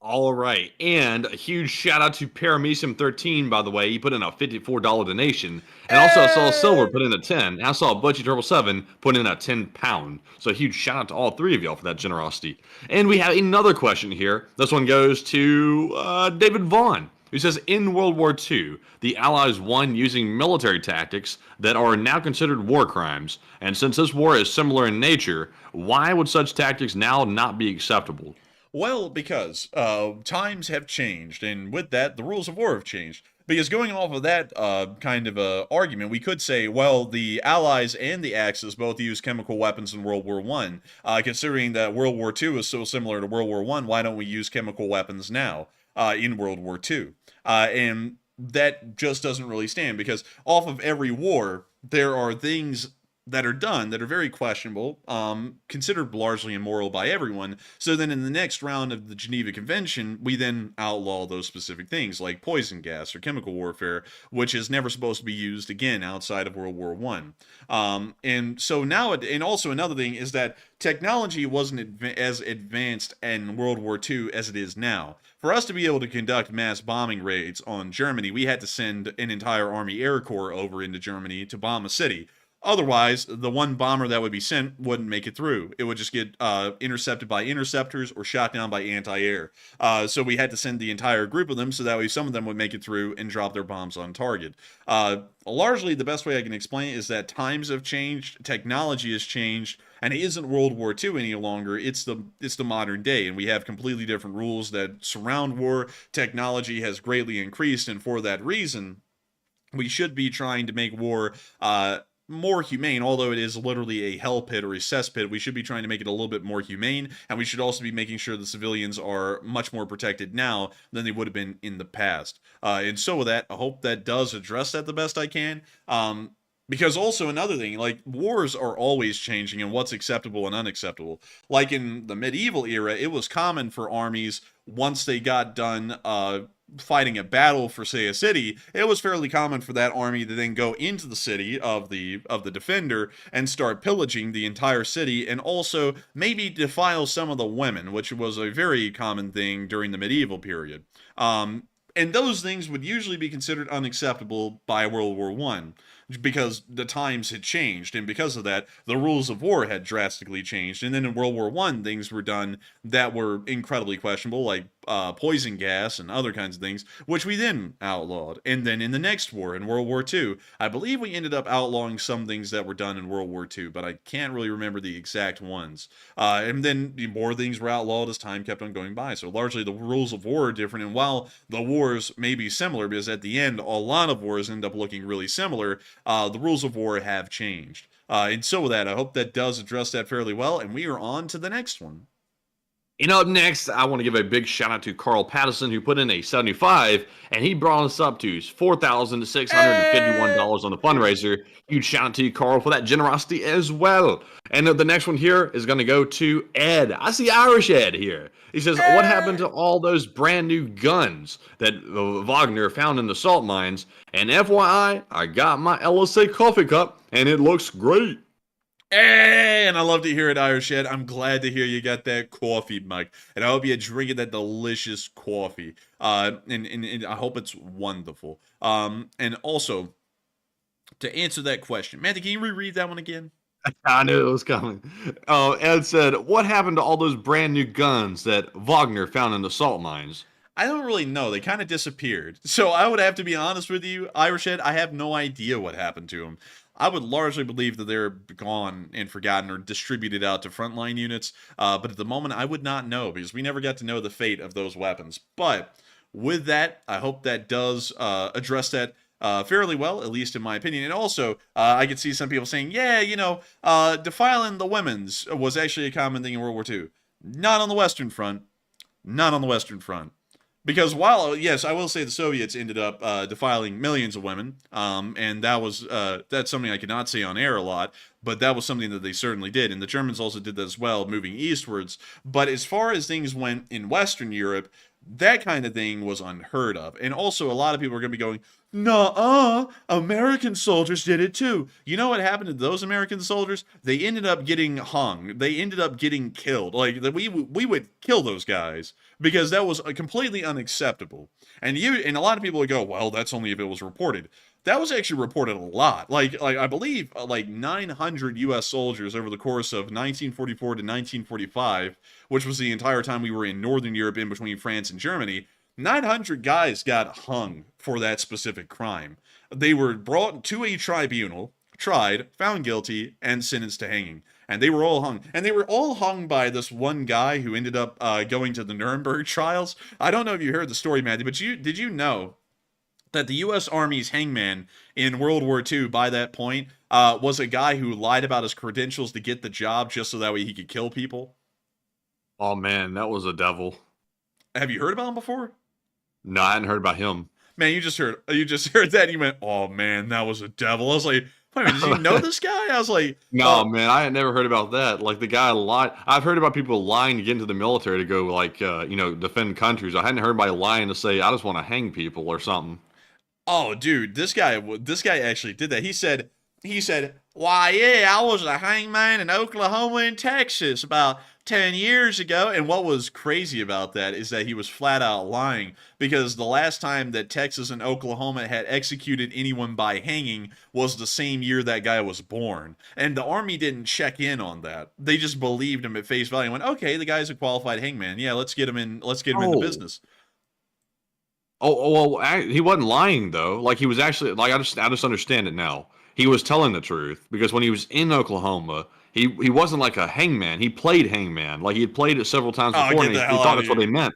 All right, and a huge shout out to Paramecium13, by the way. He put in a $54 donation. And also I saw Silver put in a 10. And I saw Butchie Turtle 7 put in a 10 pound. So a huge shout out to all three of y'all for that generosity. And we have another question here. This one goes to David Vaughn, who says, in World War II, the Allies won using military tactics that are now considered war crimes. And since this war is similar in nature, why would such tactics now not be acceptable? Well, because times have changed, and with that, the rules of war have changed. Because going off of that kind of argument, we could say, well, the Allies and the Axis both used chemical weapons in World War One. Considering that World War II is so similar to World War One, why don't we use chemical weapons now in World War II? And that just doesn't really stand, because off of every war, there are things that are done that are very questionable, considered largely immoral by everyone. So then in the next round of the Geneva Convention, we then outlaw those specific things like poison gas or chemical warfare, which is never supposed to be used again outside of World War One. And so now, and also another thing is that technology wasn't as advanced in World War II as it is now. For us to be able to conduct mass bombing raids on Germany, we had to send an entire Army Air Corps over into Germany to bomb a city. Otherwise, the one bomber that would be sent wouldn't make it through. It would just get intercepted by interceptors or shot down by anti-air. So we had to send the entire group of them, so that way some of them would make it through and drop their bombs on target. Largely, the best way I can explain it is that times have changed, technology has changed, and it isn't World War II any longer. It's the modern day, and we have completely different rules that surround war. Technology has greatly increased, and for that reason, we should be trying to make war more humane. Although it is literally a hell pit or a cesspit, we should be trying to make it a little bit more humane, and we should also be making sure the civilians are much more protected now than they would have been in the past. And so with that, I hope that does address that the best I can. Because also another thing, like, wars are always changing and what's acceptable and unacceptable. Like in the medieval era, it was common for armies, once they got done fighting a battle for, say, a city, it was fairly common for that army to then go into the city of the defender and start pillaging the entire city, and also maybe defile some of the women, which was a very common thing during the medieval period. And those things would usually be considered unacceptable by World War One, because the times had changed, and because of that, the rules of war had drastically changed. And then in World War One, things were done that were incredibly questionable, like poison gas and other kinds of things, which we then outlawed. And then in the next war, in World War II, I believe we ended up outlawing some things that were done in World War II, but I can't really remember the exact ones. And then more things were outlawed as time kept on going by. So largely the rules of war are different, and while the wars may be similar, because at the end, a lot of wars end up looking really similar, the rules of war have changed. And so with that, I hope that does address that fairly well, and we are on to the next one. And up next, I want to give a big shout out to Carl Patterson, who put in a 75, and he brought us up to $4,651 on the fundraiser. Huge shout out to you, Carl, for that generosity as well. And the next one here is going to go to Ed. I see Irish Ed here. He says, what happened to all those brand new guns that Wagner found in the salt mines? And FYI, I got my LSA coffee cup, and it looks great. And I love to hear it, Irish Ed. I'm glad to hear you got that coffee, Mike. And I hope you're drinking that delicious coffee. And I hope it's wonderful. And also, to answer that question, Matthew, can you reread that one again? I knew it was coming. Ed said, what happened to all those brand new guns that Wagner found in the salt mines? I don't really know. They kind of disappeared. So I would have to be honest with you, Irish Ed, I have no idea what happened to them. I would largely believe that they're gone and forgotten or distributed out to frontline units. But at the moment, I would not know, because we never got to know the fate of those weapons. But with that, I hope that does address that fairly well, at least in my opinion. And also, I could see some people saying, yeah, you know, defiling the women's was actually a common thing in World War II. Not on the Western Front. Not on the Western Front. Because while, yes, I will say the Soviets ended up defiling millions of women, and that's something I could not say on air a lot, but that was something that they certainly did. And the Germans also did that as well, moving eastwards. But as far as things went in Western Europe, that kind of thing was unheard of. And also, a lot of people are going to be going, nuh-uh, American soldiers did it too. You know what happened to those American soldiers? They ended up getting hung. They ended up getting killed. Like, we would kill those guys, because that was completely unacceptable. And a lot of people would go, well, that's only if it was reported. That was actually reported a lot. Like I believe like 900 U.S. soldiers over the course of 1944 to 1945, which was the entire time we were in Northern Europe in between France and Germany. 900 guys got hung for that specific crime. They were brought to a tribunal, tried, found guilty, and sentenced to hanging. And they were all hung. And they were all hung by this one guy who ended up going to the Nuremberg trials. I don't know if you heard the story, Matthew, but did you know that the U.S. Army's hangman in World War II, by that point, was a guy who lied about his credentials to get the job just so that way he could kill people. Oh man, that was a devil. Have you heard about him before? No, I hadn't heard about him. Man, you just heard that and you went, oh man, that was a devil. I was like, wait a minute, did you know this guy? I was like, no, man, I had never heard about that. Like the guy lied. I've heard about people lying to get into the military to go like, defend countries. I hadn't heard anybody lying to say, I just want to hang people or something. oh dude, this guy actually did that. He said, why yeah, I was a hangman in Oklahoma and Texas about 10 years ago. And what was crazy about that is that he was flat out lying, because the last time that Texas and Oklahoma had executed anyone by hanging was the same year that guy was born. And the Army didn't check in on that. They just believed him at face value and went, okay, the guy's a qualified hangman. Yeah, let's get him in the business. Oh, well, he wasn't lying though. Like he was actually like I just understand it now. He was telling the truth, because when he was in Oklahoma, he wasn't like a hangman. He played hangman. Like he had played it several times before, and he thought that's what they meant.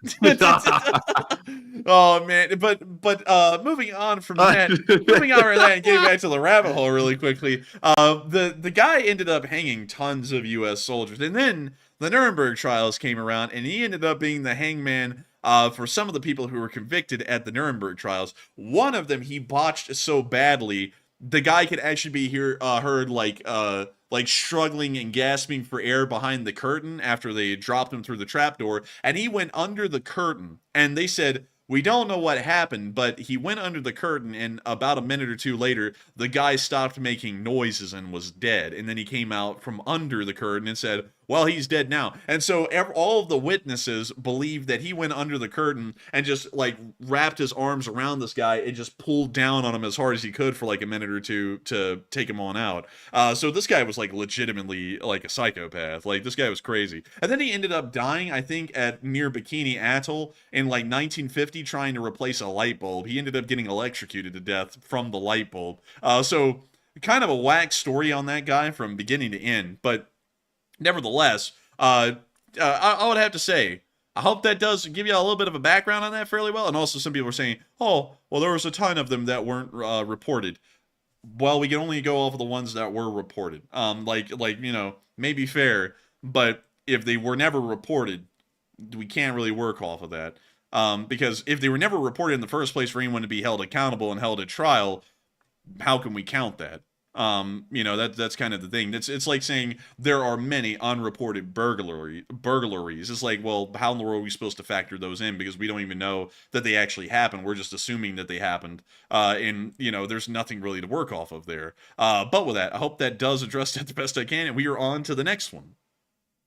Oh man, but moving on from that, and getting back to the rabbit hole really quickly. The guy ended up hanging tons of U.S. soldiers, and then the Nuremberg trials came around, and he ended up being the hangman for some of the people who were convicted at the Nuremberg trials. One of them he botched so badly, the guy could actually be heard like struggling and gasping for air behind the curtain after they dropped him through the trapdoor, and he went under the curtain, and they said, we don't know what happened, but he went under the curtain, and about a minute or two later, the guy stopped making noises and was dead. And then he came out from under the curtain and said, well, he's dead now. And so all of the witnesses believe that he went under the curtain and just like wrapped his arms around this guy and just pulled down on him as hard as he could for like a minute or two to take him on out. So this guy was like legitimately like a psychopath. Like this guy was crazy. And then he ended up dying, I think, at near Bikini Atoll in like 1950 trying to replace a light bulb. He ended up getting electrocuted to death from the light bulb. So kind of a whack story on that guy from beginning to end. But nevertheless, I would have to say, I hope that does give you a little bit of a background on that fairly well. And also some people are saying, oh, well, there was a ton of them that weren't reported. Well, we can only go off of the ones that were reported. Maybe fair, but if they were never reported, we can't really work off of that. Because if they were never reported in the first place for anyone to be held accountable and held at trial, how can we count that? That's kind of the thing. It's like saying there are many unreported burglaries. It's like, well, how in the world are we supposed to factor those in? Because we don't even know that they actually happened. We're just assuming that they happened. There's nothing really to work off of there. But with that, I hope that does address that the best I can. And we are on to the next one.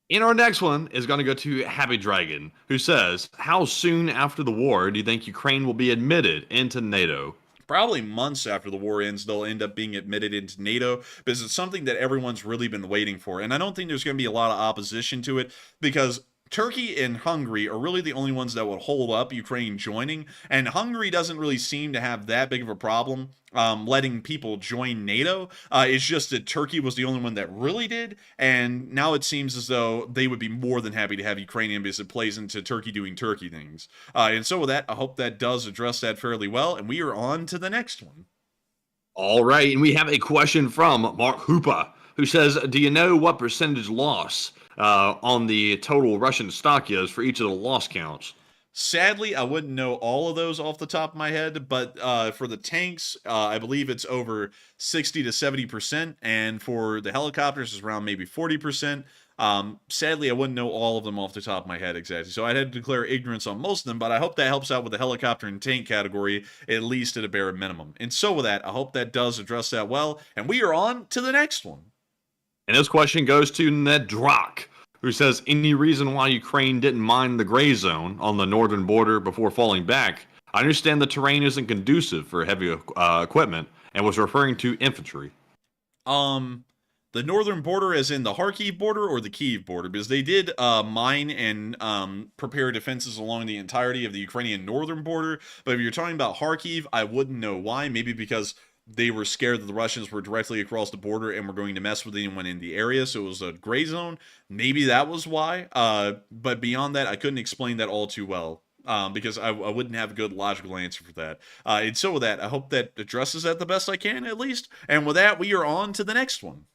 In our next one is going to go to Happy Dragon, who says, how soon after the war do you think Ukraine will be admitted into NATO? Probably months after the war ends, they'll end up being admitted into NATO, because it's something that everyone's really been waiting for. And I don't think there's going to be a lot of opposition to it, because Turkey and Hungary are really the only ones that would hold up Ukraine joining, and Hungary doesn't really seem to have that big of a problem letting people join NATO. It's just that Turkey was the only one that really did, and now it seems as though they would be more than happy to have Ukrainian, because it plays into Turkey doing Turkey things. And so with that, I hope that does address that fairly well, and we are on to the next one. All right, and we have a question from Mark Hoopa, who says, do you know what percentage loss on the total Russian stock is for each of the loss counts? Sadly, I wouldn't know all of those off the top of my head, but for the tanks, I believe it's over 60 to 70%, and for the helicopters, it's around maybe 40%. Sadly, I wouldn't know all of them off the top of my head exactly, so I'd have to declare ignorance on most of them, but I hope that helps out with the helicopter and tank category, at least at a bare minimum. And so with that, I hope that does address that well, and we are on to the next one. And this question goes to Ned Drock, who says, any reason why Ukraine didn't mine the gray zone on the northern border before falling back? I understand the terrain isn't conducive for heavy equipment, and was referring to infantry. The northern border as in the Kharkiv border or the Kyiv border? Because they did mine and prepare defenses along the entirety of the Ukrainian northern border. But if you're talking about Kharkiv, I wouldn't know why. Maybe because they were scared that the Russians were directly across the border and were going to mess with anyone in the area, so it was a gray zone. Maybe that was why. But beyond that, I couldn't explain that all too well. because I wouldn't have a good logical answer for that. And so with that, I hope that addresses that the best I can, at least. And with that, we are on to the next one.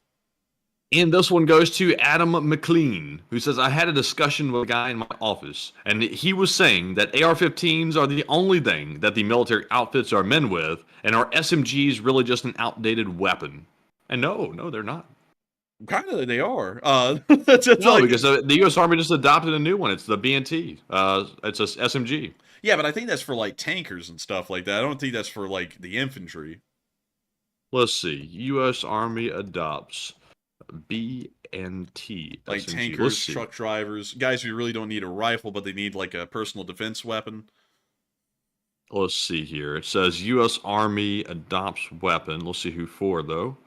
And this one goes to Adam McLean, who says, I had a discussion with a guy in my office, and he was saying that AR-15s are the only thing that the military outfits our men with, and our SMGs really just an outdated weapon. And no, they're not. Kind of, they are. Because the U.S. Army just adopted a new one. It's the BNT. It's a SMG. Yeah, but I think that's for, like, tankers and stuff like that. I don't think that's for, like, the infantry. Let's see. U.S. Army adopts BNT. Like SMG. tankers, truck drivers, guys who really don't need a rifle, but they need, like, a personal defense weapon. Let's see here. It says U.S. Army adopts weapon. Let's see who for, though.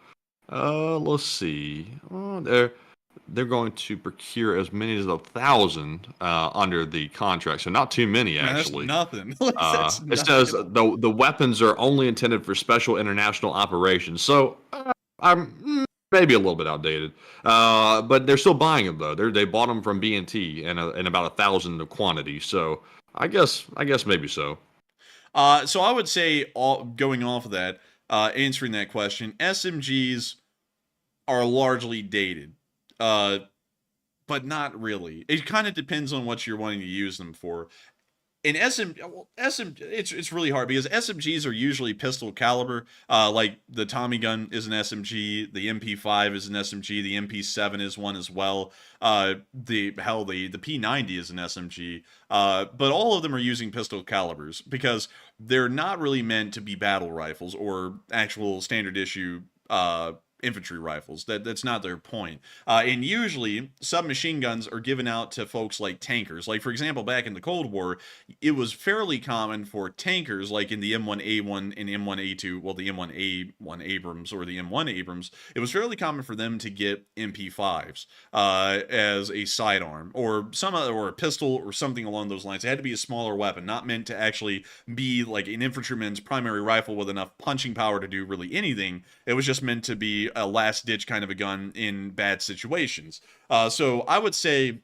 Let's see. Oh, they're going to procure as many as 1,000 under the contract, so not too many actually. That's nothing. It says the weapons are only intended for special international operations, so I'm maybe a little bit outdated. But they're still buying them though. They bought them from BNT in about 1,000 quantity, so I guess maybe so. So I would say, going off of that, answering that question, SMGs are largely dated, but not really. It kind of depends on what you're wanting to use them for. In it's really hard because SMGs are usually pistol caliber. Like the Tommy gun is an SMG, the MP5 is an SMG, the MP7 is one as well. The P90 is an SMG. But all of them are using pistol calibers because they're not really meant to be battle rifles or actual standard issue infantry rifles. That's not their point. And usually submachine guns are given out to folks like tankers. Like, for example, back in the Cold War, it was fairly common for tankers, like in the M1A1 and M1A2, well, the M1A1 Abrams or the M1 Abrams, it was fairly common for them to get MP5s as a sidearm or or a pistol or something along those lines. It had to be a smaller weapon, not meant to actually be like an infantryman's primary rifle with enough punching power to do really anything. It was just meant to be a last-ditch kind of a gun in bad situations. So I would say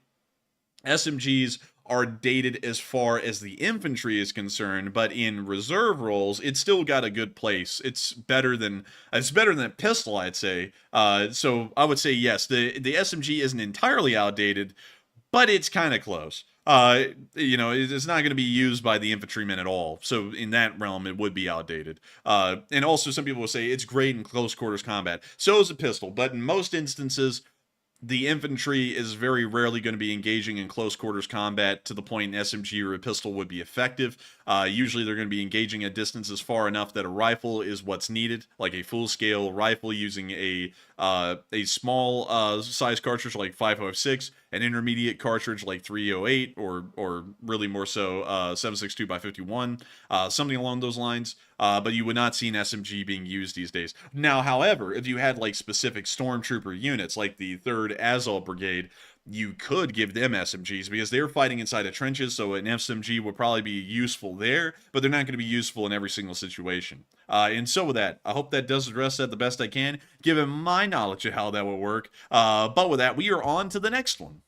SMGs are dated as far as the infantry is concerned, but in reserve roles, it's still got a good place. It's better than a pistol, I'd say. So I would say yes, the SMG isn't entirely outdated, but it's kind of close. It's not going to be used by the infantrymen at all. So in that realm, it would be outdated. And also some people will say it's great in close quarters combat. So is a pistol, but in most instances, the infantry is very rarely going to be engaging in close quarters combat to the point an SMG or a pistol would be effective. Usually they're going to be engaging at distances far enough that a rifle is what's needed, like a full-scale rifle using a small size cartridge like 5.56, an intermediate cartridge like 308, or really more so 7.62 by 51, something along those lines. But you would not see an SMG being used these days. Now, however, if you had like specific stormtrooper units, like the 3rd Azov Brigade, you could give them SMGs because they're fighting inside of trenches, so an SMG would probably be useful there, but they're not going to be useful in every single situation. And so with that, I hope that does address that the best I can, given my knowledge of how that would work. But with that, we are on to the next one.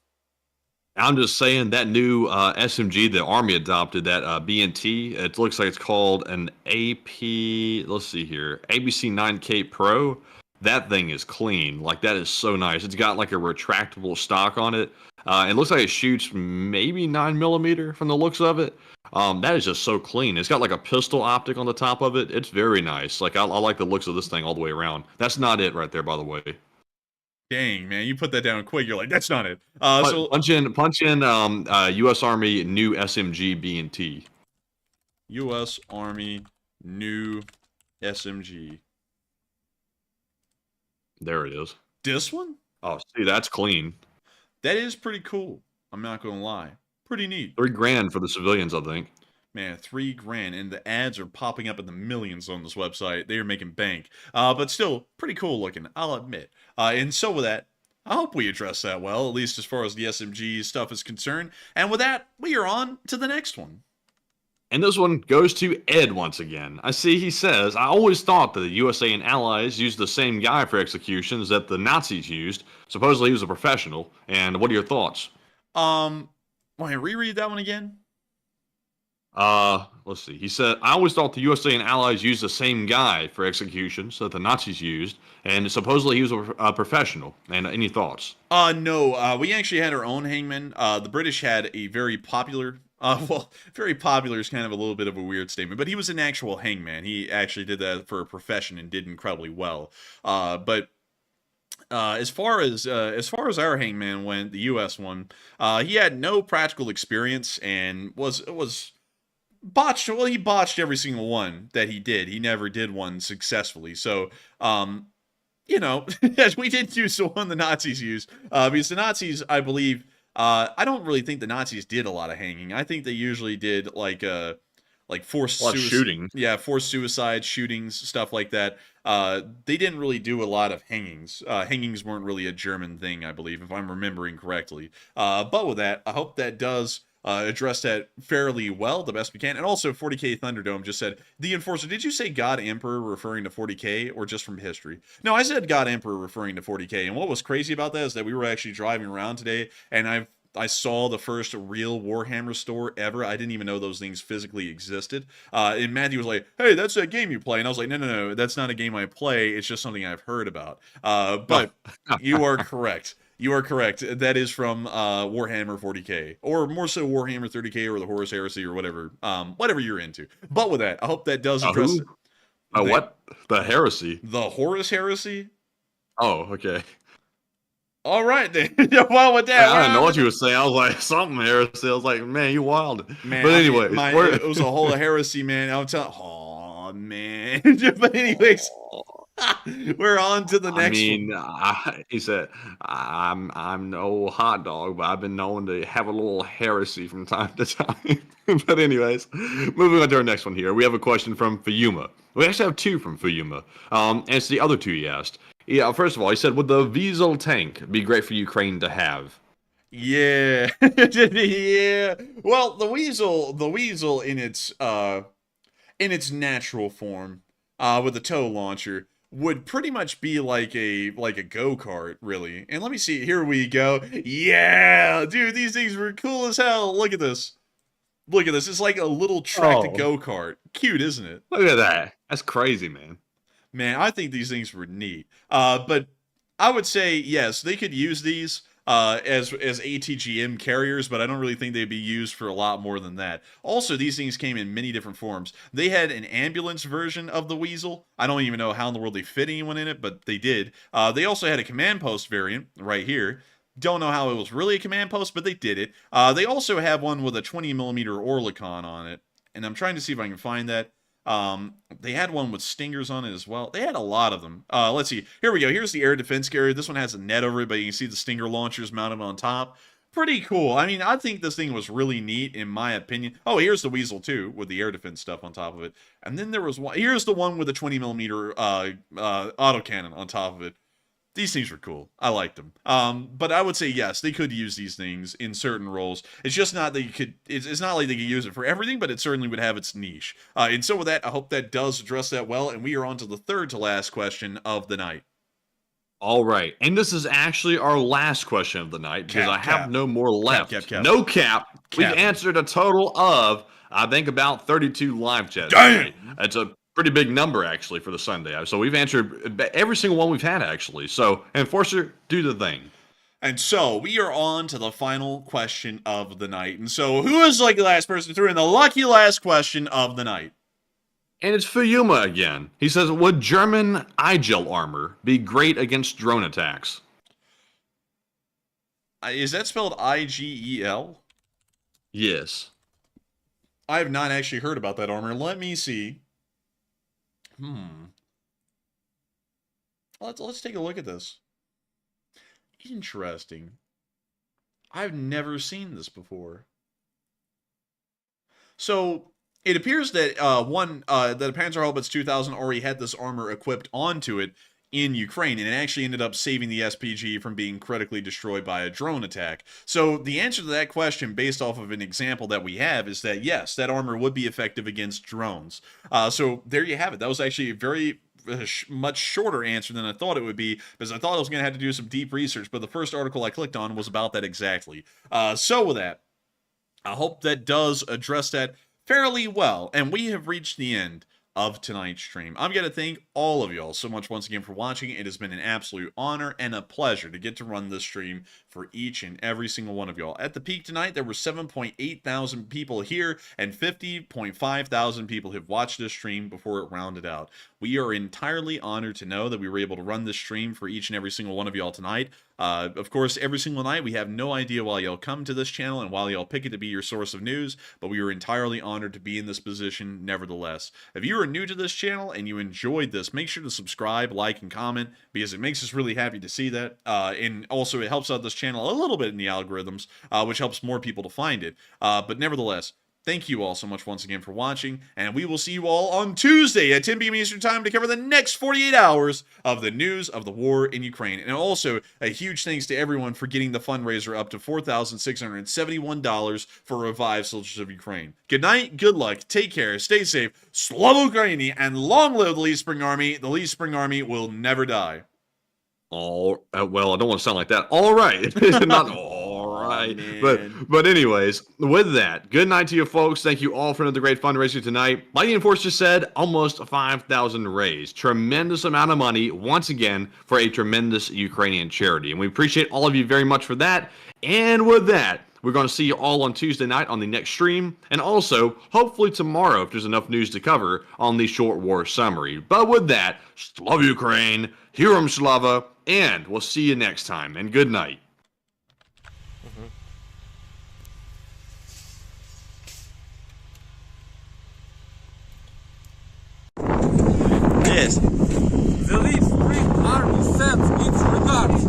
I'm just saying that new SMG the Army adopted, that BNT, it looks like it's called an AP, let's see here, ABC 9K Pro. That thing is clean. Like, that is so nice. It's got like a retractable stock on it. It looks like it shoots maybe 9mm from the looks of it. That is just so clean. It's got like a pistol optic on the top of it. It's very nice. Like, I like the looks of this thing all the way around. That's not it right there, by the way. Dang, man, you put that down quick. You're like, that's not it. Punch in U.S. Army new SMG BNT. U.S. Army new SMG. There it is. This one? Oh, see, that's clean. That is pretty cool. I'm not going to lie. Pretty neat. $3,000 for the civilians, I think. Man, $3,000, and the ads are popping up in the millions on this website. They are making bank. But still, pretty cool looking, I'll admit. And so with that, I hope we address that well, at least as far as the SMG stuff is concerned. And with that, we are on to the next one. And this one goes to Ed once again. I see he says, I always thought that the USA and allies used the same guy for executions that the Nazis used. Supposedly he was a professional. And what are your thoughts? Want to reread that one again? Let's see. He said, I always thought the USA and allies used the same guy for executions that the Nazis used, and supposedly he was a professional. And any thoughts? No, we actually had our own hangman. The British had a very popular, well, very popular is kind of a little bit of a weird statement, but he was an actual hangman. He actually did that for a profession and did incredibly well. But as far as our hangman went, the U.S. one, he had no practical experience and was botched. Well, he botched every single one that he did. He never did one successfully. So, you know, we did use the one the Nazis used, because the Nazis, I believe, I don't really think the Nazis did a lot of hanging. I think they usually did like forced shooting. Yeah, forced suicide, shootings, stuff like that. They didn't really do a lot of hangings. Hangings weren't really a German thing, I believe, if I'm remembering correctly. But with that, I hope that does address that fairly well, the best we can. And also, 40K Thunderdome just said, the Enforcer, did you say God Emperor referring to 40K or just from history? No, I said God Emperor referring to 40K. And what was crazy about that is that we were actually driving around today, and I saw the first real Warhammer store ever. I didn't even know those things physically existed. And Matthew was like, hey, that's that game you play. And I was like, no, that's not a game I play. It's just something I've heard about. But you are correct. You are correct. That is from Warhammer 40K, or more so Warhammer 30K, or the Horus Heresy, or whatever you're into. But with that, I hope that does address What? The heresy? The Horus Heresy? Oh, okay. All right, then. Well, with that, I didn't know what you were saying. I was like, something heresy. I was like, man, you wild. Man, but anyway, it was a whole heresy, man. I'm telling. Oh man. But anyways, we're on to the next. He said, I'm no hot dog, but I've been known to have a little heresy from time to time. But anyways, moving on to our next one here. We have a question from Fuyuma. We actually have two from Fuyuma. And it's the other two he asked. Yeah, first of all, he said, would the Weasel tank be great for Ukraine to have? Yeah. Yeah. Well, the Weasel in its natural form, with a tow launcher, would pretty much be like a go-kart, really. And let me see, here we go. Yeah! Dude, these things were cool as hell. Look at this. Look at this. It's like a little tracked go-kart. Cute, isn't it? Look at that. That's crazy, man. Man, I think these things were neat. But I would say, yes, they could use these as ATGM carriers, but I don't really think they'd be used for a lot more than that. Also, these things came in many different forms. They had an ambulance version of the Weasel. I don't even know how in the world they fit anyone in it, but they did. They also had a command post variant right here. Don't know how it was really a command post, but they did it. They also have one with a 20mm Oerlikon on it, and I'm trying to see if I can find that. They had one with stingers on it as well. They had a lot of them. Let's see. Here we go. Here's the air defense carrier. This one has a net over it, but you can see the stinger launchers mounted on top. Pretty cool. I mean, I think this thing was really neat, in my opinion. Oh, here's the Weasel, too, with the air defense stuff on top of it. And then there was one. Here's the one with the 20mm autocannon on top of it. These things were cool. I liked them. But I would say, yes, they could use these things in certain roles. It's just not that you could, it's not like they could use it for everything, but it certainly would have its niche. And so with that, I hope that does address that well. And we are on to the third to last question of the night. All right. And this is actually our last question of the night, because I have no more left. No cap. We've answered a total of, I think, about 32 live chats. Damn! It's a pretty big number, actually, for the Sunday. So we've answered every single one we've had, actually. So, Enforcer, do the thing. And so we are on to the final question of the night. And so who is like the last person through in the lucky last question of the night? And it's Fuyuma again. He says, would German IGEL armor be great against drone attacks? Is that spelled IGEL? Yes. I have not actually heard about that armor. Let me see. Let's take a look at this. Interesting. I've never seen this before. So it appears that that a Panzerhaubitze 2000 already had this armor equipped onto it in Ukraine, and it actually ended up saving the SPG from being critically destroyed by a drone attack. So the answer to that question, based off of an example that we have, is that yes, that armor would be effective against drones. So there you have it. That was actually a very much shorter answer than I thought it would be, because I thought I was going to have to do some deep research, but the first article I clicked on was about that exactly. So with that, I hope that does address that fairly well, and we have reached the end of tonight's stream. I'm going to thank all of y'all so much once again for watching. It has been an absolute honor and a pleasure to get to run this stream for each and every single one of y'all. At the peak tonight, there were 7.8 thousand people here, and 50.5 thousand people have watched this stream before it rounded out. We are entirely honored to know that we were able to run this stream for each and every single one of y'all tonight. Of course, every single night, we have no idea why y'all come to this channel and why y'all pick it to be your source of news, but we are entirely honored to be in this position nevertheless. If you are new to this channel and you enjoyed this, make sure to subscribe, like, and comment, because it makes us really happy to see that. And also, it helps out this channel a little bit in the algorithms, which helps more people to find it. But nevertheless, thank you all so much once again for watching, and we will see you all on Tuesday at 10 p.m. Eastern Time to cover the next 48 hours of the news of the war in Ukraine. And also, a huge thanks to everyone for getting the fundraiser up to $4,671 for Revive Soldiers of Ukraine. Good night, good luck, take care, stay safe, Slava Ukraini, and long live the Lee Spring Army. The Lee Spring Army will never die. Well, I don't want to sound like that. All right. Not all right. But anyways, with that, good night to you folks. Thank you all for another great fundraiser tonight. Like the Enforcer said, almost 5,000 raised. Tremendous amount of money, once again, for a tremendous Ukrainian charity. And we appreciate all of you very much for that. And with that, we're going to see you all on Tuesday night on the next stream, and also, hopefully tomorrow, if there's enough news to cover, on the short war summary. But with that, Slava Ukraine, Heroem Slava, and we'll see you next time, and good night. Yes. The Lee Spring Army sends its regards.